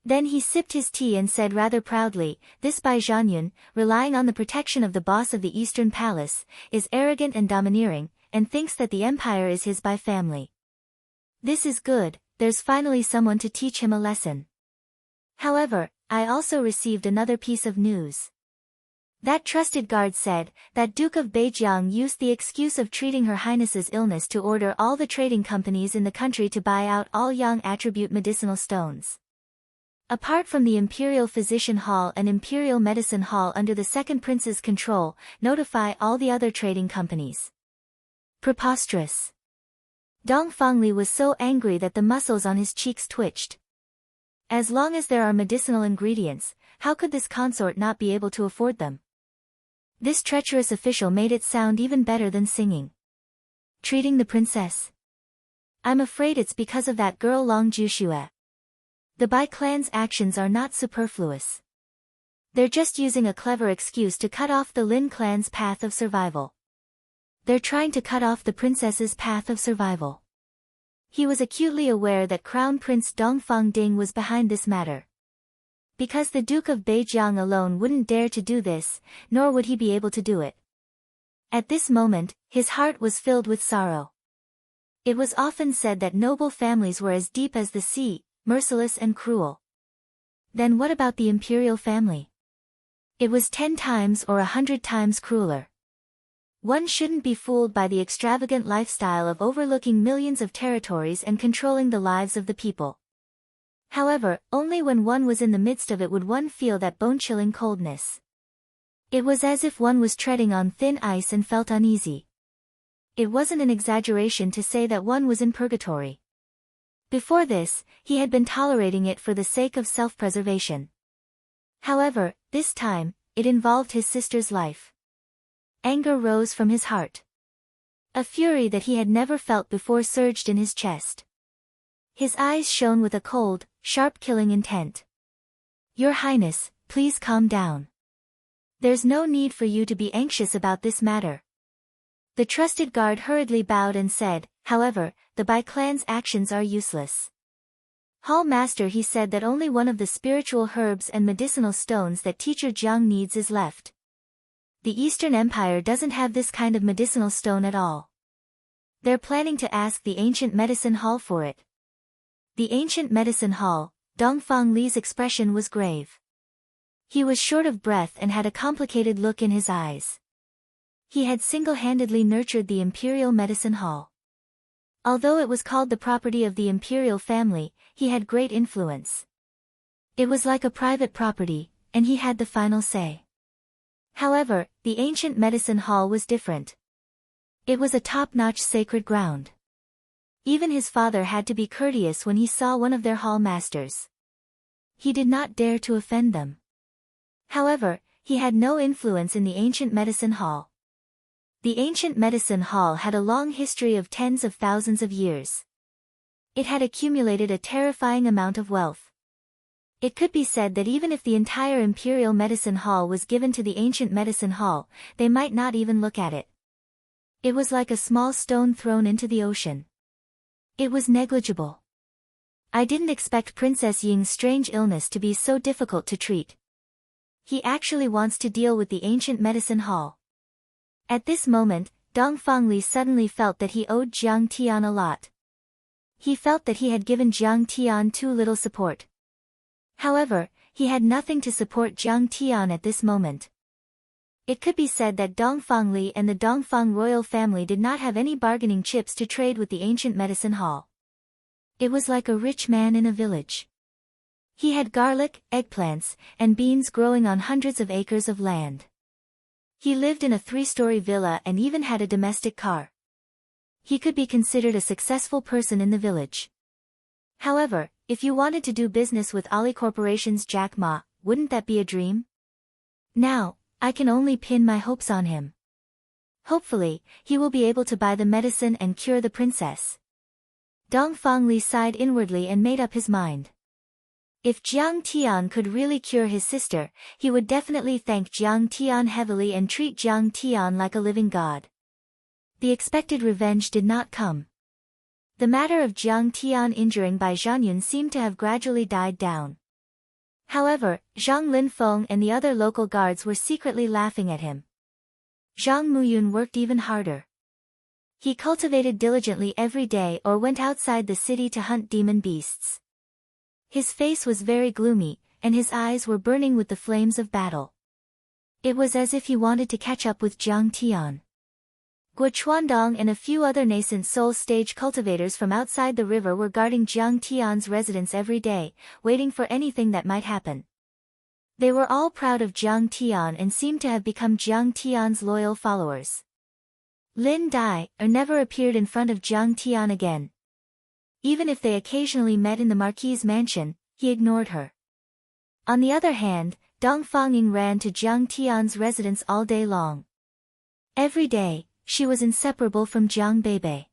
A: Then he sipped his tea and said rather proudly, This Bai Zhanyun, relying on the protection of the boss of the Eastern Palace, is arrogant and domineering, and thinks that the empire is his by family. This is good, there's finally someone to teach him a lesson. However, I also received another piece of news. That trusted guard said, that Duke of Beijiang used the excuse of treating Her Highness's illness to order all the trading companies in the country to buy out all Yang attribute medicinal stones. Apart from the Imperial Physician Hall and Imperial Medicine Hall under the Second Prince's control, notify all the other trading companies. Preposterous. Dongfangli was so angry that the muscles on his cheeks twitched. As long as there are medicinal ingredients, how could this consort not be able to afford them? This treacherous official made it sound even better than singing. Treating the princess. I'm afraid it's because of that girl Long Jushue. The Bai clan's actions are not superfluous. They're just using a clever excuse to cut off the Lin clan's path of survival. They're trying to cut off the princess's path of survival. He was acutely aware that Crown Prince Dongfang Ding was behind this matter. Because the Duke of Beijiang alone wouldn't dare to do this, nor would he be able to do it. At this moment, his heart was filled with sorrow. It was often said that noble families were as deep as the sea, merciless and cruel. Then what about the imperial family? It was 10 times or 100 times crueler. One shouldn't be fooled by the extravagant lifestyle of overlooking millions of territories and controlling the lives of the people. However, only when one was in the midst of it would one feel that bone-chilling coldness. It was as if one was treading on thin ice and felt uneasy. It wasn't an exaggeration to say that one was in purgatory. Before this, he had been tolerating it for the sake of self-preservation. However, this time, it involved his sister's life. Anger rose from his heart. A fury that he had never felt before surged in his chest. His eyes shone with a cold, sharp killing intent. "Your Highness, please calm down. There's no need for you to be anxious about this matter." The trusted guard hurriedly bowed and said, "However, the Bai clan's actions are useless. Hall Master, he said that only one of the spiritual herbs and medicinal stones that Teacher Jiang needs is left. The Eastern Empire doesn't have this kind of medicinal stone at all. They're planning to ask the Ancient Medicine Hall for it." The Ancient Medicine Hall, Dongfang Li's expression was grave. He was short of breath and had a complicated look in his eyes. He had single-handedly nurtured the Imperial Medicine Hall. Although it was called the property of the Imperial family, he had great influence. It was like a private property, and he had the final say. However, the Ancient Medicine Hall was different. It was a top-notch sacred ground. Even his father had to be courteous when he saw one of their hall masters. He did not dare to offend them. However, he had no influence in the Ancient Medicine Hall. The Ancient Medicine Hall had a long history of tens of thousands of years. It had accumulated a terrifying amount of wealth. It could be said that even if the entire Imperial Medicine Hall was given to the Ancient Medicine Hall, they might not even look at it. It was like a small stone thrown into the ocean. It was negligible. "I didn't expect Princess Ying's strange illness to be so difficult to treat. He actually wants to deal with the Ancient Medicine Hall." At this moment, Dongfang Li suddenly felt that he owed Jiang Tian a lot. He felt that he had given Jiang Tian too little support. However, he had nothing to support Jiang Tian at this moment. It could be said that Dongfang Li and the Dongfang royal family did not have any bargaining chips to trade with the Ancient Medicine Hall. It was like a rich man in a village. He had garlic, eggplants, and beans growing on hundreds of acres of land. He lived in a 3-story villa and even had a domestic car. He could be considered a successful person in the village. However, if you wanted to do business with Ali Corporation's Jack Ma, wouldn't that be a dream? Now, I can only pin my hopes on him. Hopefully, he will be able to buy the medicine and cure the princess. Dongfang Li sighed inwardly and made up his mind. If Jiang Tian could really cure his sister, he would definitely thank Jiang Tian heavily and treat Jiang Tian like a living god. The expected revenge did not come. The matter of Jiang Tian injuring Bai Zhanyun seemed to have gradually died down. However, Zhang Linfeng and the other local guards were secretly laughing at him. Zhang Muyun worked even harder. He cultivated diligently every day or went outside the city to hunt demon beasts. His face was very gloomy, and his eyes were burning with the flames of battle. It was as if he wanted to catch up with Jiang Tian. Guo Chuandong and a few other nascent soul stage cultivators from outside the river were guarding Jiang Tian's residence every day, waiting for anything that might happen. They were all proud of Jiang Tian and seemed to have become Jiang Tian's loyal followers. Lin Dai never appeared in front of Jiang Tian again. Even if they occasionally met in the Marquis's mansion, he ignored her. On the other hand, Dongfang Ying ran to Jiang Tian's residence all day long. Every day, she was inseparable from Jiang Beibei.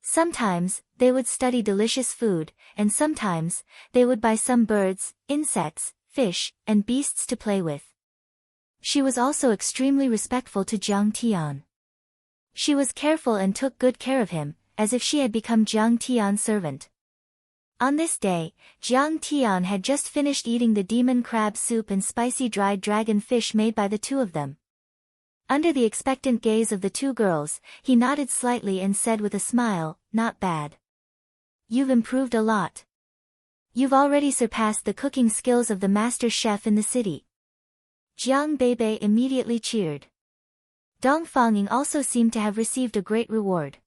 A: Sometimes, they would study delicious food, and sometimes, they would buy some birds, insects, fish, and beasts to play with. She was also extremely respectful to Jiang Tian. She was careful and took good care of him, as if she had become Jiang Tian's servant. On this day, Jiang Tian had just finished eating the demon crab soup and spicy dried dragon fish made by the two of them. Under the expectant gaze of the two girls, he nodded slightly and said with a smile, "Not bad. You've improved a lot. You've already surpassed the cooking skills of the master chef in the city." Jiang Beibei immediately cheered. Dong Fangying also seemed to have received a great reward.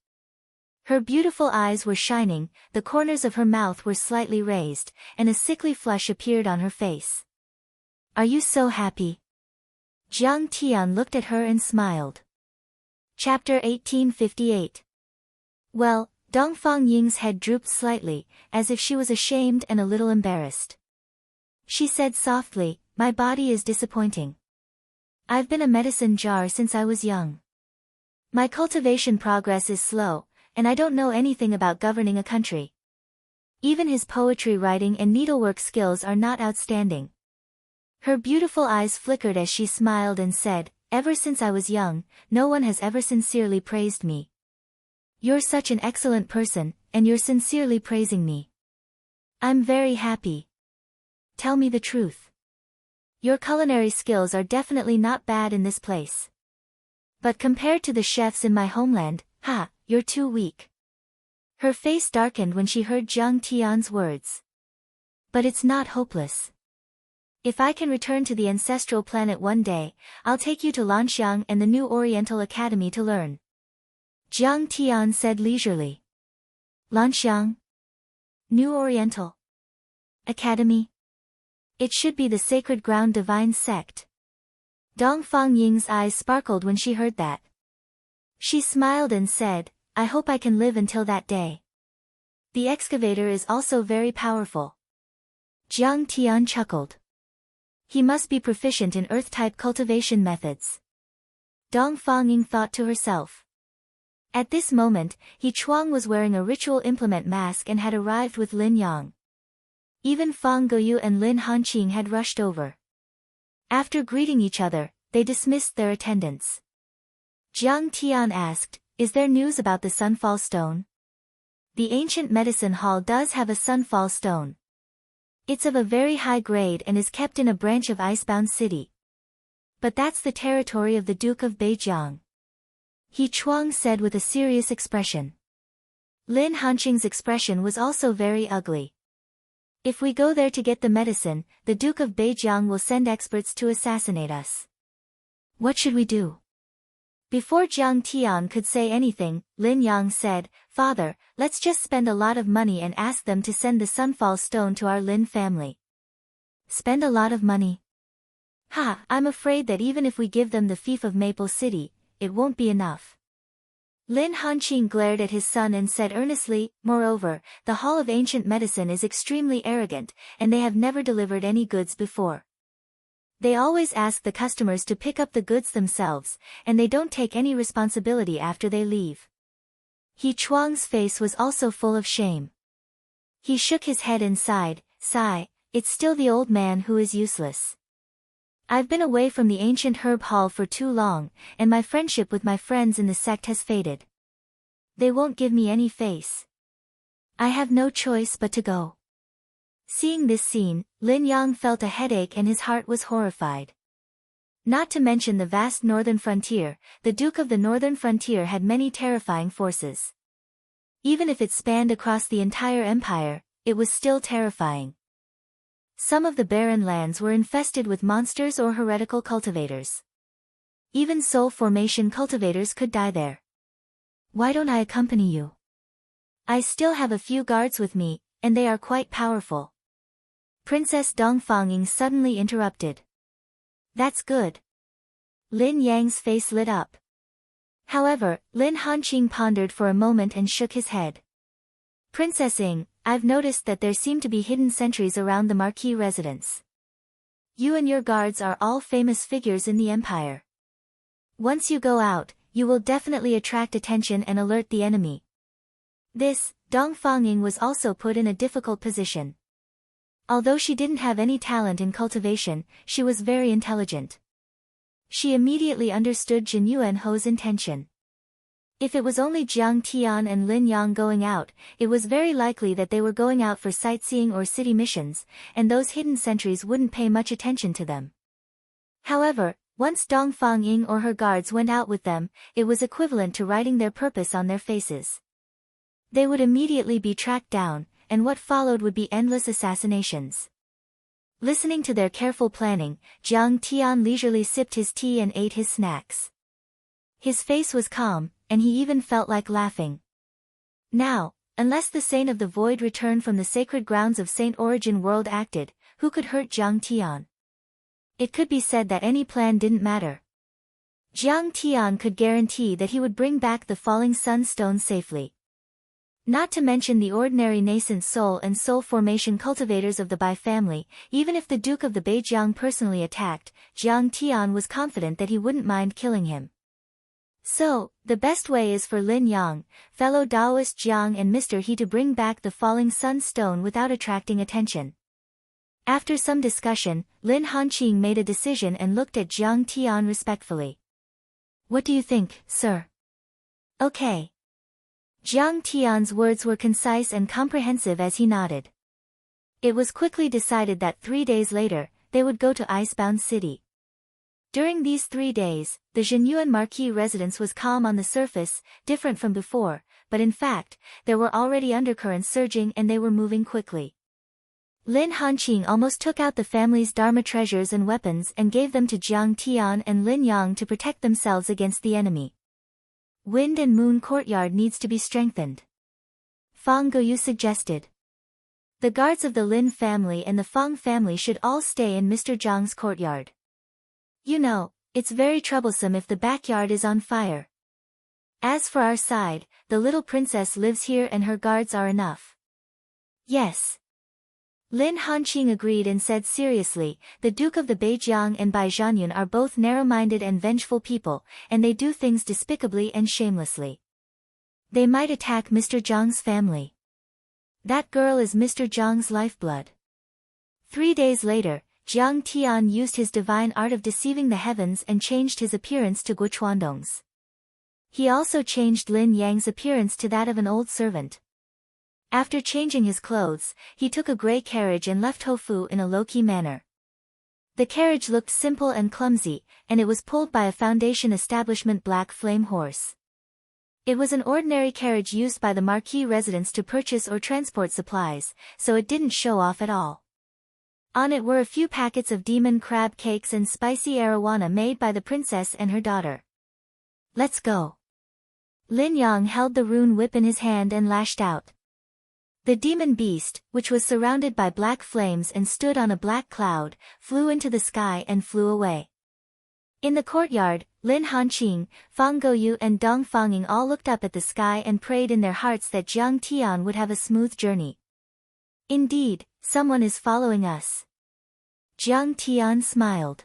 A: Her beautiful eyes were shining, the corners of her mouth were slightly raised, and a sickly flush appeared on her face. "Are you so happy?" Jiang Tian looked at her and smiled. Chapter 1858. Well, Dong Fangying's head drooped slightly, as if she was ashamed and a little embarrassed. She said softly, "My body is disappointing. I've been a medicine jar since I was young. My cultivation progress is slow, and I don't know anything about governing a country. Even his poetry writing and needlework skills are not outstanding." Her beautiful eyes flickered as she smiled and said, "Ever since I was young, no one has ever sincerely praised me. You're such an excellent person, and you're sincerely praising me. I'm very happy. Tell me the truth. Your culinary skills are definitely not bad in this place. But compared to the chefs in my homeland, you're too weak." Her face darkened when she heard Jiang Tian's words. "But it's not hopeless. If I can return to the ancestral planet one day, I'll take you to Lanxiang and the New Oriental Academy to learn." Jiang Tian said leisurely. "Lanxiang? New Oriental Academy? It should be the Sacred Ground Divine Sect." Dong Fangying's eyes sparkled when she heard that. She smiled and said, "I hope I can live until that day. The excavator is also very powerful." Jiang Tian chuckled. "He must be proficient in earth-type cultivation methods." Dong Fangying thought to herself. At this moment, He Chuang was wearing a ritual implement mask and had arrived with Lin Yang. Even Fang Guoyu and Lin Hanqing had rushed over. After greeting each other, they dismissed their attendants. Jiang Tian asked, "Is there news about the Sunfall Stone?" "The ancient medicine hall does have a Sunfall Stone. It's of a very high grade and is kept in a branch of Icebound City. But that's the territory of the Duke of Beijiang," He Chuang said with a serious expression. Lin Hanqing's expression was also very ugly. "If we go there to get the medicine, the Duke of Beijiang will send experts to assassinate us. What should we do?" Before Jiang Tian could say anything, Lin Yang said, "Father, let's just spend a lot of money and ask them to send the Sunfall Stone to our Lin family." "Spend a lot of money? I'm afraid that even if we give them the fief of Maple City, it won't be enough." Lin Hanqing glared at his son and said earnestly, "Moreover, the Hall of Ancient Medicine is extremely arrogant, and they have never delivered any goods before. They always ask the customers to pick up the goods themselves, and they don't take any responsibility after they leave." He Chuang's face was also full of shame. He shook his head and sighed, "It's still the old man who is useless. I've been away from the ancient herb hall for too long, and my friendship with my friends in the sect has faded. They won't give me any face. I have no choice but to go." Seeing this scene, Lin Yang felt a headache and his heart was horrified. Not to mention the vast northern frontier, the Duke of the Northern Frontier had many terrifying forces. Even if it spanned across the entire empire, it was still terrifying. Some of the barren lands were infested with monsters or heretical cultivators. Even soul formation cultivators could die there. "Why don't I accompany you? I still have a few guards with me, and they are quite powerful." Princess Dong Fangying suddenly interrupted. "That's good." Lin Yang's face lit up. However, Lin Hanqing pondered for a moment and shook his head. "Princess Ying, I've noticed that there seem to be hidden sentries around the Marquis residence. You and your guards are all famous figures in the empire. Once you go out, you will definitely attract attention and alert the enemy." This, Dong Fangying was also put in a difficult position. Although she didn't have any talent in cultivation, she was very intelligent. She immediately understood Jin Yuanho's intention. If it was only Jiang Tian and Lin Yang going out, it was very likely that they were going out for sightseeing or city missions, and those hidden sentries wouldn't pay much attention to them. However, once Dong Fangying or her guards went out with them, it was equivalent to writing their purpose on their faces. They would immediately be tracked down, and what followed would be endless assassinations. Listening to their careful planning, Jiang Tian leisurely sipped his tea and ate his snacks. His face was calm, and he even felt like laughing. Now, unless the Saint of the Void returned from the sacred grounds of Saint Origin World acted, who could hurt Jiang Tian? It could be said that any plan didn't matter. Jiang Tian could guarantee that he would bring back the falling sun stone safely. Not to mention the ordinary nascent soul and soul formation cultivators of the Bai family, even if the Duke of the Beijiang personally attacked, Jiang Tian was confident that he wouldn't mind killing him. So, the best way is for Lin Yang, fellow Taoist Jiang and Mr. He to bring back the falling sun stone without attracting attention. After some discussion, Lin Hanqing made a decision and looked at Jiang Tian respectfully. What do you think, sir? Okay. Jiang Tian's words were concise and comprehensive as he nodded. It was quickly decided that 3 days later, they would go to Icebound City. During these 3 days, the Zhenyuan Marquis residence was calm on the surface, different from before, but in fact, there were already undercurrents surging and they were moving quickly. Lin Hanqing almost took out the family's Dharma treasures and weapons and gave them to Jiang Tian and Lin Yang to protect themselves against the enemy. Wind and Moon Courtyard needs to be strengthened, Fang Guoyu suggested. The guards of the Lin family and the Fang family should all stay in Mr. Zhang's courtyard. You know, it's very troublesome if the backyard is on fire. As for our side, the little princess lives here and her guards are enough. Yes. Lin Hanqing agreed and said seriously, the Duke of the Beijiang and Bai Zhanyun are both narrow-minded and vengeful people, and they do things despicably and shamelessly. They might attack Mr. Zhang's family. That girl is Mr. Zhang's lifeblood. 3 days later, Jiang Tian used his divine art of deceiving the heavens and changed his appearance to Guochuandong's. He also changed Lin Yang's appearance to that of an old servant. After changing his clothes, he took a gray carriage and left Hofu in a low-key manner. The carriage looked simple and clumsy, and it was pulled by a Foundation establishment black flame horse. It was an ordinary carriage used by the Marquis residents to purchase or transport supplies, so it didn't show off at all. On it were a few packets of demon crab cakes and spicy arowana made by the princess and her daughter. Let's go. Lin Yang held the rune whip in his hand and lashed out. The demon beast, which was surrounded by black flames and stood on a black cloud, flew into the sky and flew away. In the courtyard, Lin Hanqing, Fang Guoyu and Dong Fangying all looked up at the sky and prayed in their hearts that Jiang Tian would have a smooth journey. Indeed, someone is following us. Jiang Tian smiled.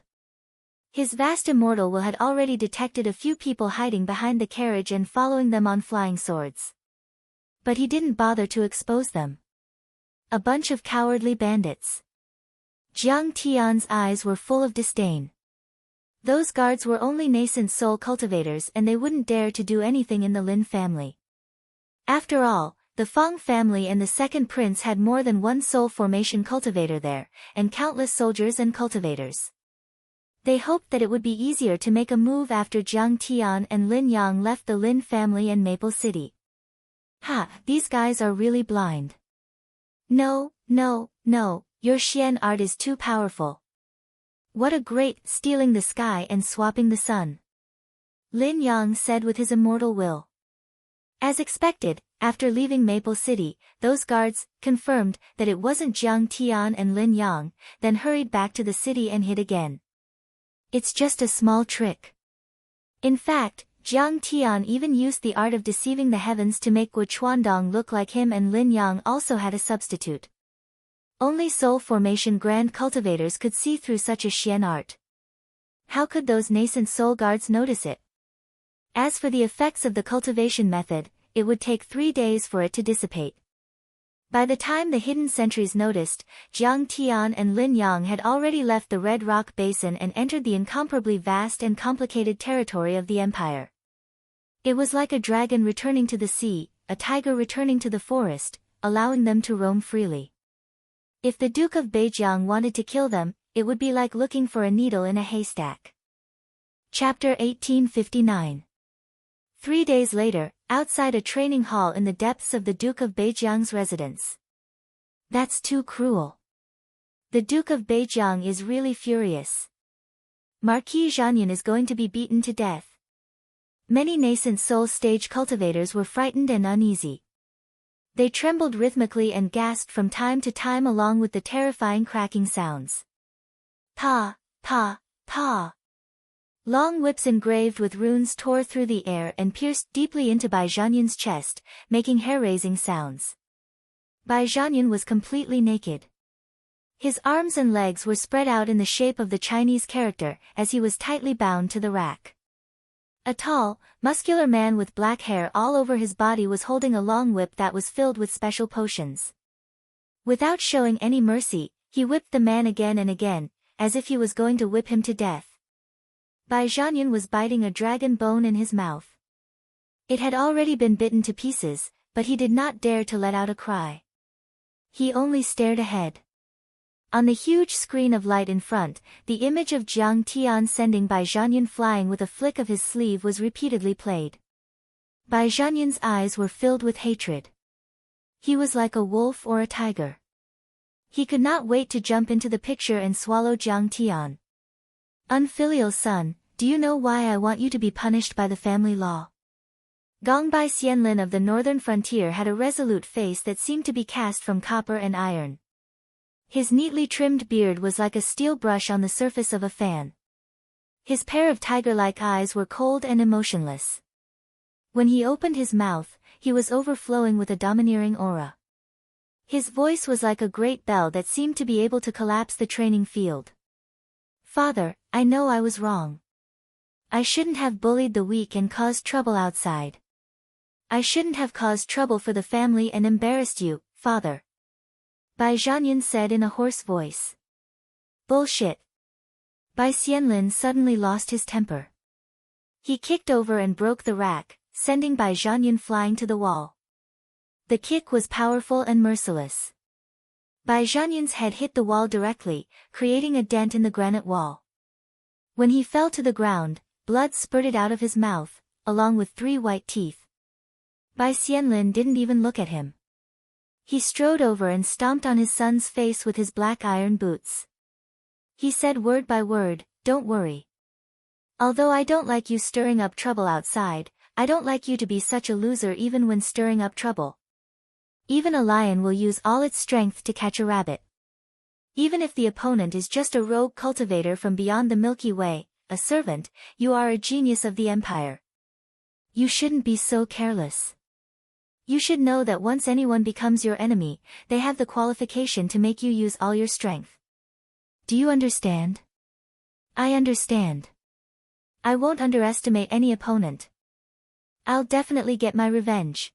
A: His vast immortal will had already detected a few people hiding behind the carriage and following them on flying swords. But he didn't bother to expose them. A bunch of cowardly bandits. Jiang Tian's eyes were full of disdain. Those guards were only nascent soul cultivators and they wouldn't dare to do anything in the Lin family. After all, the Fang family and the second prince had more than one soul formation cultivator there, and countless soldiers and cultivators. They hoped that it would be easier to make a move after Jiang Tian and Lin Yang left the Lin family and Maple City. Ha, these guys are really blind. No, your Xian art is too powerful. What a great stealing the sky and swapping the sun. Lin Yang said with his immortal will. As expected, after leaving Maple City, those guards confirmed that it wasn't Jiang Tian and Lin Yang, then hurried back to the city and hid again. It's just a small trick. In fact, Jiang Tian even used the art of deceiving the heavens to make Guochuandong look like him, and Lin Yang also had a substitute. Only soul formation grand cultivators could see through such a Xian art. How could those nascent soul guards notice it? As for the effects of the cultivation method, it would take 3 days for it to dissipate. By the time the hidden sentries noticed, Jiang Tian and Lin Yang had already left the Red Rock Basin and entered the incomparably vast and complicated territory of the empire. It was like a dragon returning to the sea, a tiger returning to the forest, allowing them to roam freely. If the Duke of Beijiang wanted to kill them, it would be like looking for a needle in a haystack. Chapter 1859. 3 days later, outside a training hall in the depths of the Duke of Beijiang's residence. That's too cruel. The Duke of Beijiang is really furious. Marquis Zhanyun is going to be beaten to death. Many nascent soul stage cultivators were frightened and uneasy. They trembled rhythmically and gasped from time to time along with the terrifying cracking sounds. Pa, pa, pa. Long whips engraved with runes tore through the air and pierced deeply into Bai Zhanyan's chest, making hair-raising sounds. Bai Zhanyan was completely naked. His arms and legs were spread out in the shape of the Chinese character, as he was tightly bound to the rack. A tall, muscular man with black hair all over his body was holding a long whip that was filled with special potions. Without showing any mercy, he whipped the man again and again, as if he was going to whip him to death. Bai Zhanyan was biting a dragon bone in his mouth. It had already been bitten to pieces, but he did not dare to let out a cry. He only stared ahead. On the huge screen of light in front, the image of Jiang Tian sending Bai Zhanyan flying with a flick of his sleeve was repeatedly played. Bai Zhanyan's eyes were filled with hatred. He was like a wolf or a tiger. He could not wait to jump into the picture and swallow Jiang Tian. Unfilial son, do you know why I want you to be punished by the family law? Gong Bai Xianlin of the northern frontier had a resolute face that seemed to be cast from copper and iron. His neatly trimmed beard was like a steel brush on the surface of a fan. His pair of tiger-like eyes were cold and emotionless. When he opened his mouth, he was overflowing with a domineering aura. His voice was like a great bell that seemed to be able to collapse the training field. Father, I know I was wrong. I shouldn't have bullied the weak and caused trouble outside. I shouldn't have caused trouble for the family and embarrassed you, father. Bai Zhanyan said in a hoarse voice. Bullshit. Bai Xianlin suddenly lost his temper. He kicked over and broke the rack, sending Bai Zhanyan flying to the wall. The kick was powerful and merciless. Bai Zhanyan's head hit the wall directly, creating a dent in the granite wall. When he fell to the ground, blood spurted out of his mouth, along with 3 white teeth. Bai Xianlin didn't even look at him. He strode over and stomped on his son's face with his black iron boots. He said word by word, "Don't worry. Although I don't like you stirring up trouble outside, I don't like you to be such a loser even when stirring up trouble. Even a lion will use all its strength to catch a rabbit. Even if the opponent is just a rogue cultivator from beyond the Milky Way, a servant, you are a genius of the empire. You shouldn't be so careless. You should know that once anyone becomes your enemy, they have the qualification to make you use all your strength. Do you understand?" "I understand. I won't underestimate any opponent. I'll definitely get my revenge."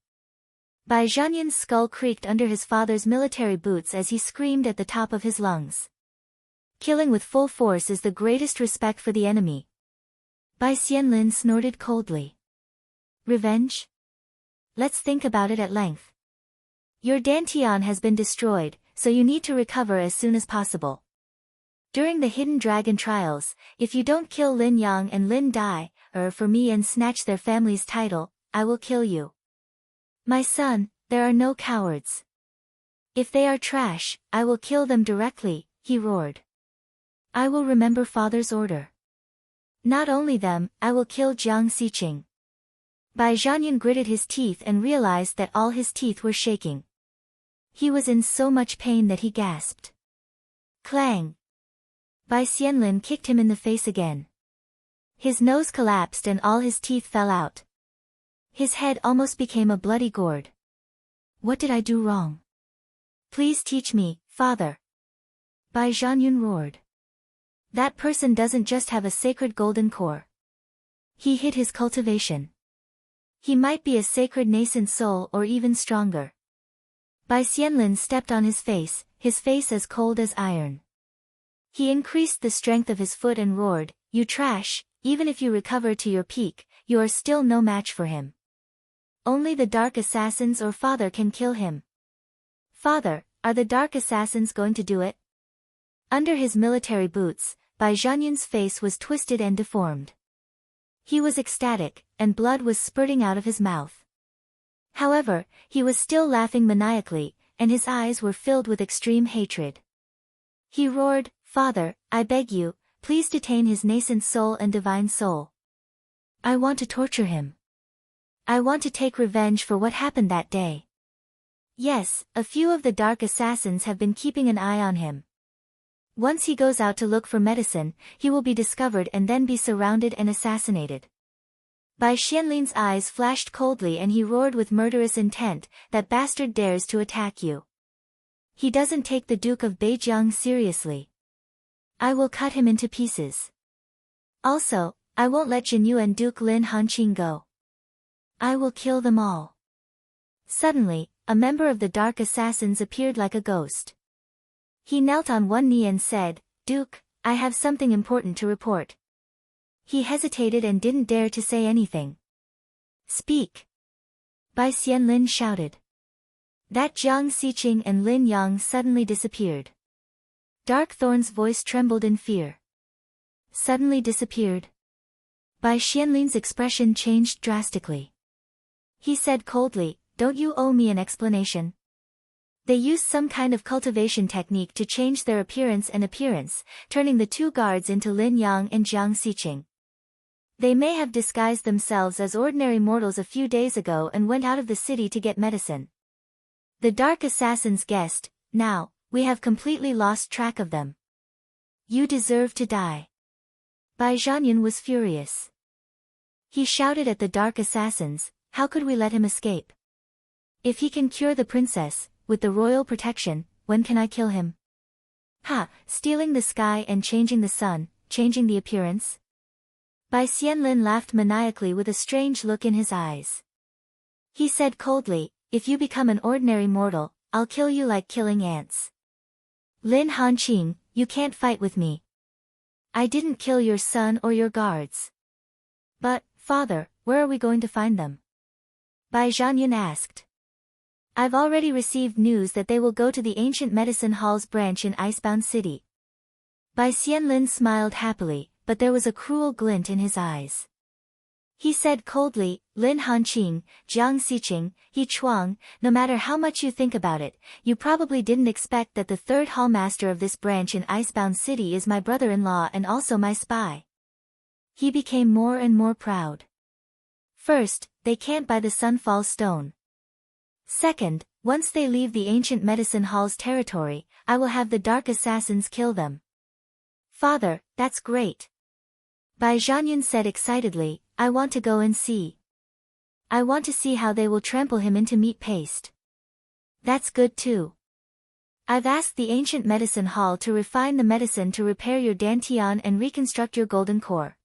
A: Bai Zhanyan's skull creaked under his father's military boots as he screamed at the top of his lungs. Killing with full force is the greatest respect for the enemy. Bai Xianlin snorted coldly. "Revenge? Let's think about it at length. Your Dantian has been destroyed, so you need to recover as soon as possible. During the Hidden Dragon trials, if you don't kill Lin Yang and Lin Dai, for me and snatch their family's title, I will kill you. My son, there are no cowards. If they are trash, I will kill them directly," he roared. "I will remember father's order. Not only them, I will kill Jiang Xiqing." Bai Zhanyan gritted his teeth and realized that all his teeth were shaking. He was in so much pain that he gasped. Clang! Bai Xianlin kicked him in the face again. His nose collapsed and all his teeth fell out. His head almost became a bloody gourd. "What did I do wrong? Please teach me, father." Bai Zhanyan roared. "That person doesn't just have a sacred golden core. He hid his cultivation. He might be a sacred nascent soul or even stronger." Bai Xianlin stepped on his face as cold as iron. He increased the strength of his foot and roared, "You trash, even if you recover to your peak, you are still no match for him. Only the dark assassins or father can kill him." "Father, are the dark assassins going to do it?" Under his military boots, Bai Zhanyan's face was twisted and deformed. He was ecstatic, and blood was spurting out of his mouth. However, he was still laughing maniacally, and his eyes were filled with extreme hatred. He roared, "Father, I beg you, please detain his nascent soul and divine soul. I want to torture him. I want to take revenge for what happened that day. Yes, a few of the dark assassins have been keeping an eye on him. Once he goes out to look for medicine, he will be discovered and then be surrounded and assassinated. Bai Xianlin's eyes flashed coldly and he roared with murderous intent, that bastard dares to attack you. He doesn't take the Duke of Beijiang seriously. I will cut him into pieces. Also, I won't let Jinyu and Duke Lin Hanqing go. I will kill them all. Suddenly, a member of the Dark Assassins appeared like a ghost. He knelt on one knee and said, Duke, I have something important to report. He hesitated and didn't dare to say anything. Speak. Bai Xianlin shouted. That Jiang Xiqing and Lin Yang suddenly disappeared. Dark Thorn's voice trembled in fear. Suddenly disappeared. Bai Xianlin's expression changed drastically. He said coldly, Don't you owe me an explanation? They used some kind of cultivation technique to change their appearance, turning the two guards into Lin Yang and Jiang Xiqing. They may have disguised themselves as ordinary mortals a few days ago and went out of the city to get medicine. The Dark Assassins guessed, now, we have completely lost track of them. You deserve to die. Bai Zhanyan was furious. He shouted at the Dark Assassins, how could we let him escape? If he can cure the princess, with the royal protection, when can I kill him? Ha, stealing the sky and changing the sun, changing the appearance? Bai Xianlin laughed maniacally with a strange look in his eyes. He said coldly, if you become an ordinary mortal, I'll kill you like killing ants. Lin Hanqing, you can't fight with me. I didn't kill your son or your guards. But, father, where are we going to find them? Bai Zhanyan asked. I've already received news that they will go to the Ancient Medicine Hall's branch in Icebound City. Bai Xianlin smiled happily, but there was a cruel glint in his eyes. He said coldly, Lin Hanqing, Jiang Xiqing, He Chuang, no matter how much you think about it, you probably didn't expect that the third hallmaster of this branch in Icebound City is my brother-in-law and also my spy. He became more and more proud. First, they can't buy the Sunfall Stone. Second, once they leave the Ancient Medicine Hall's territory, I will have the Dark Assassins kill them. Father, that's great. Bai Zhanyan said excitedly, I want to go and see. I want to see how they will trample him into meat paste. That's good too. I've asked the Ancient Medicine Hall to refine the medicine to repair your dantian and reconstruct your golden core.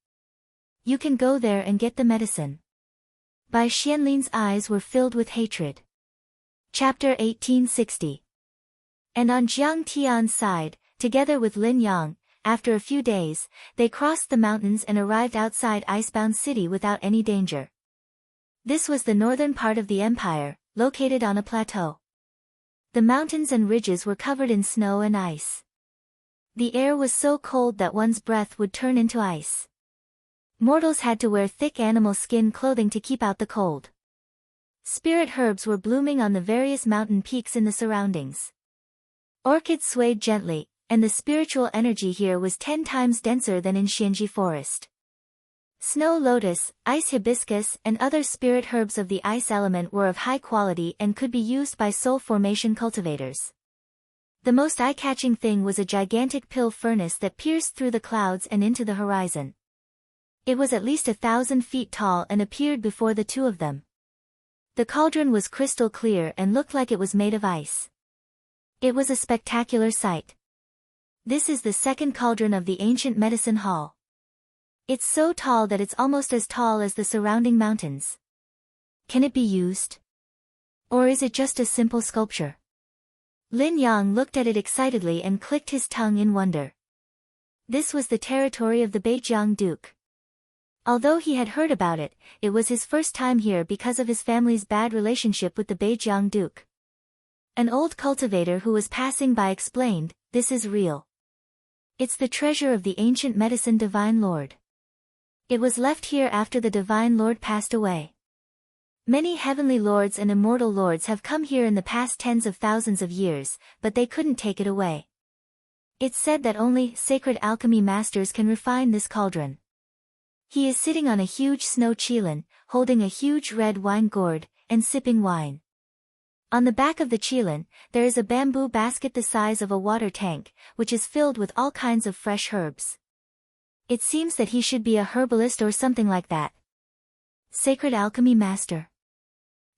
A: You can go there and get the medicine. Bai Xianlin's eyes were filled with hatred. Chapter 1860. And on Jiang Tian's side, together with Lin Yang, after a few days, they crossed the mountains and arrived outside Icebound City without any danger. This was the northern part of the empire, located on a plateau. The mountains and ridges were covered in snow and ice. The air was so cold that one's breath would turn into ice. Mortals had to wear thick animal skin clothing to keep out the cold. Spirit herbs were blooming on the various mountain peaks in the surroundings. Orchids swayed gently, and the spiritual energy here was 10 times denser than in Xianji Forest. Snow lotus, ice hibiscus and other spirit herbs of the ice element were of high quality and could be used by soul formation cultivators. The most eye-catching thing was a gigantic pill furnace that pierced through the clouds and into the horizon. It was at least 1,000 feet tall and appeared before the two of them. The cauldron was crystal clear and looked like it was made of ice. It was a spectacular sight. This is the second cauldron of the Ancient Medicine Hall. It's so tall that it's almost as tall as the surrounding mountains. Can it be used? Or is it just a simple sculpture? Lin Yang looked at it excitedly and clicked his tongue in wonder. This was the territory of the Beijiang Duke. Although he had heard about it, it was his first time here because of his family's bad relationship with the Beijiang Duke. An old cultivator who was passing by explained, this is real. It's the treasure of the ancient medicine Divine Lord. It was left here after the Divine Lord passed away. Many heavenly lords and immortal lords have come here in the past tens of thousands of years, but they couldn't take it away. It's said that only sacred alchemy masters can refine this cauldron. He is sitting on a huge snow qilin, holding a huge red wine gourd, and sipping wine. On the back of the qilin, there is a bamboo basket the size of a water tank, which is filled with all kinds of fresh herbs. It seems that he should be a herbalist or something like that. Sacred alchemy master.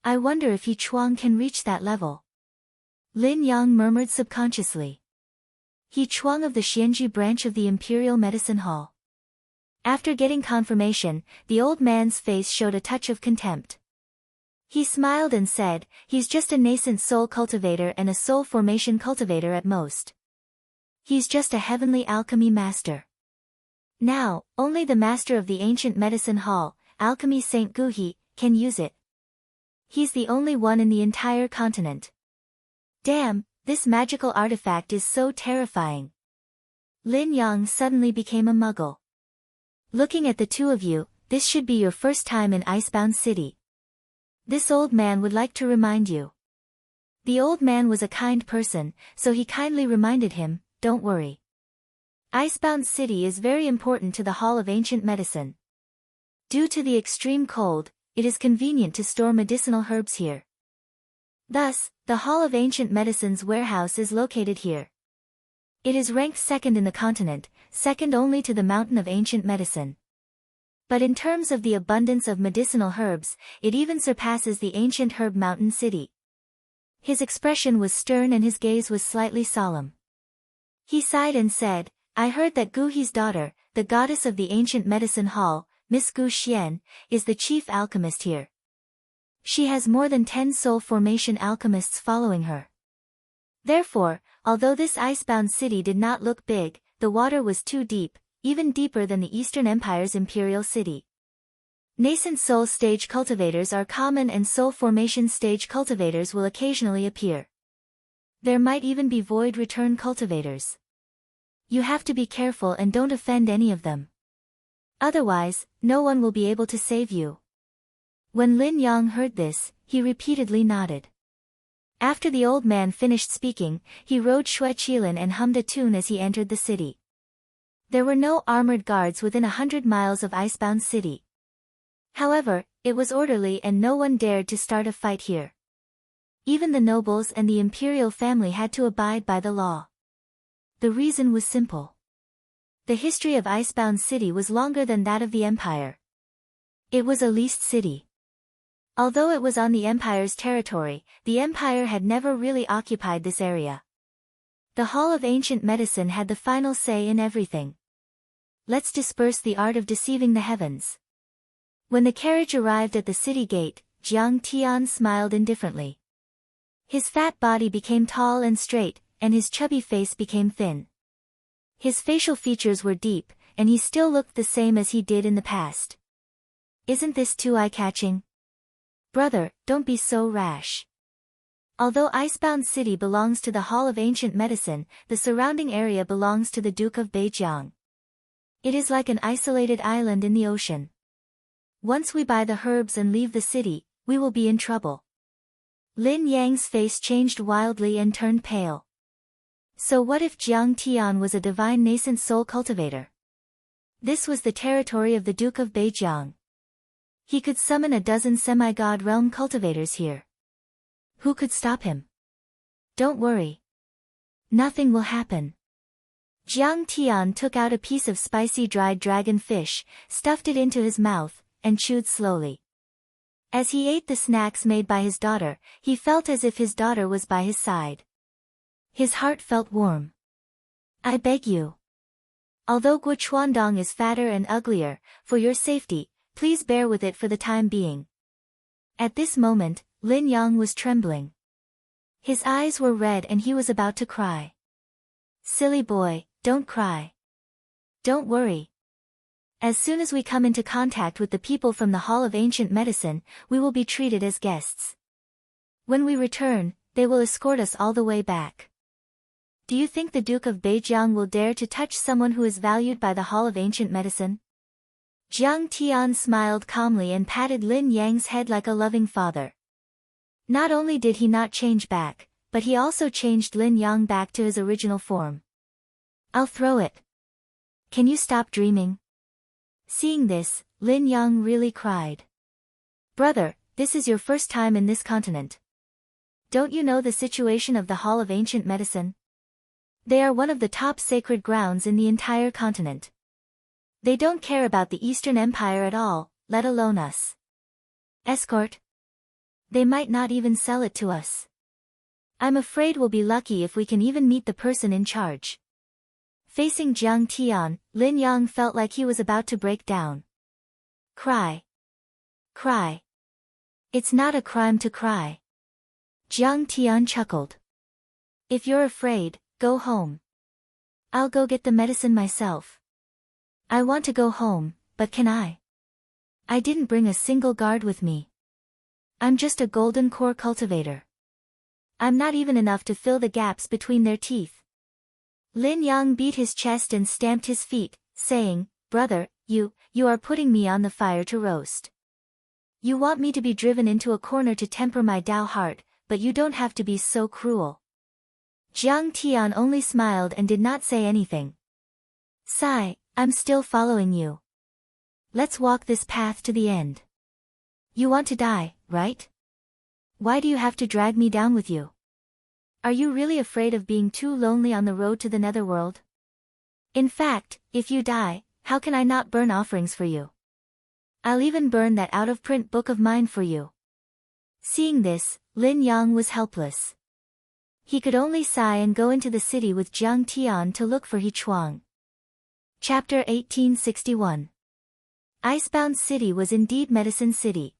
A: I wonder if He Chuang can reach that level. Lin Yang murmured subconsciously. He Chuang of the Xianji branch of the Imperial Medicine Hall. After getting confirmation, the old man's face showed a touch of contempt. He smiled and said, he's just a nascent soul cultivator and a soul formation cultivator at most. He's just a heavenly alchemy master. Now, only the master of the ancient medicine hall, Alchemy Saint Guhi, can use it. He's the only one in the entire continent. Damn, this magical artifact is so terrifying. Lin Yang suddenly became a muggle. Looking at the two of you, this should be your first time in Icebound City. This old man would like to remind you. The old man was a kind person, so he kindly reminded him, don't worry. Icebound City is very important to the Hall of Ancient Medicine. Due to the extreme cold, it is convenient to store medicinal herbs here. Thus, the Hall of Ancient Medicine's warehouse is located here. It is ranked second in the continent, second only to the Mountain of Ancient Medicine. But in terms of the abundance of medicinal herbs, it even surpasses the ancient herb mountain city. His expression was stern and his gaze was slightly solemn. He sighed and said, I heard that Gu He's daughter, the goddess of the ancient medicine hall, Miss Gu Xian, is the chief alchemist here. She has more than 10 soul formation alchemists following her. Therefore, although this icebound city did not look big, the water was too deep, even deeper than the Eastern Empire's imperial city. Nascent soul stage cultivators are common and soul formation stage cultivators will occasionally appear. There might even be void return cultivators. You have to be careful and don't offend any of them. Otherwise, no one will be able to save you. When Lin Yang heard this, he repeatedly nodded. After the old man finished speaking, he rode Shui Qilin and hummed a tune as he entered the city. There were no armored guards within 100 miles of Icebound City. However, it was orderly and no one dared to start a fight here. Even the nobles and the imperial family had to abide by the law. The reason was simple. The history of Icebound City was longer than that of the Empire. It was a leased city. Although it was on the Empire's territory, the Empire had never really occupied this area. The Hall of Ancient Medicine had the final say in everything. Let's disperse the art of deceiving the heavens. When the carriage arrived at the city gate, Jiang Tian smiled indifferently. His fat body became tall and straight, and his chubby face became thin. His facial features were deep, and he still looked the same as he did in the past. Isn't this too eye-catching? Brother, don't be so rash. Although Icebound City belongs to the Hall of Ancient Medicine, the surrounding area belongs to the Duke of Beijiang. It is like an isolated island in the ocean. Once we buy the herbs and leave the city, we will be in trouble. Lin Yang's face changed wildly and turned pale. So what if Jiang Tian was a divine nascent soul cultivator? This was the territory of the Duke of Beijiang. He could summon a dozen semi-god realm cultivators here. Who could stop him? Don't worry. Nothing will happen. Jiang Tian took out a piece of spicy dried dragon fish, stuffed it into his mouth, and chewed slowly. As he ate the snacks made by his daughter, he felt as if his daughter was by his side. His heart felt warm. I beg you. Although Guochuandong is fatter and uglier, for your safety, please bear with it for the time being. At this moment, Lin Yang was trembling. His eyes were red and he was about to cry. Silly boy, don't cry. Don't worry. As soon as we come into contact with the people from the Hall of Ancient Medicine, we will be treated as guests. When we return, they will escort us all the way back. Do you think the Duke of Beijiang will dare to touch someone who is valued by the Hall of Ancient Medicine? Jiang Tian smiled calmly and patted Lin Yang's head like a loving father. Not only did he not change back, but he also changed Lin Yang back to his original form. I'll throw it. Can you stop dreaming? Seeing this, Lin Yang really cried. Brother, this is your first time in this continent. Don't you know the situation of the Hall of Ancient Medicine? They are one of the top sacred grounds in the entire continent. They don't care about the Eastern Empire at all, let alone us. Escort? They might not even sell it to us. I'm afraid we'll be lucky if we can even meet the person in charge. Facing Jiang Tian, Lin Yang felt like he was about to break down. Cry. Cry. It's not a crime to cry. Jiang Tian chuckled. If you're afraid, go home. I'll go get the medicine myself. I want to go home, but can I? I didn't bring a single guard with me. I'm just a golden core cultivator. I'm not even enough to fill the gaps between their teeth. Lin Yang beat his chest and stamped his feet, saying, Brother, you are putting me on the fire to roast. You want me to be driven into a corner to temper my Tao heart, but you don't have to be so cruel. Jiang Tian only smiled and did not say anything. Sigh, I'm still following you. Let's walk this path to the end. You want to die, right? Why do you have to drag me down with you? Are you really afraid of being too lonely on the road to the netherworld? In fact, if you die, how can I not burn offerings for you? I'll even burn that out-of-print book of mine for you. Seeing this, Lin Yang was helpless. He could only sigh and go into the city with Jiang Tian to look for He Chuang. Chapter 1861. Icebound City was indeed Medicine City.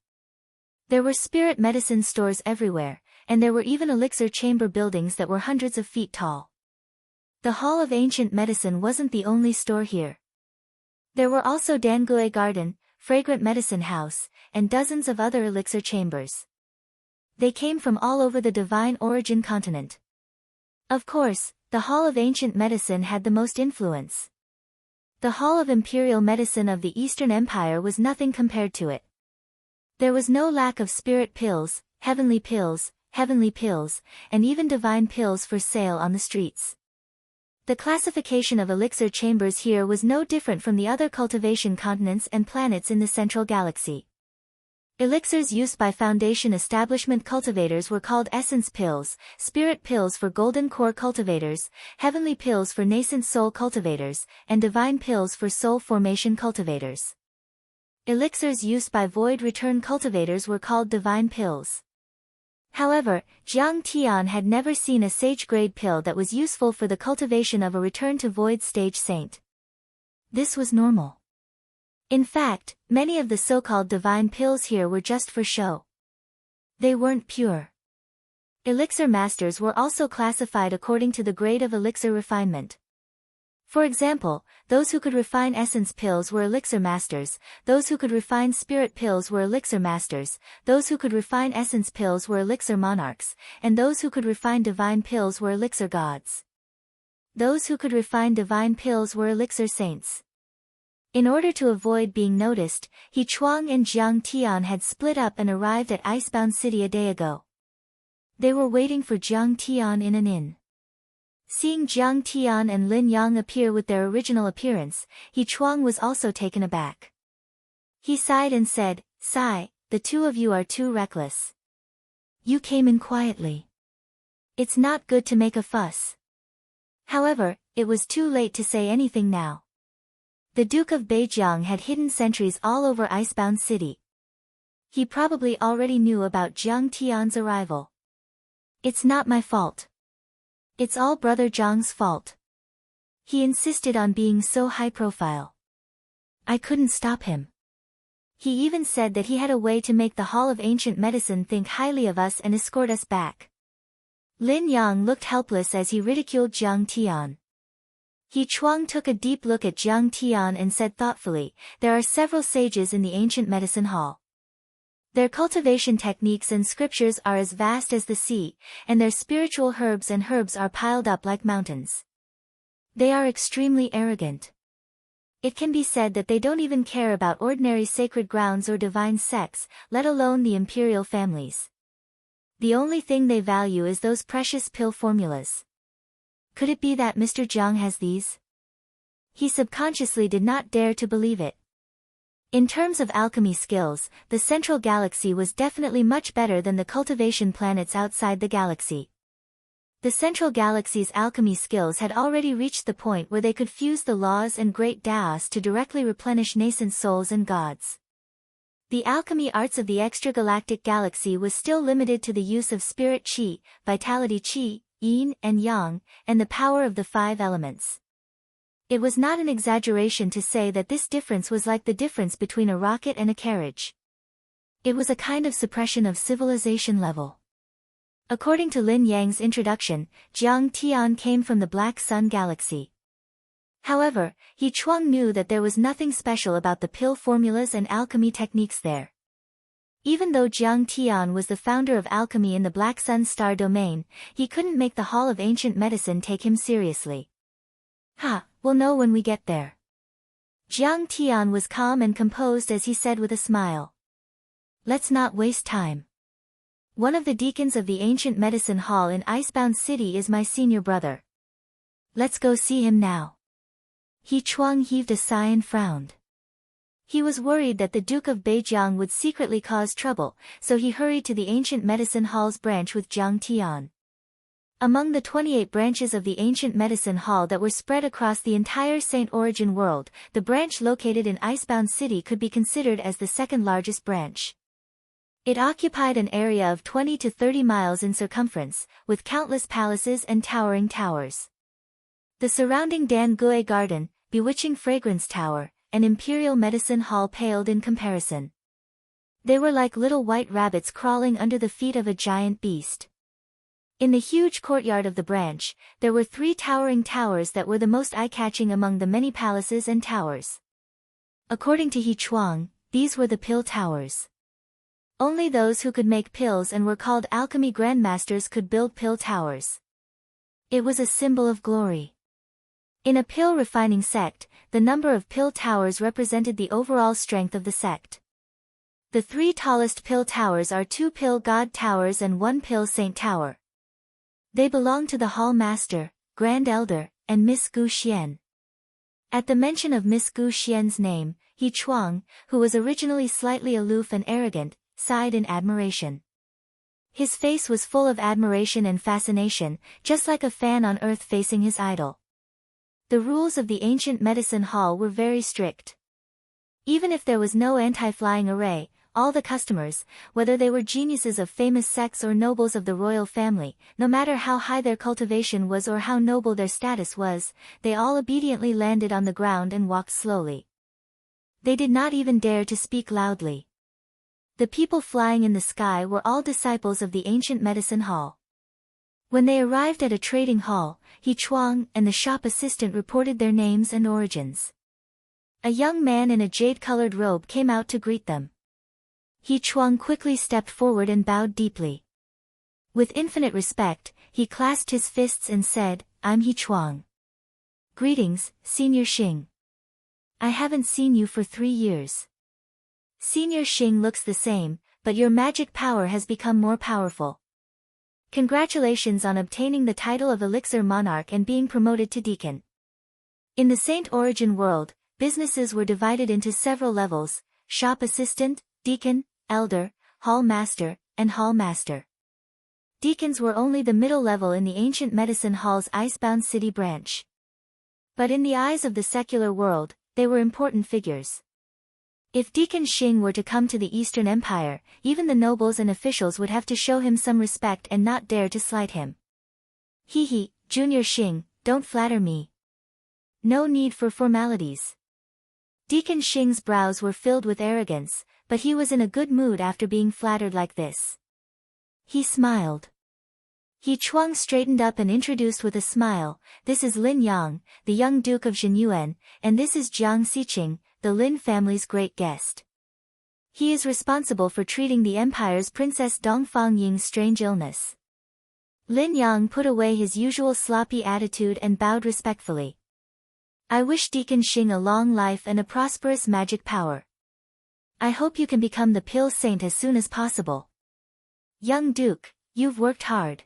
A: There were spirit medicine stores everywhere, and there were even elixir chamber buildings that were hundreds of feet tall. The Hall of Ancient Medicine wasn't the only store here. There were also Dangue Garden, Fragrant Medicine House, and dozens of other elixir chambers. They came from all over the Divine Origin continent. Of course, the Hall of Ancient Medicine had the most influence. The Hall of Imperial Medicine of the Eastern Empire was nothing compared to it. There was no lack of spirit pills, heavenly pills, and even divine pills for sale on the streets. The classification of elixir chambers here was no different from the other cultivation continents and planets in the central galaxy. Elixirs used by Foundation establishment cultivators were called essence pills, spirit pills for golden core cultivators, heavenly pills for nascent soul cultivators, and divine pills for soul formation cultivators. Elixirs used by void return cultivators were called divine pills. However, Jiang Tian had never seen a sage-grade pill that was useful for the cultivation of a return-to-void stage saint. This was normal. In fact, many of the so-called divine pills here were just for show. They weren't pure. Elixir masters were also classified according to the grade of elixir refinement. For example, those who could refine essence pills were elixir masters, those who could refine spirit pills were elixir masters, those who could refine essence pills were elixir monarchs, and those who could refine divine pills were elixir gods. Those who could refine divine pills were elixir saints. In order to avoid being noticed, He Chuang and Jiang Tian had split up and arrived at Icebound City a day ago. They were waiting for Jiang Tian in an inn. Seeing Jiang Tian and Lin Yang appear with their original appearance, He Chuang was also taken aback. He sighed and said, Sigh, the two of you are too reckless. You came in quietly. It's not good to make a fuss. However, it was too late to say anything now. The Duke of Beijiang had hidden sentries all over Icebound City. He probably already knew about Jiang Tian's arrival. It's not my fault. It's all Brother Zhang's fault. He insisted on being so high profile. I couldn't stop him. He even said that he had a way to make the Hall of Ancient Medicine think highly of us and escort us back. Lin Yang looked helpless as he ridiculed Jiang Tian. He Chuang took a deep look at Jiang Tian and said thoughtfully, There are several sages in the Ancient Medicine Hall. Their cultivation techniques and scriptures are as vast as the sea, and their spiritual herbs are piled up like mountains. They are extremely arrogant. It can be said that they don't even care about ordinary sacred grounds or divine sects, let alone the imperial families. The only thing they value is those precious pill formulas. Could it be that Mr. Zhang has these? He subconsciously did not dare to believe it. In terms of alchemy skills, the central galaxy was definitely much better than the cultivation planets outside the galaxy. The central galaxy's alchemy skills had already reached the point where they could fuse the laws and great Daos to directly replenish nascent souls and gods. The alchemy arts of the extragalactic galaxy was still limited to the use of spirit qi, vitality qi, yin and yang, and the power of the 5 elements. It was not an exaggeration to say that this difference was like the difference between a rocket and a carriage. It was a kind of suppression of civilization level. According to Lin Yang's introduction, Jiang Tian came from the Black Sun galaxy. However, He Chuang knew that there was nothing special about the pill formulas and alchemy techniques there. Even though Jiang Tian was the founder of alchemy in the Black Sun star domain, he couldn't make the Hall of Ancient Medicine take him seriously. We'll know when we get there. Jiang Tian was calm and composed as he said with a smile. Let's not waste time. One of the deacons of the Ancient Medicine Hall in Icebound City is my senior brother. Let's go see him now. He Chuang heaved a sigh and frowned. He was worried that the Duke of Beijiang would secretly cause trouble, so he hurried to the Ancient Medicine Hall's branch with Jiang Tian. Among the 28 branches of the Ancient Medicine Hall that were spread across the entire Saint Origin world, the branch located in Icebound City could be considered as the second largest branch. It occupied an area of 20 to 30 miles in circumference, with countless palaces and towering towers. The surrounding Dan Gui Garden, Bewitching Fragrance Tower, and Imperial Medicine Hall paled in comparison. They were like little white rabbits crawling under the feet of a giant beast. In the huge courtyard of the branch, there were 3 towering towers that were the most eye-catching among the many palaces and towers. According to He Chuang, these were the pill towers. Only those who could make pills and were called alchemy grandmasters could build pill towers. It was a symbol of glory. In a pill refining sect, the number of pill towers represented the overall strength of the sect. The 3 tallest pill towers are 2 pill god towers and 1 pill saint tower. They belong to the Hall Master, Grand Elder, and Miss Gu Xian. At the mention of Miss Gu Xian's name, He Chuang, who was originally slightly aloof and arrogant, sighed in admiration. His face was full of admiration and fascination, just like a fan on earth facing his idol. The rules of the Ancient Medicine Hall were very strict. Even if there was no anti-flying array, all the customers, whether they were geniuses of famous sects or nobles of the royal family, no matter how high their cultivation was or how noble their status was, they all obediently landed on the ground and walked slowly. They did not even dare to speak loudly. The people flying in the sky were all disciples of the Ancient Medicine Hall. When they arrived at a trading hall, He Chuang and the shop assistant reported their names and origins. A young man in a jade-colored robe came out to greet them. He Chuang quickly stepped forward and bowed deeply. With infinite respect, he clasped his fists and said, "I'm He Chuang. Greetings, Senior Xing. I haven't seen you for 3 years. Senior Xing looks the same, but your magic power has become more powerful. Congratulations on obtaining the title of Elixir Monarch and being promoted to Deacon." In the Saint Origin world, businesses were divided into several levels: shop assistant, deacon, elder, hall master, and hall master. Deacons were only the middle level in the Ancient Medicine Hall's Icebound City branch. But in the eyes of the secular world, they were important figures. If Deacon Xing were to come to the Eastern Empire, even the nobles and officials would have to show him some respect and not dare to slight him. Junior Xing, don't flatter me. No need for formalities. Deacon Xing's brows were filled with arrogance, but he was in a good mood after being flattered like this. He smiled. He Chuang straightened up and introduced with a smile, "This is Lin Yang, the young Duke of Zhenyuan, and this is Jiang Xiqing, the Lin family's great guest. He is responsible for treating the Empire's Princess Dongfang Ying's strange illness." Lin Yang put away his usual sloppy attitude and bowed respectfully. "I wish Deacon Xing a long life and a prosperous magic power. I hope you can become the Pill Saint as soon as possible. Young Duke, you've worked hard."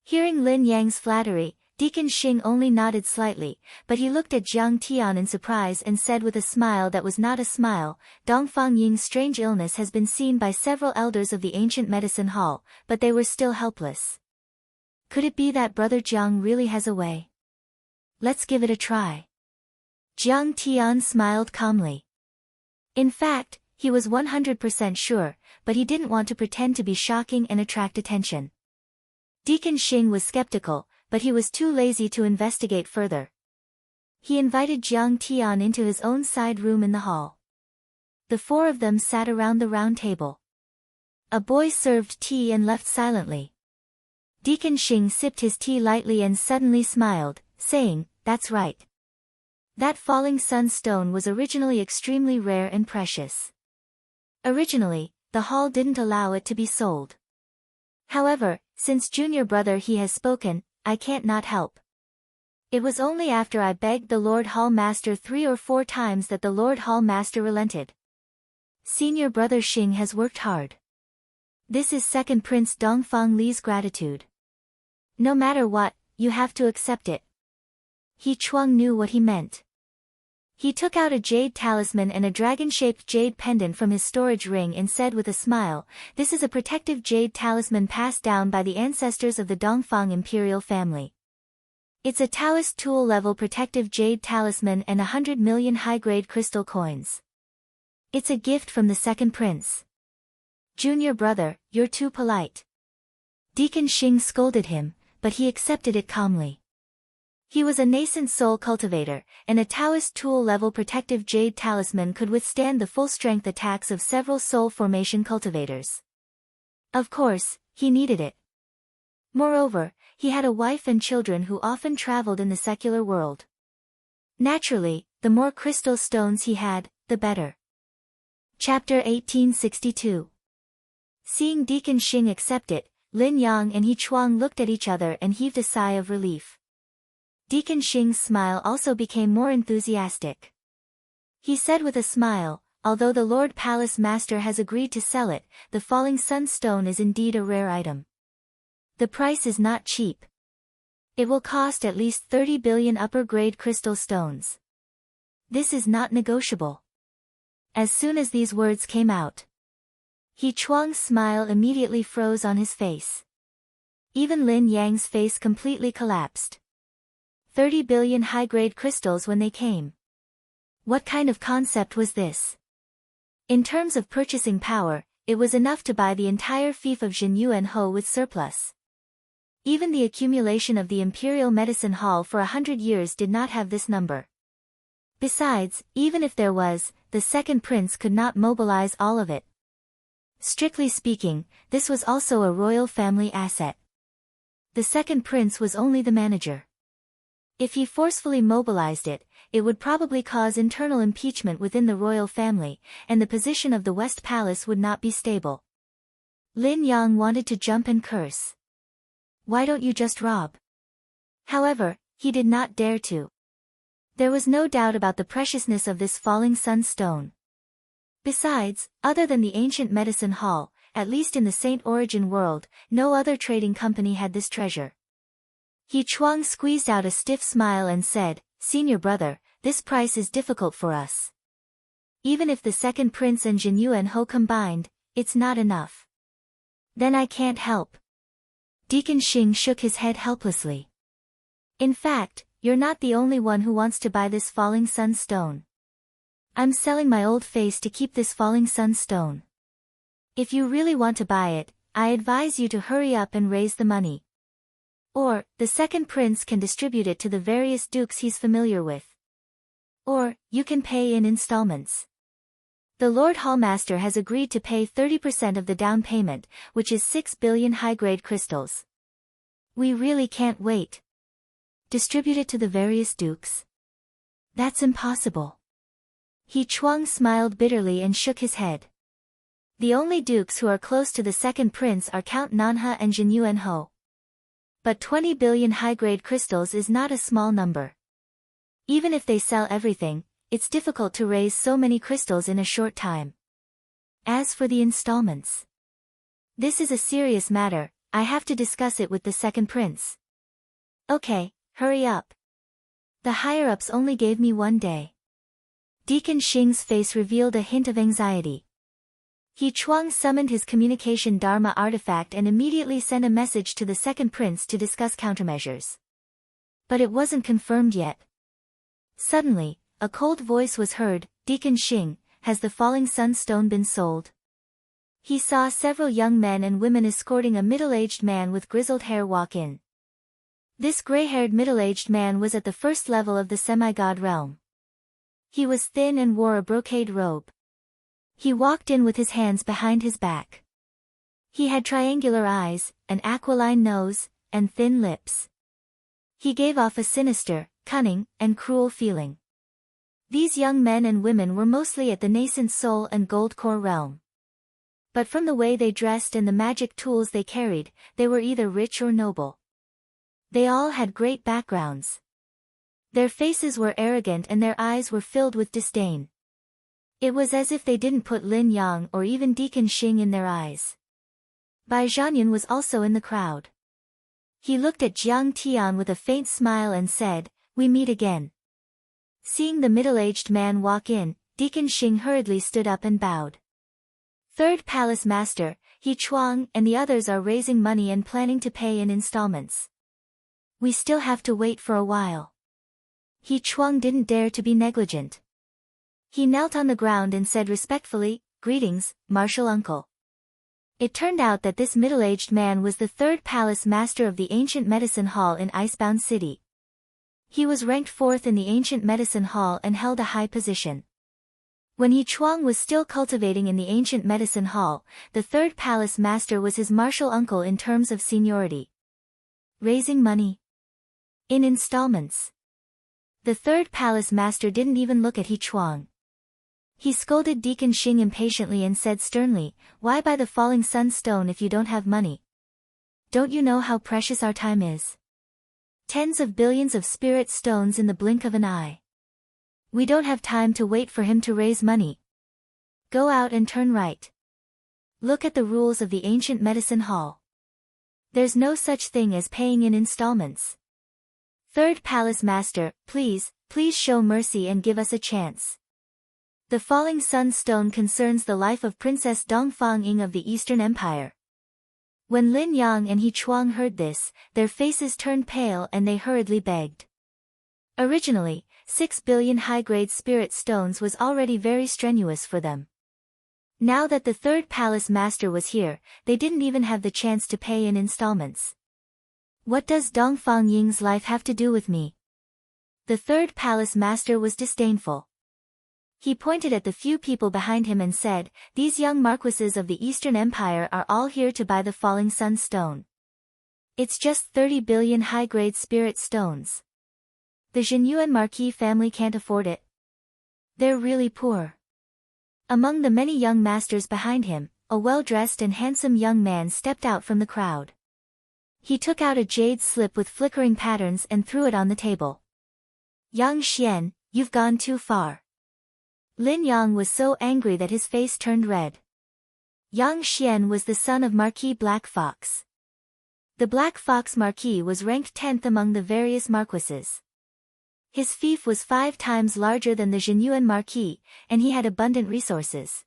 A: Hearing Lin Yang's flattery, Deacon Xing only nodded slightly, but he looked at Jiang Tian in surprise and said with a smile that was not a smile, Dongfang Ying's strange illness has been seen by several elders of the ancient medicine hall, but they were still helpless. Could it be that Brother Jiang really has a way? Let's give it a try. Jiang Tian smiled calmly. In fact, he was 100% sure, but he didn't want to pretend to be shocking and attract attention. Deacon Xing was skeptical, but he was too lazy to investigate further. He invited Jiang Tian into his own side room in the hall. The four of them sat around the round table. A boy served tea and left silently. Deacon Xing sipped his tea lightly and suddenly smiled, saying, "That's right. That falling sun stone was originally extremely rare and precious. Originally, the hall didn't allow it to be sold. However, since junior brother he has spoken, I can't not help. It was only after I begged the Lord Hall Master 3 or 4 times that the Lord Hall Master relented. Senior brother Xing has worked hard. This is second Prince Dongfang Li's gratitude. No matter what, you have to accept it." He Chuang knew what he meant. He took out a jade talisman and a dragon-shaped jade pendant from his storage ring and said with a smile, "This is a protective jade talisman passed down by the ancestors of the Dongfang imperial family. It's a Taoist tool-level protective jade talisman and 100 million high-grade crystal coins. It's a gift from the second prince. Junior brother, you're too polite." Deacon Xing scolded him, but he accepted it calmly. He was a nascent soul cultivator, and a Taoist tool-level protective jade talisman could withstand the full-strength attacks of several soul formation cultivators. Of course, he needed it. Moreover, he had a wife and children who often traveled in the secular world. Naturally, the more crystal stones he had, the better. Chapter 1862. Seeing Deacon Xing accept it, Lin Yang and He Chuang looked at each other and heaved a sigh of relief. Deacon Xing's smile also became more enthusiastic. He said with a smile, "Although the Lord Palace Master has agreed to sell it, the falling sun stone is indeed a rare item. The price is not cheap. It will cost at least 30 billion upper-grade crystal stones. This is not negotiable." As soon as these words came out, He Chuang's smile immediately froze on his face. Even Lin Yang's face completely collapsed. 30 billion high-grade crystals when they came. What kind of concept was this? In terms of purchasing power, it was enough to buy the entire fief of Jinyuan Ho with surplus. Even the accumulation of the Imperial Medicine Hall for 100 years did not have this number. Besides, even if there was, the second prince could not mobilize all of it. Strictly speaking, this was also a royal family asset. The second prince was only the manager. If he forcefully mobilized it, it would probably cause internal impeachment within the royal family, and the position of the West Palace would not be stable. Lin Yang wanted to jump and curse. Why don't you just rob? However, he did not dare to. There was no doubt about the preciousness of this falling sun stone. Besides, other than the ancient medicine hall, at least in the Saint Origin world, no other trading company had this treasure. He Chuang squeezed out a stiff smile and said, "Senior brother, this price is difficult for us. Even if the second prince and Jinyuan Ho combined, it's not enough." "Then I can't help." Deacon Xing shook his head helplessly. "In fact, you're not the only one who wants to buy this falling sun stone. I'm selling my old face to keep this falling sun stone. If you really want to buy it, I advise you to hurry up and raise the money. Or, the second prince can distribute it to the various dukes he's familiar with. Or, you can pay in installments. The Lord Hallmaster has agreed to pay 30% of the down payment, which is 6 billion high-grade crystals. We really can't wait. Distribute it to the various dukes? That's impossible." He Chuang smiled bitterly and shook his head. The only dukes who are close to the second prince are Count Nanha and Jinyuan Ho. But 20 billion high-grade crystals is not a small number. Even if they sell everything, it's difficult to raise so many crystals in a short time. As for the installments, this is a serious matter, I have to discuss it with the second prince. Okay, Hurry up. The higher-ups only gave me 1 day. Deacon Xing's face revealed a hint of anxiety. He Chuang summoned his communication Dharma artifact and immediately sent a message to the second prince to discuss countermeasures. But it wasn't confirmed yet. Suddenly, a cold voice was heard, "Deacon Xing, has the falling sunstone been sold?" He saw several young men and women escorting a middle-aged man with grizzled hair walk in. This gray-haired middle-aged man was at the first level of the semi-god realm. He was thin and wore a brocade robe. He walked in with his hands behind his back. He had triangular eyes, an aquiline nose, and thin lips. He gave off a sinister, cunning, and cruel feeling. These young men and women were mostly at the nascent soul and gold core realm. But from the way they dressed and the magic tools they carried, they were either rich or noble. They all had great backgrounds. Their faces were arrogant and their eyes were filled with disdain. It was as if they didn't put Lin Yang or even Deacon Xing in their eyes. Bai Zhanyan was also in the crowd. He looked at Jiang Tian with a faint smile and said, "We meet again." Seeing the middle-aged man walk in, Deacon Xing hurriedly stood up and bowed. "Third Palace Master, He Chuang and the others are raising money and planning to pay in installments. We still have to wait for a while." He Chuang didn't dare to be negligent. He knelt on the ground and said respectfully, "Greetings, Martial Uncle." It turned out that this middle-aged man was the third palace master of the ancient medicine hall in Icebound City. He was ranked 4th in the ancient medicine hall and held a high position. When He Chuang was still cultivating in the ancient medicine hall, the third palace master was his martial uncle in terms of seniority. Raising money in installments. The third palace master didn't even look at He Chuang. He scolded Deacon Xing impatiently and said sternly, "Why buy the falling sunstone if you don't have money? Don't you know how precious our time is? Tens of billions of spirit stones in the blink of an eye. We don't have time to wait for him to raise money. Go out and turn right. Look at the rules of the ancient medicine hall. There's no such thing as paying in installments. Third Palace Master, please show mercy and give us a chance. The falling sunstone concerns the life of Princess Dongfang Ying of the Eastern Empire." When Lin Yang and He Chuang heard this, their faces turned pale and they hurriedly begged. Originally, 6 billion high-grade spirit stones was already very strenuous for them. Now that the third palace master was here, they didn't even have the chance to pay in installments. "What does Dongfang Ying's life have to do with me?" The third palace master was disdainful. He pointed at the few people behind him and said, "These young marquises of the Eastern Empire are all here to buy the falling sun stone. It's just 30 billion high-grade spirit stones. The Zhenyuan Marquis family can't afford it. They're really poor." Among the many young masters behind him, a well-dressed and handsome young man stepped out from the crowd. He took out a jade slip with flickering patterns and threw it on the table. "Yang Xian, you've gone too far." Lin Yang was so angry that his face turned red. Yang Xian was the son of Marquis Black Fox. The Black Fox Marquis was ranked 10th among the various marquises. His fief was 5 times larger than the Zhenyuan Marquis, and he had abundant resources.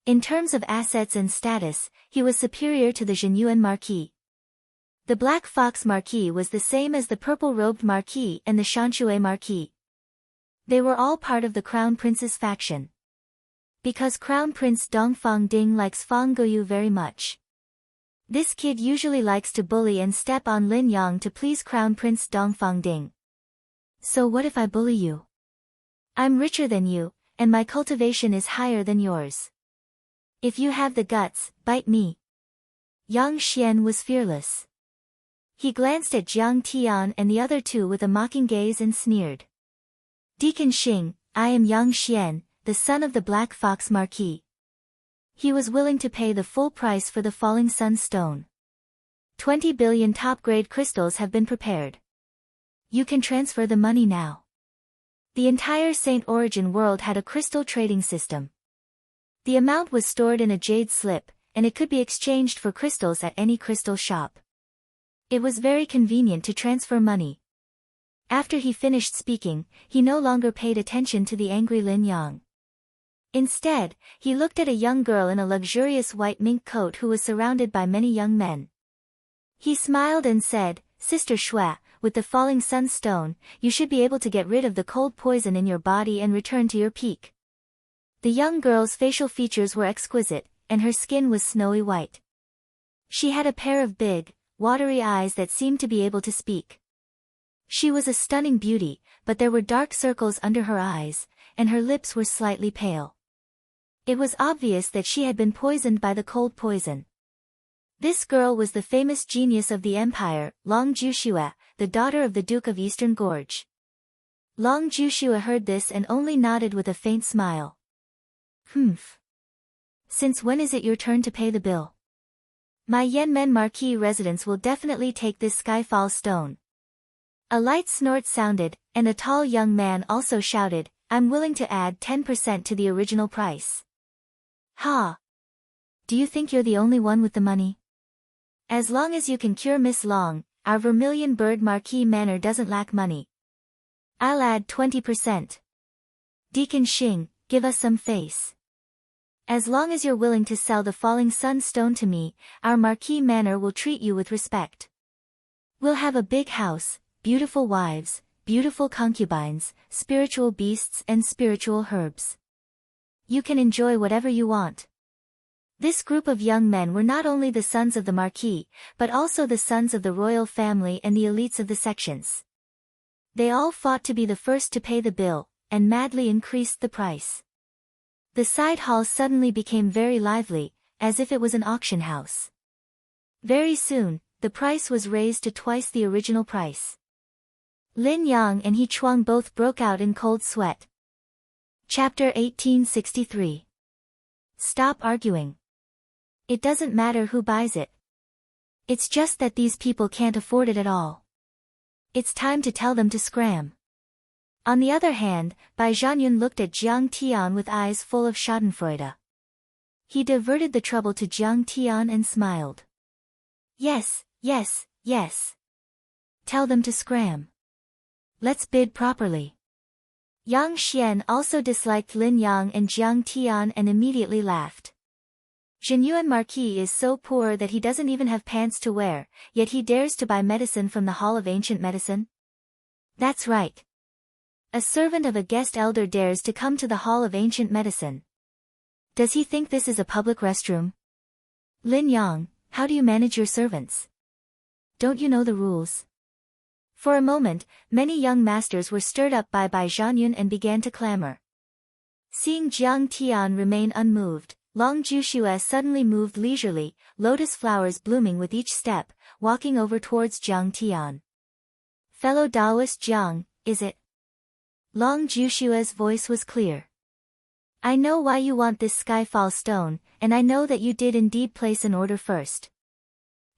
A: In terms of assets and status, he was superior to the Zhenyuan Marquis. The Black Fox Marquis was the same as the Purple-Robed Marquis and the Shanxue Marquis. They were all part of the Crown Prince's faction. Because Crown Prince Dongfang Ding likes Fang Goyu very much. This kid usually likes to bully and step on Lin Yang to please Crown Prince Dongfang Ding. "So what if I bully you? I'm richer than you, and my cultivation is higher than yours. If you have the guts, bite me." Yang Xian was fearless. He glanced at Jiang Tian and the other two with a mocking gaze and sneered. "Deacon Xing, I am Yang Xian, the son of the Black Fox Marquis." He was willing to pay the full price for the falling sun stone. 20 billion top-grade crystals have been prepared. You can transfer the money now. The entire Saint Origin world had a crystal trading system. The amount was stored in a jade slip, and it could be exchanged for crystals at any crystal shop. It was very convenient to transfer money. After he finished speaking, he no longer paid attention to the angry Lin Yang. Instead, he looked at a young girl in a luxurious white mink coat who was surrounded by many young men. He smiled and said, "Sister Shui, with the falling sun stone, you should be able to get rid of the cold poison in your body and return to your peak." The young girl's facial features were exquisite, and her skin was snowy white. She had a pair of big, watery eyes that seemed to be able to speak. She was a stunning beauty, but there were dark circles under her eyes, and her lips were slightly pale. It was obvious that she had been poisoned by the cold poison. This girl was the famous genius of the empire, Long Jushue, the daughter of the Duke of Eastern Gorge. Long Jushue heard this and only nodded with a faint smile. "Humph. Since when is it your turn to pay the bill? My Yanmen Marquis residence will definitely take this skyfall stone." A light snort sounded, and a tall young man also shouted, "I'm willing to add 10% to the original price." "Ha! Do you think you're the only one with the money? As long as you can cure Miss Long, our Vermilion Bird Marquis Manor doesn't lack money. I'll add 20%. Deacon Xing, give us some face. As long as you're willing to sell the Falling Sun Stone to me, our Marquis Manor will treat you with respect. We'll have a big house, beautiful wives, beautiful concubines, spiritual beasts and spiritual herbs. You can enjoy whatever you want." This group of young men were not only the sons of the Marquis, but also the sons of the royal family and the elites of the sections. They all fought to be the first to pay the bill, and madly increased the price. The side hall suddenly became very lively, as if it was an auction house. Very soon, the price was raised to twice the original price. Lin Yang and He Chuang both broke out in cold sweat. Chapter 1863. Stop arguing. It doesn't matter who buys it. It's just that these people can't afford it at all. It's time to tell them to scram. On the other hand, Bai Zhanyun looked at Jiang Tian with eyes full of schadenfreude. He diverted the trouble to Jiang Tian and smiled. "Yes, yes, yes. Tell them to scram. Let's bid properly." Yang Xian also disliked Lin Yang and Jiang Tian and immediately laughed. Zhenyuan Marquis is so poor that he doesn't even have pants to wear, yet he dares to buy medicine from the Hall of Ancient Medicine? That's right. A servant of a guest elder dares to come to the Hall of Ancient Medicine. Does he think this is a public restroom? Lin Yang, how do you manage your servants? Don't you know the rules? For a moment, many young masters were stirred up by Bai Zhanyun and began to clamor. Seeing Jiang Tian remain unmoved, Long Jushue suddenly moved leisurely, lotus flowers blooming with each step, walking over towards Jiang Tian. "Fellow Taoist Jiang, is it?" Long Jushue's voice was clear. "I know why you want this skyfall stone, and I know that you did indeed place an order first.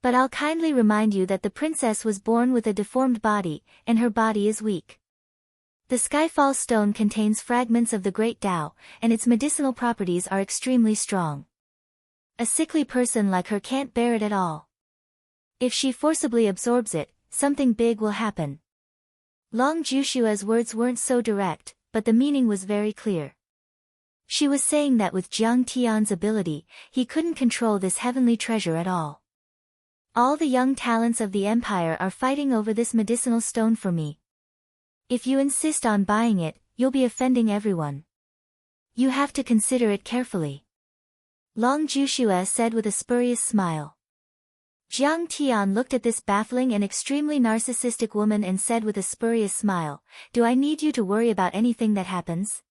A: But I'll kindly remind you that the princess was born with a deformed body, and her body is weak. The Skyfall Stone contains fragments of the Great Tao, and its medicinal properties are extremely strong. A sickly person like her can't bear it at all. If she forcibly absorbs it, something big will happen." Long Jushue's words weren't so direct, but the meaning was very clear. She was saying that with Jiang Tian's ability, he couldn't control this heavenly treasure at all. "All the young talents of the empire are fighting over this medicinal stone for me. If you insist on buying it, you'll be offending everyone. You have to consider it carefully." Long Jushue said with a spurious smile. Jiang Tian looked at this baffling and extremely narcissistic woman and said with a spurious smile, "Do I need you to worry about anything that happens?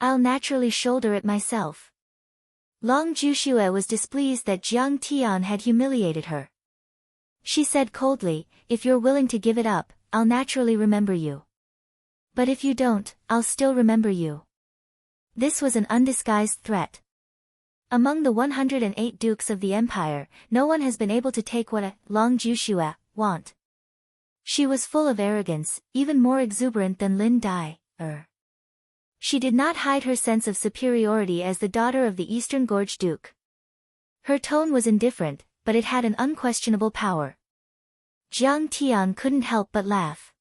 A: I'll naturally shoulder it myself." Long Jushue was displeased that Jiang Tian had humiliated her. She said coldly, "If you're willing to give it up, I'll naturally remember you. But if you don't, I'll still remember you." This was an undisguised threat. Among the 108 dukes of the empire, no one has been able to take what Long Jushue want. She was full of arrogance, even more exuberant than Lin Dai. She did not hide her sense of superiority as the daughter of the Eastern Gorge Duke. Her tone was indifferent, but it had an unquestionable power. Jiang Tian couldn't help but laugh.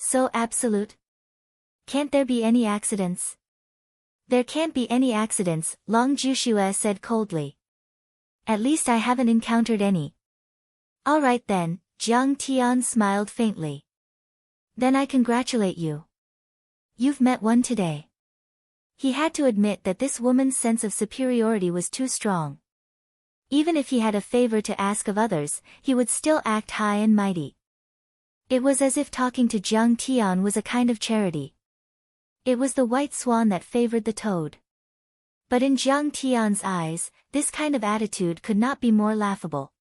A: So absolute? Can't there be any accidents? There can't be any accidents, Long Jushue said coldly. At least I haven't encountered any. All right then, Jiang Tian smiled faintly. Then I congratulate you. You've met one today. He had to admit that this woman's sense of superiority was too strong. Even if he had a favor to ask of others, he would still act high and mighty. It was as if talking to Jiang Tian was a kind of charity. It was the white swan that favored the toad. But in Jiang Tian's eyes, this kind of attitude could not be more laughable.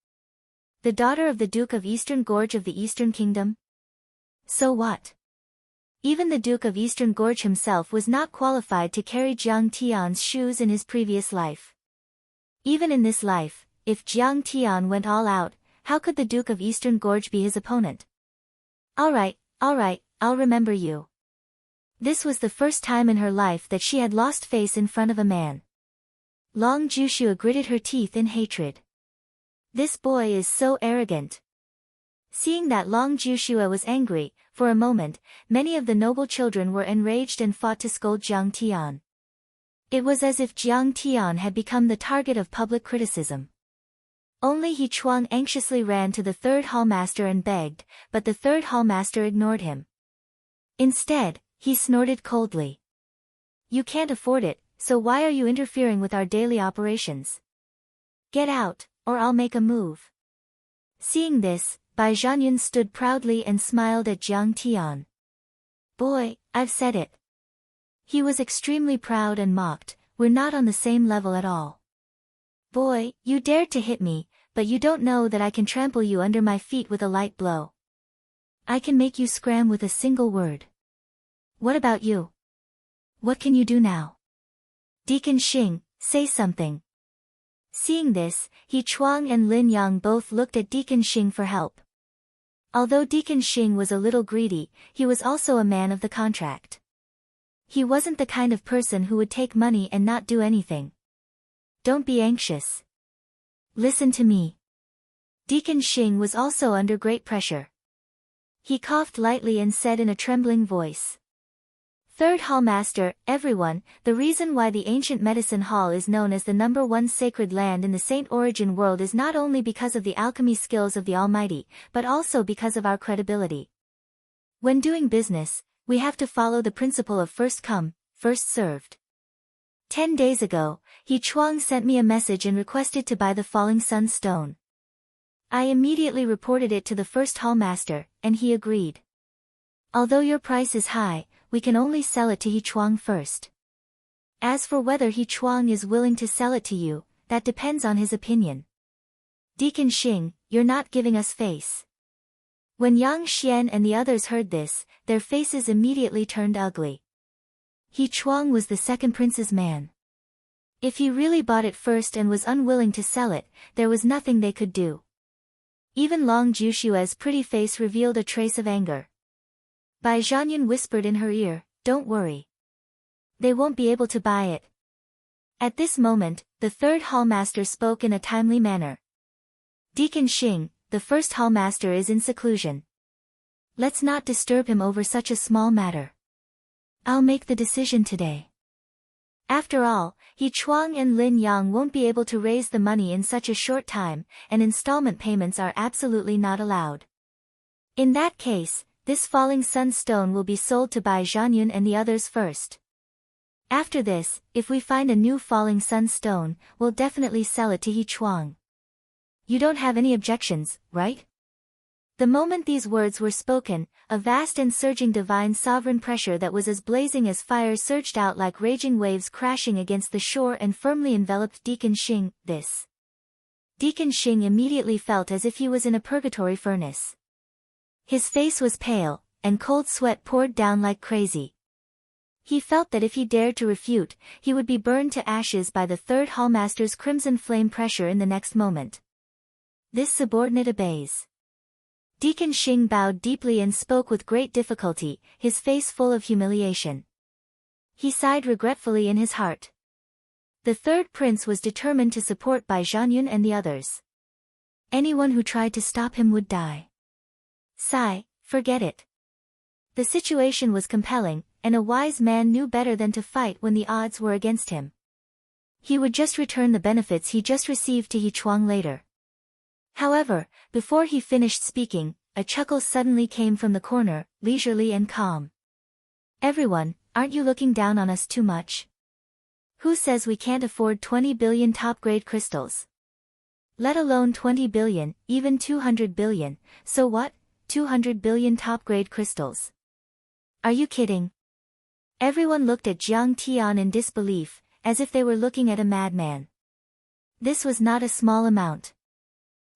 A: The daughter of the Duke of Eastern Gorge of the Eastern Kingdom? So what? Even the Duke of Eastern Gorge himself was not qualified to carry Jiang Tian's shoes in his previous life. Even in this life, if Jiang Tian went all out, how could the Duke of Eastern Gorge be his opponent? All right, I'll remember you. This was the first time in her life that she had lost face in front of a man. Long Jushue gritted her teeth in hatred. This boy is so arrogant. Seeing that Long Jushue was angry, for a moment, many of the noble children were enraged and fought to scold Jiang Tian. It was as if Jiang Tian had become the target of public criticism. Only He Chuang anxiously ran to the third hallmaster and begged, but the third hallmaster ignored him. Instead, he snorted coldly. You can't afford it, so why are you interfering with our daily operations? Get out, or I'll make a move. Seeing this, Bai Zhanyun stood proudly and smiled at Jiang Tian. Boy, I've said it. He was extremely proud and mocked, we're not on the same level at all. Boy, you dared to hit me, but you don't know that I can trample you under my feet with a light blow. I can make you scram with a single word. What about you? What can you do now? Deacon Xing, say something. Seeing this, He Chuang and Lin Yang both looked at Deacon Xing for help. Although Deacon Xing was a little greedy, he was also a man of the contract. He wasn't the kind of person who would take money and not do anything. Don't be anxious. Listen to me. Deacon Xing was also under great pressure. He coughed lightly and said in a trembling voice. Third Hallmaster, everyone, the reason why the ancient medicine hall is known as the #1 sacred land in the Saint Origin world is not only because of the alchemy skills of the Almighty, but also because of our credibility. When doing business, we have to follow the principle of first come, first served. 10 days ago, He Chuang sent me a message and requested to buy the Falling Sun stone. I immediately reported it to the first hallmaster, and he agreed. Although your price is high, we can only sell it to He Chuang first. As for whether He Chuang is willing to sell it to you, that depends on his opinion. Deacon Xing, you're not giving us face. When Yang Xian and the others heard this, their faces immediately turned ugly. He Chuang was the second prince's man. If he really bought it first and was unwilling to sell it, there was nothing they could do. Even Long Jushue's pretty face revealed a trace of anger. Bai Zhanyun whispered in her ear, don't worry. They won't be able to buy it. At this moment, the third hallmaster spoke in a timely manner. Deacon Xing, the first hallmaster is in seclusion. Let's not disturb him over such a small matter. I'll make the decision today. After all, He Chuang and Lin Yang won't be able to raise the money in such a short time, and installment payments are absolutely not allowed. In that case, this Falling Sun stone will be sold to Bai Zhanyun and the others first. After this, if we find a new Falling Sun stone, we'll definitely sell it to He Chuang. You don't have any objections, right? The moment these words were spoken, a vast and surging divine sovereign pressure that was as blazing as fire surged out like raging waves crashing against the shore and firmly enveloped Deacon Xing. Deacon Xing immediately felt as if he was in a purgatory furnace. His face was pale, and cold sweat poured down like crazy. He felt that if he dared to refute, he would be burned to ashes by the third hallmaster's crimson flame pressure in the next moment. This subordinate obeys. Deacon Xing bowed deeply and spoke with great difficulty, his face full of humiliation. He sighed regretfully in his heart. The third prince was determined to support Bai Zhanyun and the others. Anyone who tried to stop him would die. Sigh, forget it. The situation was compelling, and a wise man knew better than to fight when the odds were against him. He would just return the benefits he just received to He Chuang later. However, before he finished speaking, a chuckle suddenly came from the corner, leisurely and calm. Everyone, aren't you looking down on us too much? Who says we can't afford 20 billion top-grade crystals? Let alone 20 billion, even 200 billion, so what, 200 billion top-grade crystals? Are you kidding? Everyone looked at Jiang Tian in disbelief, as if they were looking at a madman. This was not a small amount.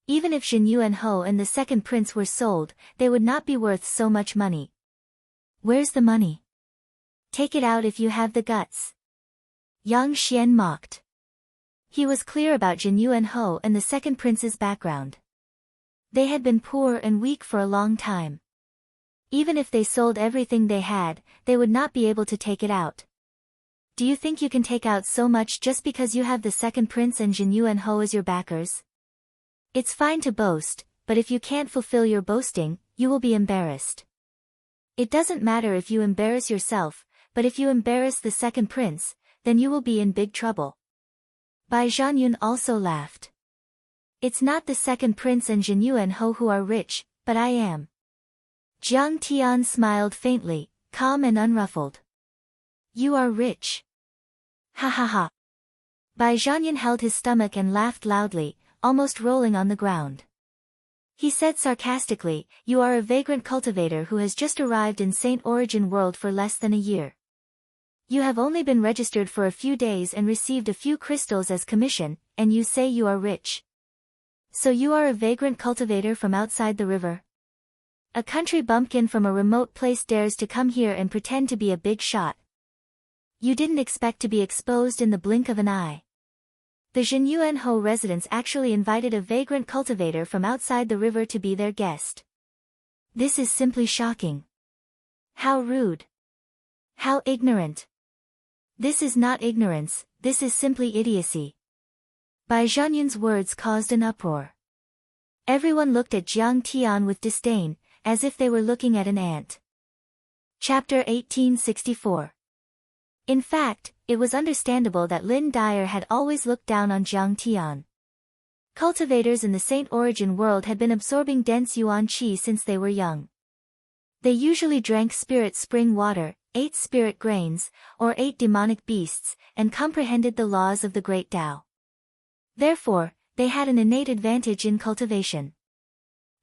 A: Even if Jin Yuan Ho and the second prince were sold, they would not be worth so much money. Where's the money? Take it out if you have the guts. Yang Xian mocked. He was clear about Jin Yuan Ho and the second prince's background. They had been poor and weak for a long time. Even if they sold everything they had, they would not be able to take it out. Do you think you can take out so much just because you have the second prince and Jin Yuan Ho as your backers? It's fine to boast, but if you can't fulfill your boasting, you will be embarrassed. It doesn't matter if you embarrass yourself, but if you embarrass the second prince, then you will be in big trouble. Bai Zhanyun also laughed. It's not the second prince and Jin Yuan Ho who are rich, but I am. Jiang Tian smiled faintly, calm and unruffled. You are rich. Ha ha ha. Bai Zhanyun held his stomach and laughed loudly, almost rolling on the ground. He said sarcastically, you are a vagrant cultivator who has just arrived in Saint Origin World for less than a year. You have only been registered for a few days and received a few crystals as commission, and you say you are rich. So you are a vagrant cultivator from outside the river? A country bumpkin from a remote place dares to come here and pretend to be a big shot. You didn't expect to be exposed in the blink of an eye. The Jin Yuan Ho residents actually invited a vagrant cultivator from outside the river to be their guest. This is simply shocking. How rude. How ignorant. This is not ignorance, this is simply idiocy. Bai Zhanyun's words caused an uproar. Everyone looked at Jiang Tian with disdain, as if they were looking at an ant. Chapter 1864. In fact, it was understandable that Lin Dyer had always looked down on Jiang Tian. Cultivators in the Saint Origin world had been absorbing dense yuan qi since they were young. They usually drank spirit spring water, ate spirit grains, or ate demonic beasts, and comprehended the laws of the Great Tao. Therefore, they had an innate advantage in cultivation.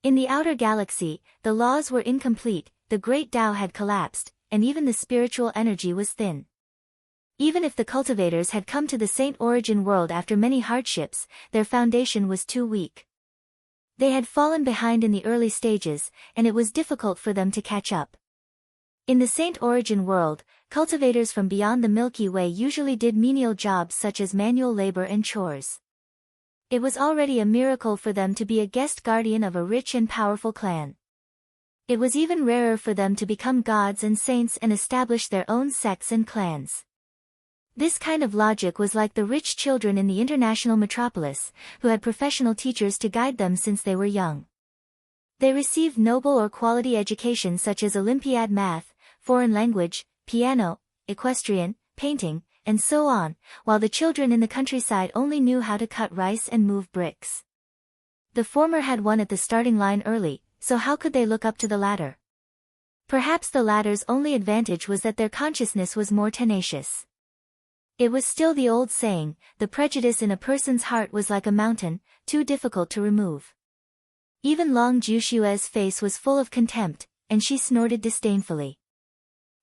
A: In the outer galaxy, the laws were incomplete, the Great Tao had collapsed, and even the spiritual energy was thin. Even if the cultivators had come to the Saint Origin world after many hardships, their foundation was too weak. They had fallen behind in the early stages, and it was difficult for them to catch up. In the Saint Origin world, cultivators from beyond the Milky Way usually did menial jobs such as manual labor and chores. It was already a miracle for them to be a guest guardian of a rich and powerful clan. It was even rarer for them to become gods and saints and establish their own sects and clans. This kind of logic was like the rich children in the international metropolis, who had professional teachers to guide them since they were young. They received noble or quality education such as Olympiad math, foreign language, piano, equestrian, painting, and so on, while the children in the countryside only knew how to cut rice and move bricks. The former had won at the starting line early, so how could they look up to the latter? Perhaps the latter's only advantage was that their consciousness was more tenacious. It was still the old saying, the prejudice in a person's heart was like a mountain, too difficult to remove. Even Long Jushue's face was full of contempt, and she snorted disdainfully.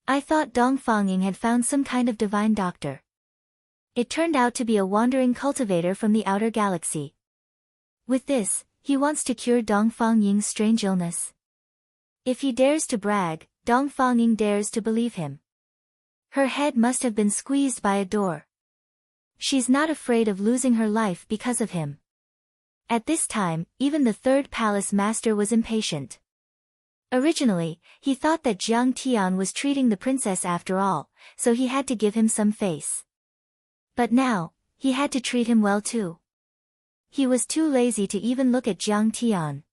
A: I thought Dong Fangying had found some kind of divine doctor. It turned out to be a wandering cultivator from the outer galaxy. With this, he wants to cure Dong Fangying's strange illness. If he dares to brag, Dong Fangying dares to believe him. Her head must have been squeezed by a door. She's not afraid of losing her life because of him. At this time, even the third palace master was impatient. Originally, he thought that Jiang Tian was treating the princess after all, so he had to give him some face. But now, he had to treat him well too. He was too lazy to even look at Jiang Tian.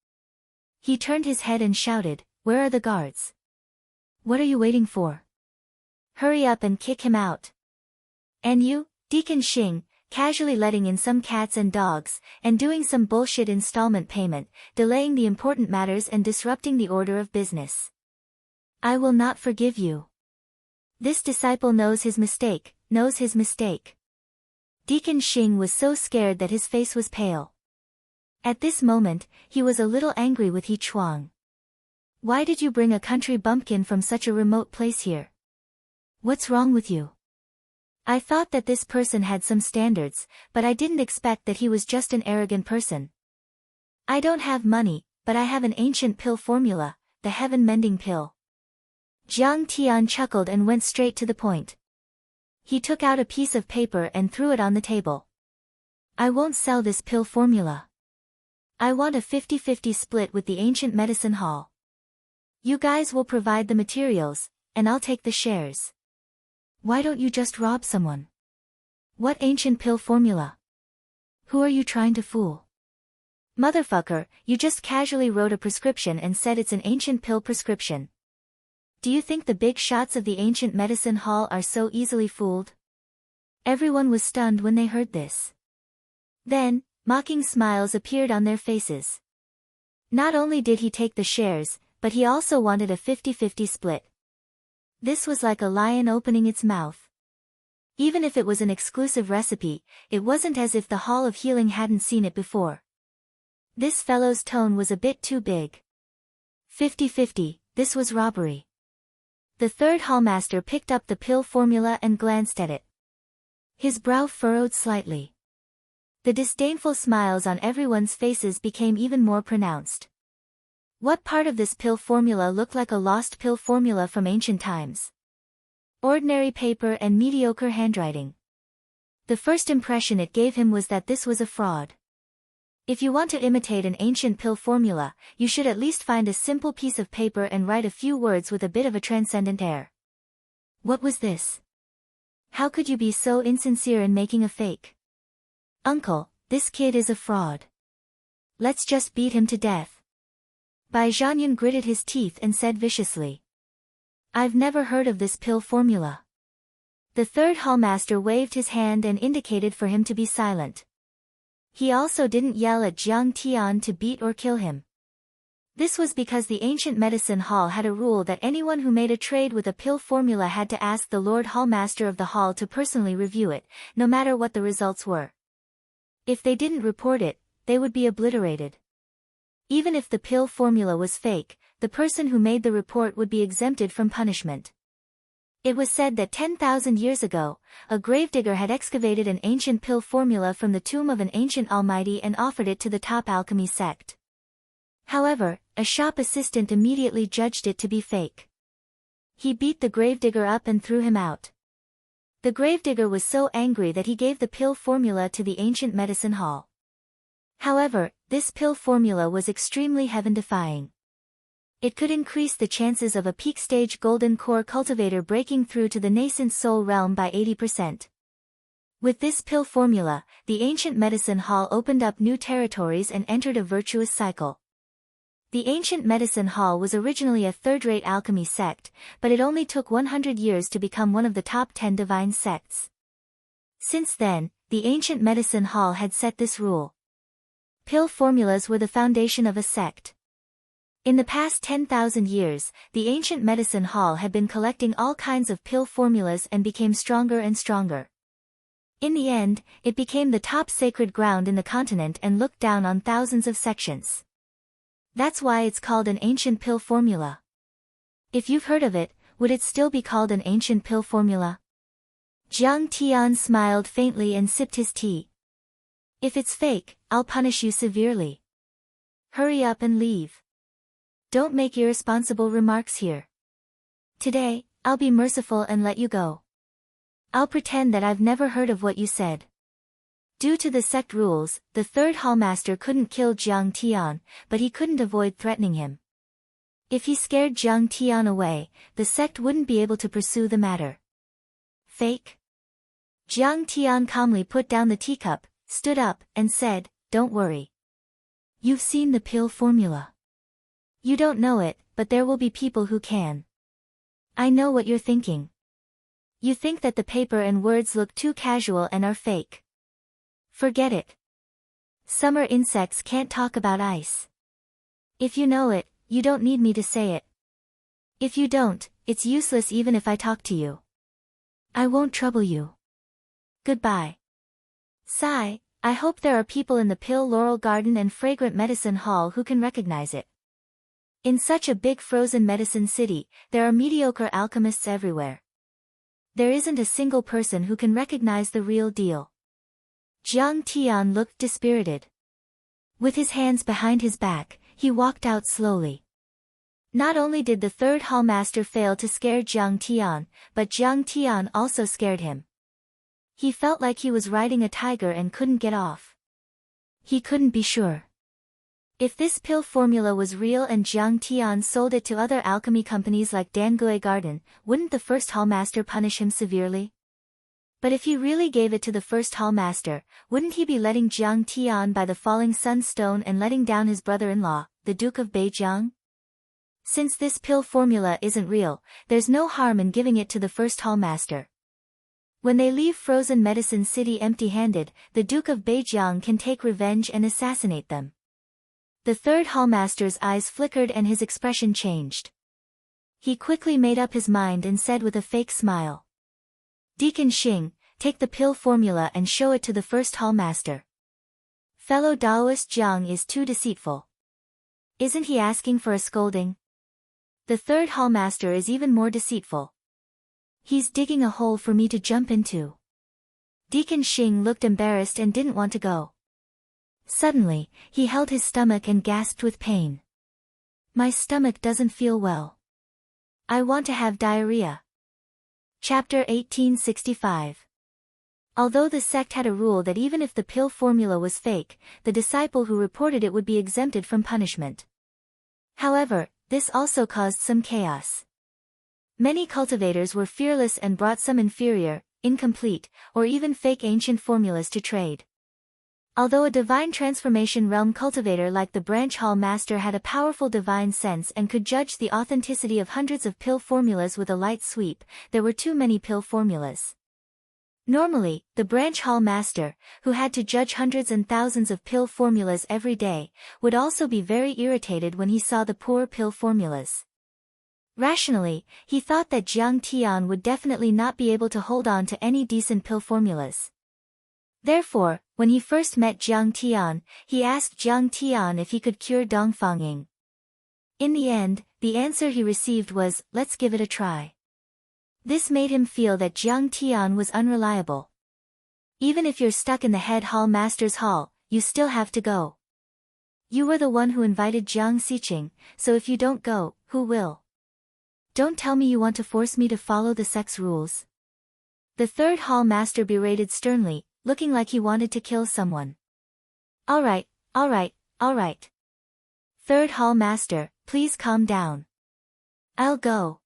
A: He turned his head and shouted, "Where are the guards? What are you waiting for? Hurry up and kick him out. And you, Deacon Xing, casually letting in some cats and dogs, and doing some bullshit installment payment, delaying the important matters and disrupting the order of business. I will not forgive you. This disciple knows his mistake, knows his mistake. Deacon Xing was so scared that his face was pale. At this moment, he was a little angry with He Chuang. Why did you bring a country bumpkin from such a remote place here? What's wrong with you? I thought that this person had some standards, but I didn't expect that he was just an arrogant person. I don't have money, but I have an ancient pill formula, the heaven-mending pill. Jiang Tian chuckled and went straight to the point. He took out a piece of paper and threw it on the table. I won't sell this pill formula. I want a 50-50 split with the ancient medicine hall. You guys will provide the materials, and I'll take the shares. Why don't you just rob someone? What ancient pill formula? Who are you trying to fool? Motherfucker, you just casually wrote a prescription and said it's an ancient pill prescription. Do you think the big shots of the ancient medicine hall are so easily fooled? Everyone was stunned when they heard this. Then, mocking smiles appeared on their faces. Not only did he take the shares, but he also wanted a 50-50 split. This was like a lion opening its mouth. Even if it was an exclusive recipe, it wasn't as if the Hall of Healing hadn't seen it before. This fellow's tone was a bit too big. 50-50, this was robbery. The third hallmaster picked up the pill formula and glanced at it. His brow furrowed slightly. The disdainful smiles on everyone's faces became even more pronounced. What part of this pill formula looked like a lost pill formula from ancient times? Ordinary paper and mediocre handwriting. The first impression it gave him was that this was a fraud. If you want to imitate an ancient pill formula, you should at least find a simple piece of paper and write a few words with a bit of a transcendent air. What was this? How could you be so insincere in making a fake? Uncle, this kid is a fraud. Let's just beat him to death. Bai Zhanyan gritted his teeth and said viciously. I've never heard of this pill formula. The third hallmaster waved his hand and indicated for him to be silent. He also didn't yell at Jiang Tian to beat or kill him. This was because the ancient medicine hall had a rule that anyone who made a trade with a pill formula had to ask the Lord Hallmaster of the hall to personally review it, no matter what the results were. If they didn't report it, they would be obliterated. Even if the pill formula was fake, the person who made the report would be exempted from punishment. It was said that 10,000 years ago, a gravedigger had excavated an ancient pill formula from the tomb of an ancient almighty and offered it to the top alchemy sect. However, a shop assistant immediately judged it to be fake. He beat the gravedigger up and threw him out. The gravedigger was so angry that he gave the pill formula to the ancient medicine hall. However, this pill formula was extremely heaven-defying. It could increase the chances of a peak-stage golden core cultivator breaking through to the nascent soul realm by 80%. With this pill formula, the ancient medicine hall opened up new territories and entered a virtuous cycle. The ancient medicine hall was originally a third-rate alchemy sect, but it only took 100 years to become one of the top 10 divine sects. Since then, the ancient medicine hall had set this rule. Pill formulas were the foundation of a sect. In the past 10,000 years, the ancient medicine hall had been collecting all kinds of pill formulas and became stronger and stronger. In the end, it became the top sacred ground in the continent and looked down on thousands of sections. That's why it's called an ancient pill formula. If you've heard of it, would it still be called an ancient pill formula? Jiang Tian smiled faintly and sipped his tea. If it's fake, I'll punish you severely. Hurry up and leave. Don't make irresponsible remarks here. Today, I'll be merciful and let you go. I'll pretend that I've never heard of what you said. Due to the sect rules, the third hallmaster couldn't kill Jiang Tian, but he couldn't avoid threatening him. If he scared Jiang Tian away, the sect wouldn't be able to pursue the matter. Fake? Jiang Tian calmly put down the teacup, stood up, and said, "Don't worry. You've seen the pill formula. You don't know it, but there will be people who can. I know what you're thinking. You think that the paper and words look too casual and are fake. Forget it. Summer insects can't talk about ice. If you know it, you don't need me to say it. If you don't, it's useless even if I talk to you. I won't trouble you. Goodbye. Sigh, I hope there are people in the Pill Laurel Garden and Fragrant Medicine Hall who can recognize it. In such a big frozen medicine city, there are mediocre alchemists everywhere. There isn't a single person who can recognize the real deal. Jiang Tian looked dispirited. With his hands behind his back, he walked out slowly. Not only did the third hallmaster fail to scare Jiang Tian, but Jiang Tian also scared him. He felt like he was riding a tiger and couldn't get off. He couldn't be sure. If this pill formula was real and Jiang Tian sold it to other alchemy companies like Dangue Garden, wouldn't the first hallmaster punish him severely? But if he really gave it to the first hallmaster, wouldn't he be letting Jiang Tian buy the falling sunstone and letting down his brother-in-law, the Duke of Beijiang? Since this pill formula isn't real, there's no harm in giving it to the first hallmaster. When they leave Frozen Medicine City empty-handed, the Duke of Beijiang can take revenge and assassinate them. The third hallmaster's eyes flickered and his expression changed. He quickly made up his mind and said with a fake smile. Deacon Xing, take the pill formula and show it to the first hallmaster. Fellow Daoist Jiang is too deceitful. Isn't he asking for a scolding? The third hallmaster is even more deceitful. He's digging a hole for me to jump into. Deacon Xing looked embarrassed and didn't want to go. Suddenly, he held his stomach and gasped with pain. My stomach doesn't feel well. I want to have diarrhea. Chapter 1865. Although the sect had a rule that even if the pill formula was fake, the disciple who reported it would be exempted from punishment. However, this also caused some chaos. Many cultivators were fearless and brought some inferior, incomplete, or even fake ancient formulas to trade. Although a divine transformation realm cultivator like the Branch Hall Master had a powerful divine sense and could judge the authenticity of hundreds of pill formulas with a light sweep, there were too many pill formulas. Normally, the Branch Hall Master, who had to judge hundreds and thousands of pill formulas every day, would also be very irritated when he saw the poor pill formulas. Rationally, he thought that Jiang Tian would definitely not be able to hold on to any decent pill formulas. Therefore, when he first met Jiang Tian, he asked Jiang Tian if he could cure Dongfang. In the end, the answer he received was, let's give it a try. This made him feel that Jiang Tian was unreliable. Even if you're stuck in the head hall master's hall, you still have to go. You were the one who invited Jiang Xiqing, so if you don't go, who will? Don't tell me you want to force me to follow the sect's rules. The third hall master berated sternly, looking like he wanted to kill someone. Alright, alright, alright. Third hall master, please calm down. I'll go.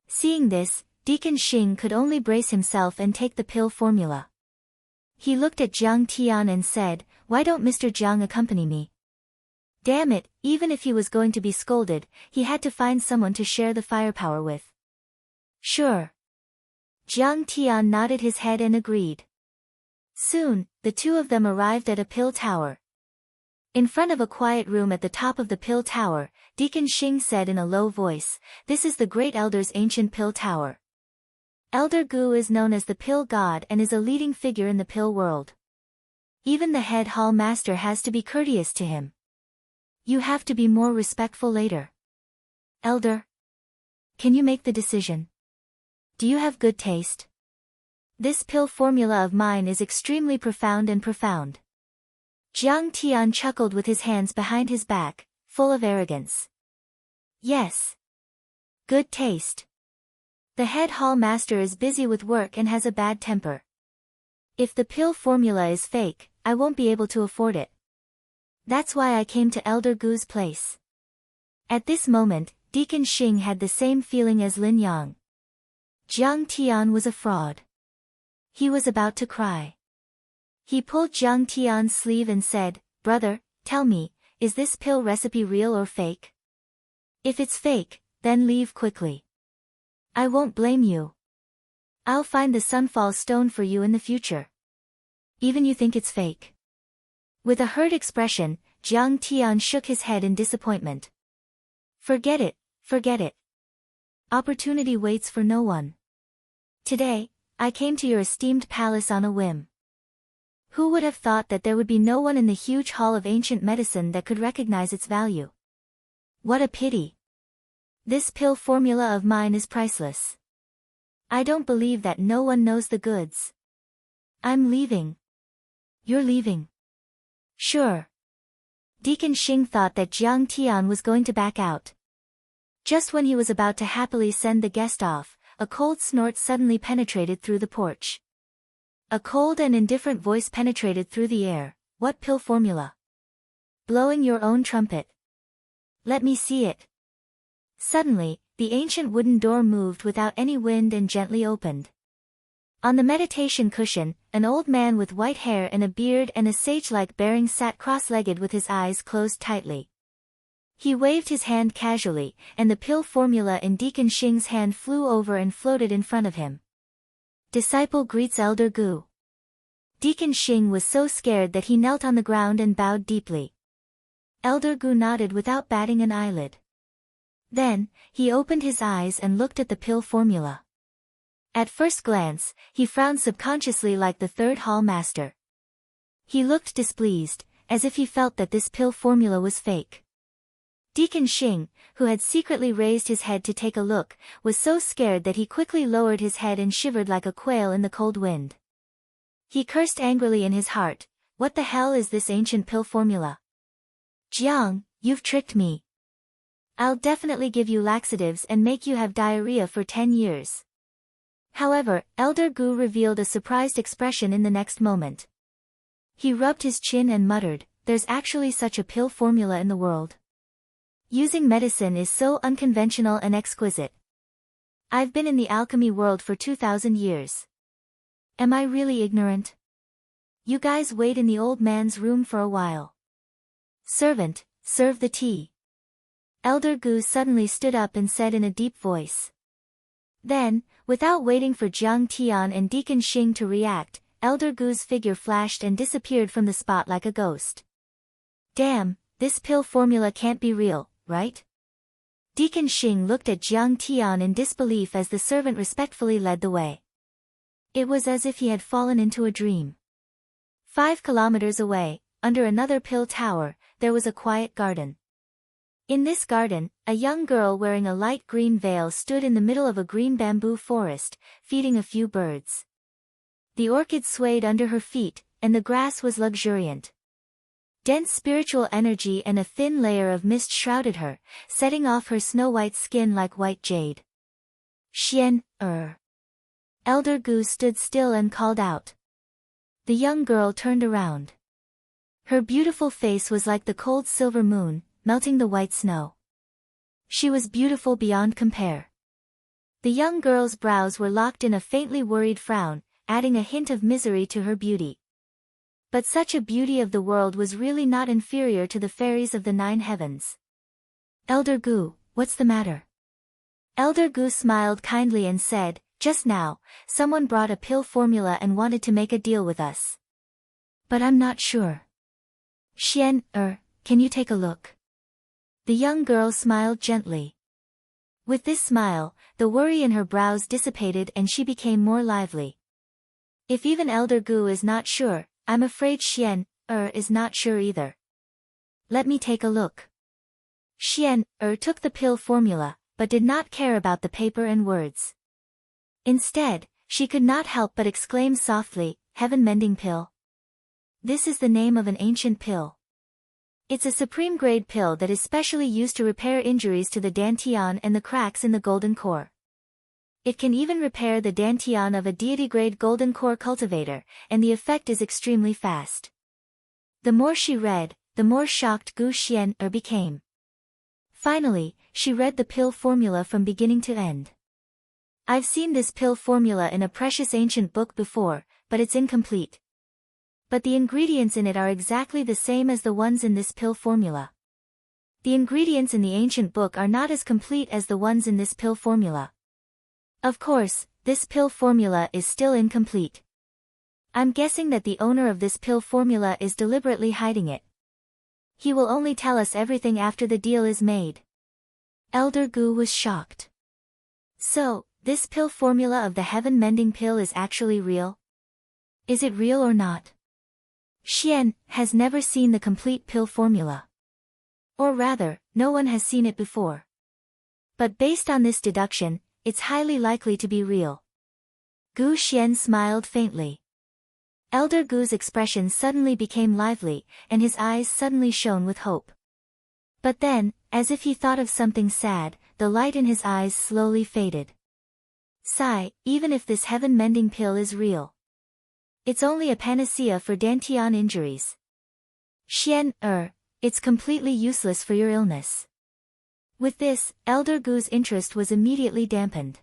A: Seeing this, Deacon Xing could only brace himself and take the pill formula. He looked at Jiang Tian and said, why don't Mr. Jiang accompany me? Damn it, even if he was going to be scolded, he had to find someone to share the firepower with. Sure. Jiang Tian nodded his head and agreed. Soon, the two of them arrived at a pill tower. In front of a quiet room at the top of the pill tower, Deacon Xing said in a low voice, this is the Great Elder's ancient pill tower. Elder Gu is known as the pill god and is a leading figure in the pill world. Even the head hall master has to be courteous to him. You have to be more respectful later. Elder? Can you make the decision? Do you have good taste? This pill formula of mine is extremely profound and profound. Jiang Tian chuckled with his hands behind his back, full of arrogance. Yes. Good taste. The head hall master is busy with work and has a bad temper. If the pill formula is fake, I won't be able to afford it. That's why I came to Elder Gu's place. At this moment, Deacon Xing had the same feeling as Lin Yang. Jiang Tian was a fraud. He was about to cry. He pulled Jiang Tian's sleeve and said, brother, tell me, is this pill recipe real or fake? If it's fake, then leave quickly. I won't blame you. I'll find the sunfall stone for you in the future. Even you think it's fake? With a hurt expression, Jiang Tian shook his head in disappointment. Forget it, forget it. Opportunity waits for no one. Today, I came to your esteemed palace on a whim. Who would have thought that there would be no one in the huge hall of ancient medicine that could recognize its value? What a pity. This pill formula of mine is priceless. I don't believe that no one knows the goods. I'm leaving. You're leaving. Sure. Deacon Xing thought that Jiang Tian was going to back out. Just when he was about to happily send the guest off, a cold snort suddenly penetrated through the porch. A cold and indifferent voice penetrated through the air. What pill formula? Blowing your own trumpet. Let me see it. Suddenly, the ancient wooden door moved without any wind and gently opened. On the meditation cushion, an old man with white hair and a beard and a sage-like bearing sat cross-legged with his eyes closed tightly. He waved his hand casually, and the pill formula in Deacon Xing's hand flew over and floated in front of him. Disciple greets Elder Gu. Deacon Xing was so scared that he knelt on the ground and bowed deeply. Elder Gu nodded without batting an eyelid. Then, he opened his eyes and looked at the pill formula. At first glance, he frowned subconsciously like the third hall master. He looked displeased, as if he felt that this pill formula was fake. Deacon Xing, who had secretly raised his head to take a look, was so scared that he quickly lowered his head and shivered like a quail in the cold wind. He cursed angrily in his heart, "What the hell is this ancient pill formula? Jiang, you've tricked me. I'll definitely give you laxatives and make you have diarrhea for 10 years. However, Elder Gu revealed a surprised expression in the next moment. He rubbed his chin and muttered, "There's actually such a pill formula in the world. Using medicine is so unconventional and exquisite. I've been in the alchemy world for 2,000 years. Am I really ignorant? You guys wait in the old man's room for a while. Servant, serve the tea." Elder Gu suddenly stood up and said in a deep voice. Then, without waiting for Jiang Tian and Deacon Xing to react, Elder Gu's figure flashed and disappeared from the spot like a ghost. Damn, this pill formula can't be real, right? Deacon Xing looked at Jiang Tian in disbelief as the servant respectfully led the way. It was as if he had fallen into a dream. 5 kilometers away, under another pill tower, there was a quiet garden. In this garden, a young girl wearing a light green veil stood in the middle of a green bamboo forest, feeding a few birds. The orchids swayed under her feet, and the grass was luxuriant. Dense spiritual energy and a thin layer of mist shrouded her, setting off her snow-white skin like white jade. Xian, Elder Gu stood still and called out. The young girl turned around. Her beautiful face was like the cold silver moon, melting the white snow. She was beautiful beyond compare. The young girl's brows were locked in a faintly worried frown, adding a hint of misery to her beauty. But such a beauty of the world was really not inferior to the fairies of the 9 heavens. Elder Gu, what's the matter? Elder Gu smiled kindly and said, just now, someone brought a pill formula and wanted to make a deal with us. But I'm not sure. Xian, can you take a look? The young girl smiled gently. With this smile, the worry in her brows dissipated and she became more lively. If even Elder Gu is not sure, I'm afraid Xian, is not sure either. Let me take a look. Xian, took the pill formula, but did not care about the paper and words. Instead, she could not help but exclaim softly, heaven-mending pill. This is the name of an ancient pill. It's a supreme-grade pill that is specially used to repair injuries to the dantian and the cracks in the golden core. It can even repair the dantian of a deity-grade golden core cultivator, and the effect is extremely fast. The more she read, the more shocked Gu Xian became. Finally, she read the pill formula from beginning to end. I've seen this pill formula in a precious ancient book before, but it's incomplete. But the ingredients in it are exactly the same as the ones in this pill formula. The ingredients in the ancient book are not as complete as the ones in this pill formula. Of course, this pill formula is still incomplete. I'm guessing that the owner of this pill formula is deliberately hiding it. He will only tell us everything after the deal is made. Elder Gu was shocked. So, this pill formula of the heaven-mending pill is actually real? Is it real or not? Xian has never seen the complete pill formula. Or rather, no one has seen it before. But based on this deduction, it's highly likely to be real. Gu Xian smiled faintly. Elder Gu's expression suddenly became lively, and his eyes suddenly shone with hope. But then, as if he thought of something sad, the light in his eyes slowly faded. Sigh, even if this heaven-mending pill is real, it's only a panacea for Dantian injuries. Xian, it's completely useless for your illness. With this, Elder Gu's interest was immediately dampened.